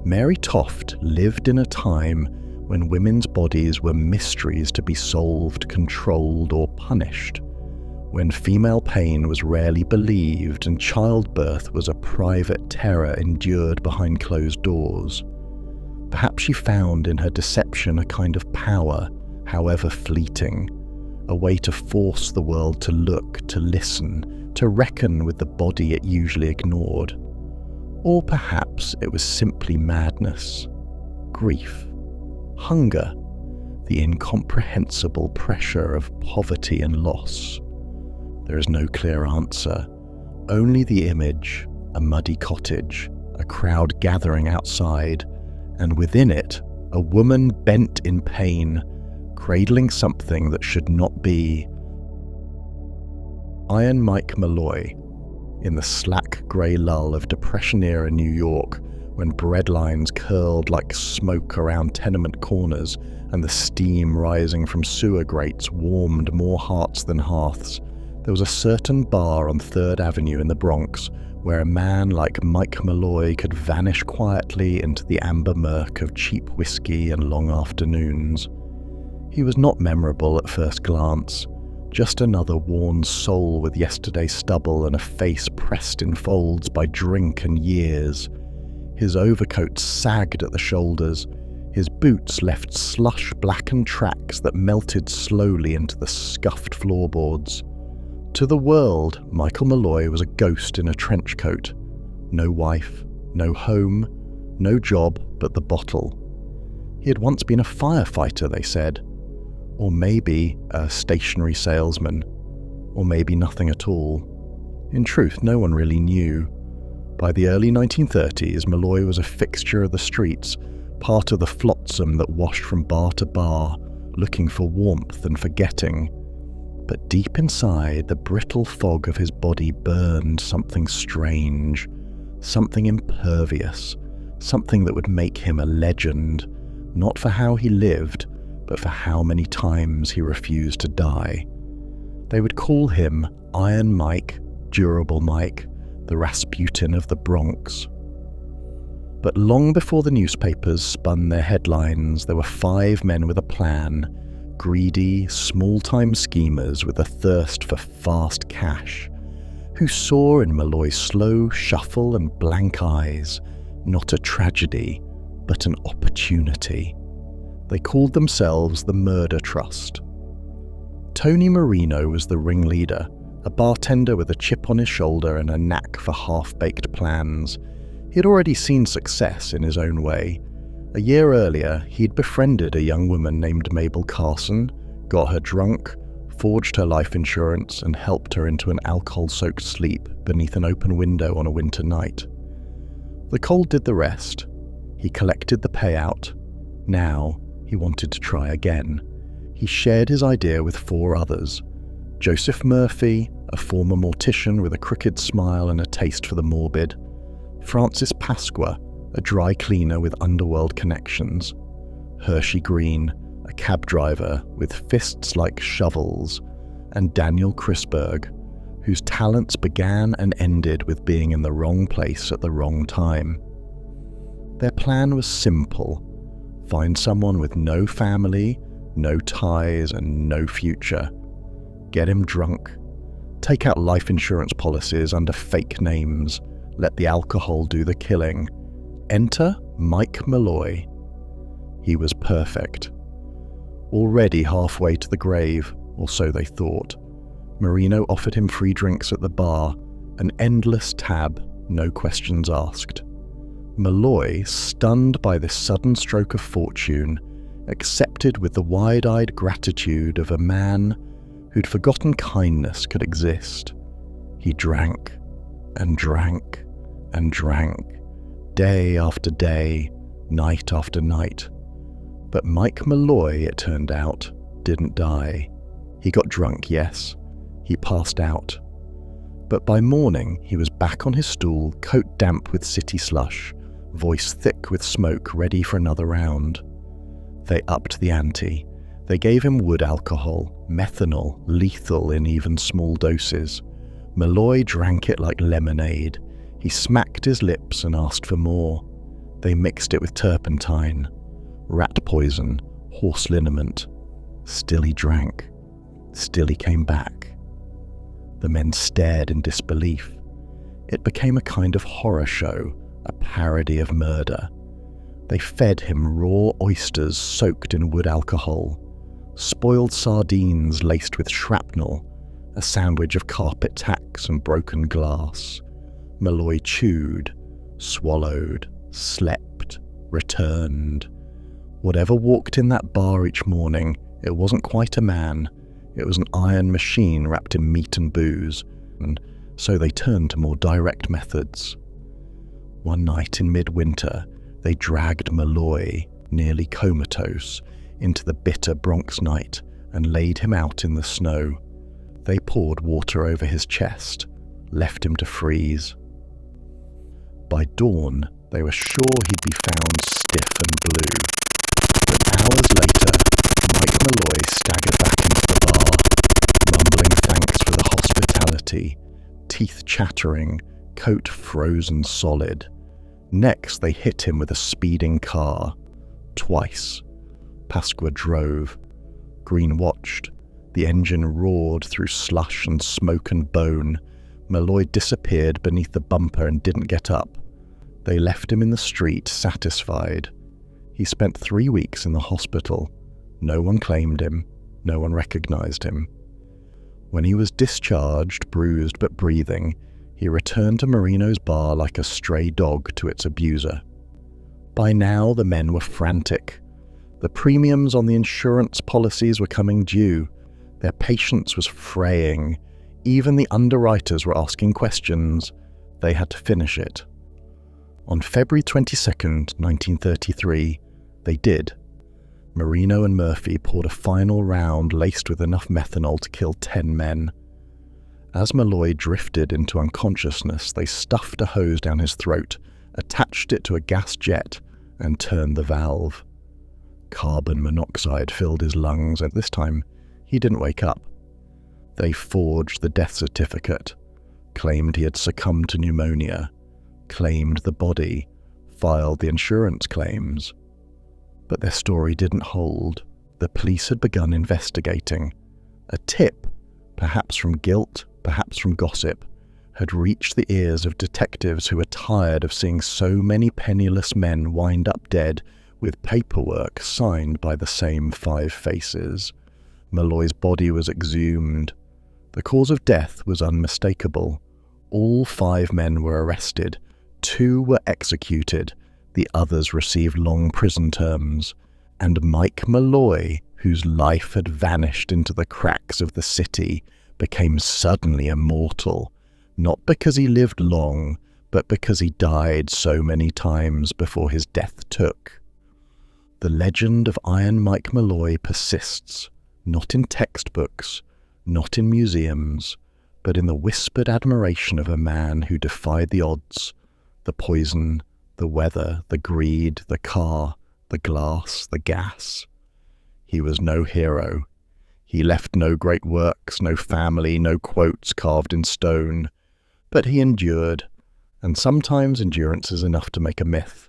Mary Toft lived in a time when women's bodies were mysteries to be solved, controlled, or punished, when female pain was rarely believed and childbirth was a private terror endured behind closed doors. Perhaps she found in her deception a kind of power, however fleeting, a way to force the world to look, to listen, to reckon with the body it usually ignored. Or perhaps it was simply madness, grief, hunger, the incomprehensible pressure of poverty and loss. There is no clear answer, only the image, a muddy cottage, a crowd gathering outside, and within it, a woman bent in pain, cradling something that should not be. Iron Mike Malloy, in the slack grey lull of Depression-era New York, when breadlines curled like smoke around tenement corners and the steam rising from sewer grates warmed more hearts than hearths, there was a certain bar on 3rd Avenue in the Bronx where a man like Mike Malloy could vanish quietly into the amber murk of cheap whiskey and long afternoons. He was not memorable at first glance, just another worn soul with yesterday's stubble and a face pressed in folds by drink and years. His overcoat sagged at the shoulders, his boots left slush-blackened tracks that melted slowly into the scuffed floorboards. To the world, Michael Malloy was a ghost in a trench coat. No wife, no home, no job but the bottle. He had once been a firefighter, they said. Or maybe a stationery salesman. Or maybe nothing at all. In truth, no one really knew. By the early 1930s, Malloy was a fixture of the streets, part of the flotsam that washed from bar to bar, looking for warmth and forgetting. But deep inside, the brittle fog of his body burned something strange, something impervious, something that would make him a legend, not for how he lived, but for how many times he refused to die. They would call him Iron Mike, Durable Mike, the Rasputin of the Bronx. But long before the newspapers spun their headlines, there were 5 men with a plan, greedy, small-time schemers with a thirst for fast cash, who saw in Malloy's slow shuffle and blank eyes not a tragedy, but an opportunity. They called themselves the Murder Trust. Tony Marino was the ringleader, a bartender with a chip on his shoulder and a knack for half-baked plans. He had already seen success in his own way. A year earlier, he'd befriended a young woman named Mabel Carson, got her drunk, forged her life insurance, and helped her into an alcohol-soaked sleep beneath an open window on a winter night. The cold did the rest. He collected the payout. Now, he wanted to try again. He shared his idea with 4 others. Joseph Murphy, a former mortician with a crooked smile and a taste for the morbid. Francis Pasqua, a dry cleaner with underworld connections. Hershey Green, a cab driver with fists like shovels. And Daniel Crisberg, whose talents began and ended with being in the wrong place at the wrong time. Their plan was simple. Find someone with no family, no ties, and no future. Get him drunk. Take out life insurance policies under fake names. Let the alcohol do the killing. Enter Mike Malloy. He was perfect. Already halfway to the grave, or so they thought, Marino offered him free drinks at the bar, an endless tab, no questions asked. Malloy, stunned by this sudden stroke of fortune, accepted with the wide-eyed gratitude of a man who'd forgotten kindness could exist. He drank, and drank, and drank, day after day, night after night. But Mike Malloy, it turned out, didn't die. He got drunk, yes. He passed out. But by morning, he was back on his stool, coat damp with city slush, voice thick with smoke, ready for another round. They upped the ante. They gave him wood alcohol, methanol, lethal in even small doses. Malloy drank it like lemonade. He smacked his lips and asked for more. They mixed it with turpentine, rat poison, horse liniment. Still he drank. Still he came back. The men stared in disbelief. It became a kind of horror show, a parody of murder. They fed him raw oysters soaked in wood alcohol, spoiled sardines laced with shrapnel, a sandwich of carpet tacks and broken glass. Malloy chewed, swallowed, slept, returned. Whatever walked in that bar each morning, it wasn't quite a man. It was an iron machine wrapped in meat and booze, and so they turned to more direct methods. One night in midwinter, they dragged Malloy, nearly comatose, into the bitter Bronx night and laid him out in the snow. They poured water over his chest, left him to freeze. By dawn, they were sure he'd be found stiff and blue. But hours later, Mike Malloy staggered back into the bar, mumbling thanks for the hospitality, teeth chattering, coat frozen solid. Next, they hit him with a speeding car. Twice. Pasqua drove. Green watched. The engine roared through slush and smoke and bone. Malloy disappeared beneath the bumper and didn't get up. They left him in the street, satisfied. He spent 3 weeks in the hospital. No one claimed him. No one recognized him. When he was discharged, bruised but breathing, he returned to Marino's bar like a stray dog to its abuser. By now, the men were frantic. The premiums on the insurance policies were coming due. Their patience was fraying. Even the underwriters were asking questions. They had to finish it. On February 22nd, 1933, they did. Marino and Murphy poured a final round laced with enough methanol to kill 10 men. As Malloy drifted into unconsciousness, they stuffed a hose down his throat, attached it to a gas jet, and turned the valve. Carbon monoxide filled his lungs, and this time he didn't wake up. They forged the death certificate, claimed he had succumbed to pneumonia, claimed the body, filed the insurance claims. But their story didn't hold. The police had begun investigating. A tip, perhaps from guilt, perhaps from gossip, had reached the ears of detectives who were tired of seeing so many penniless men wind up dead with paperwork signed by the same 5 faces. Malloy's body was exhumed. The cause of death was unmistakable. All 5 men were arrested. 2 were executed. The others received long prison terms. And Mike Malloy, whose life had vanished into the cracks of the city, became suddenly immortal, not because he lived long, but because he died so many times before his death took. The legend of Iron Mike Malloy persists, not in textbooks, not in museums, but in the whispered admiration of a man who defied the odds, the poison, the weather, the greed, the car, the glass, the gas. He was no hero. He left no great works, no family, no quotes carved in stone. But he endured, and sometimes endurance is enough to make a myth.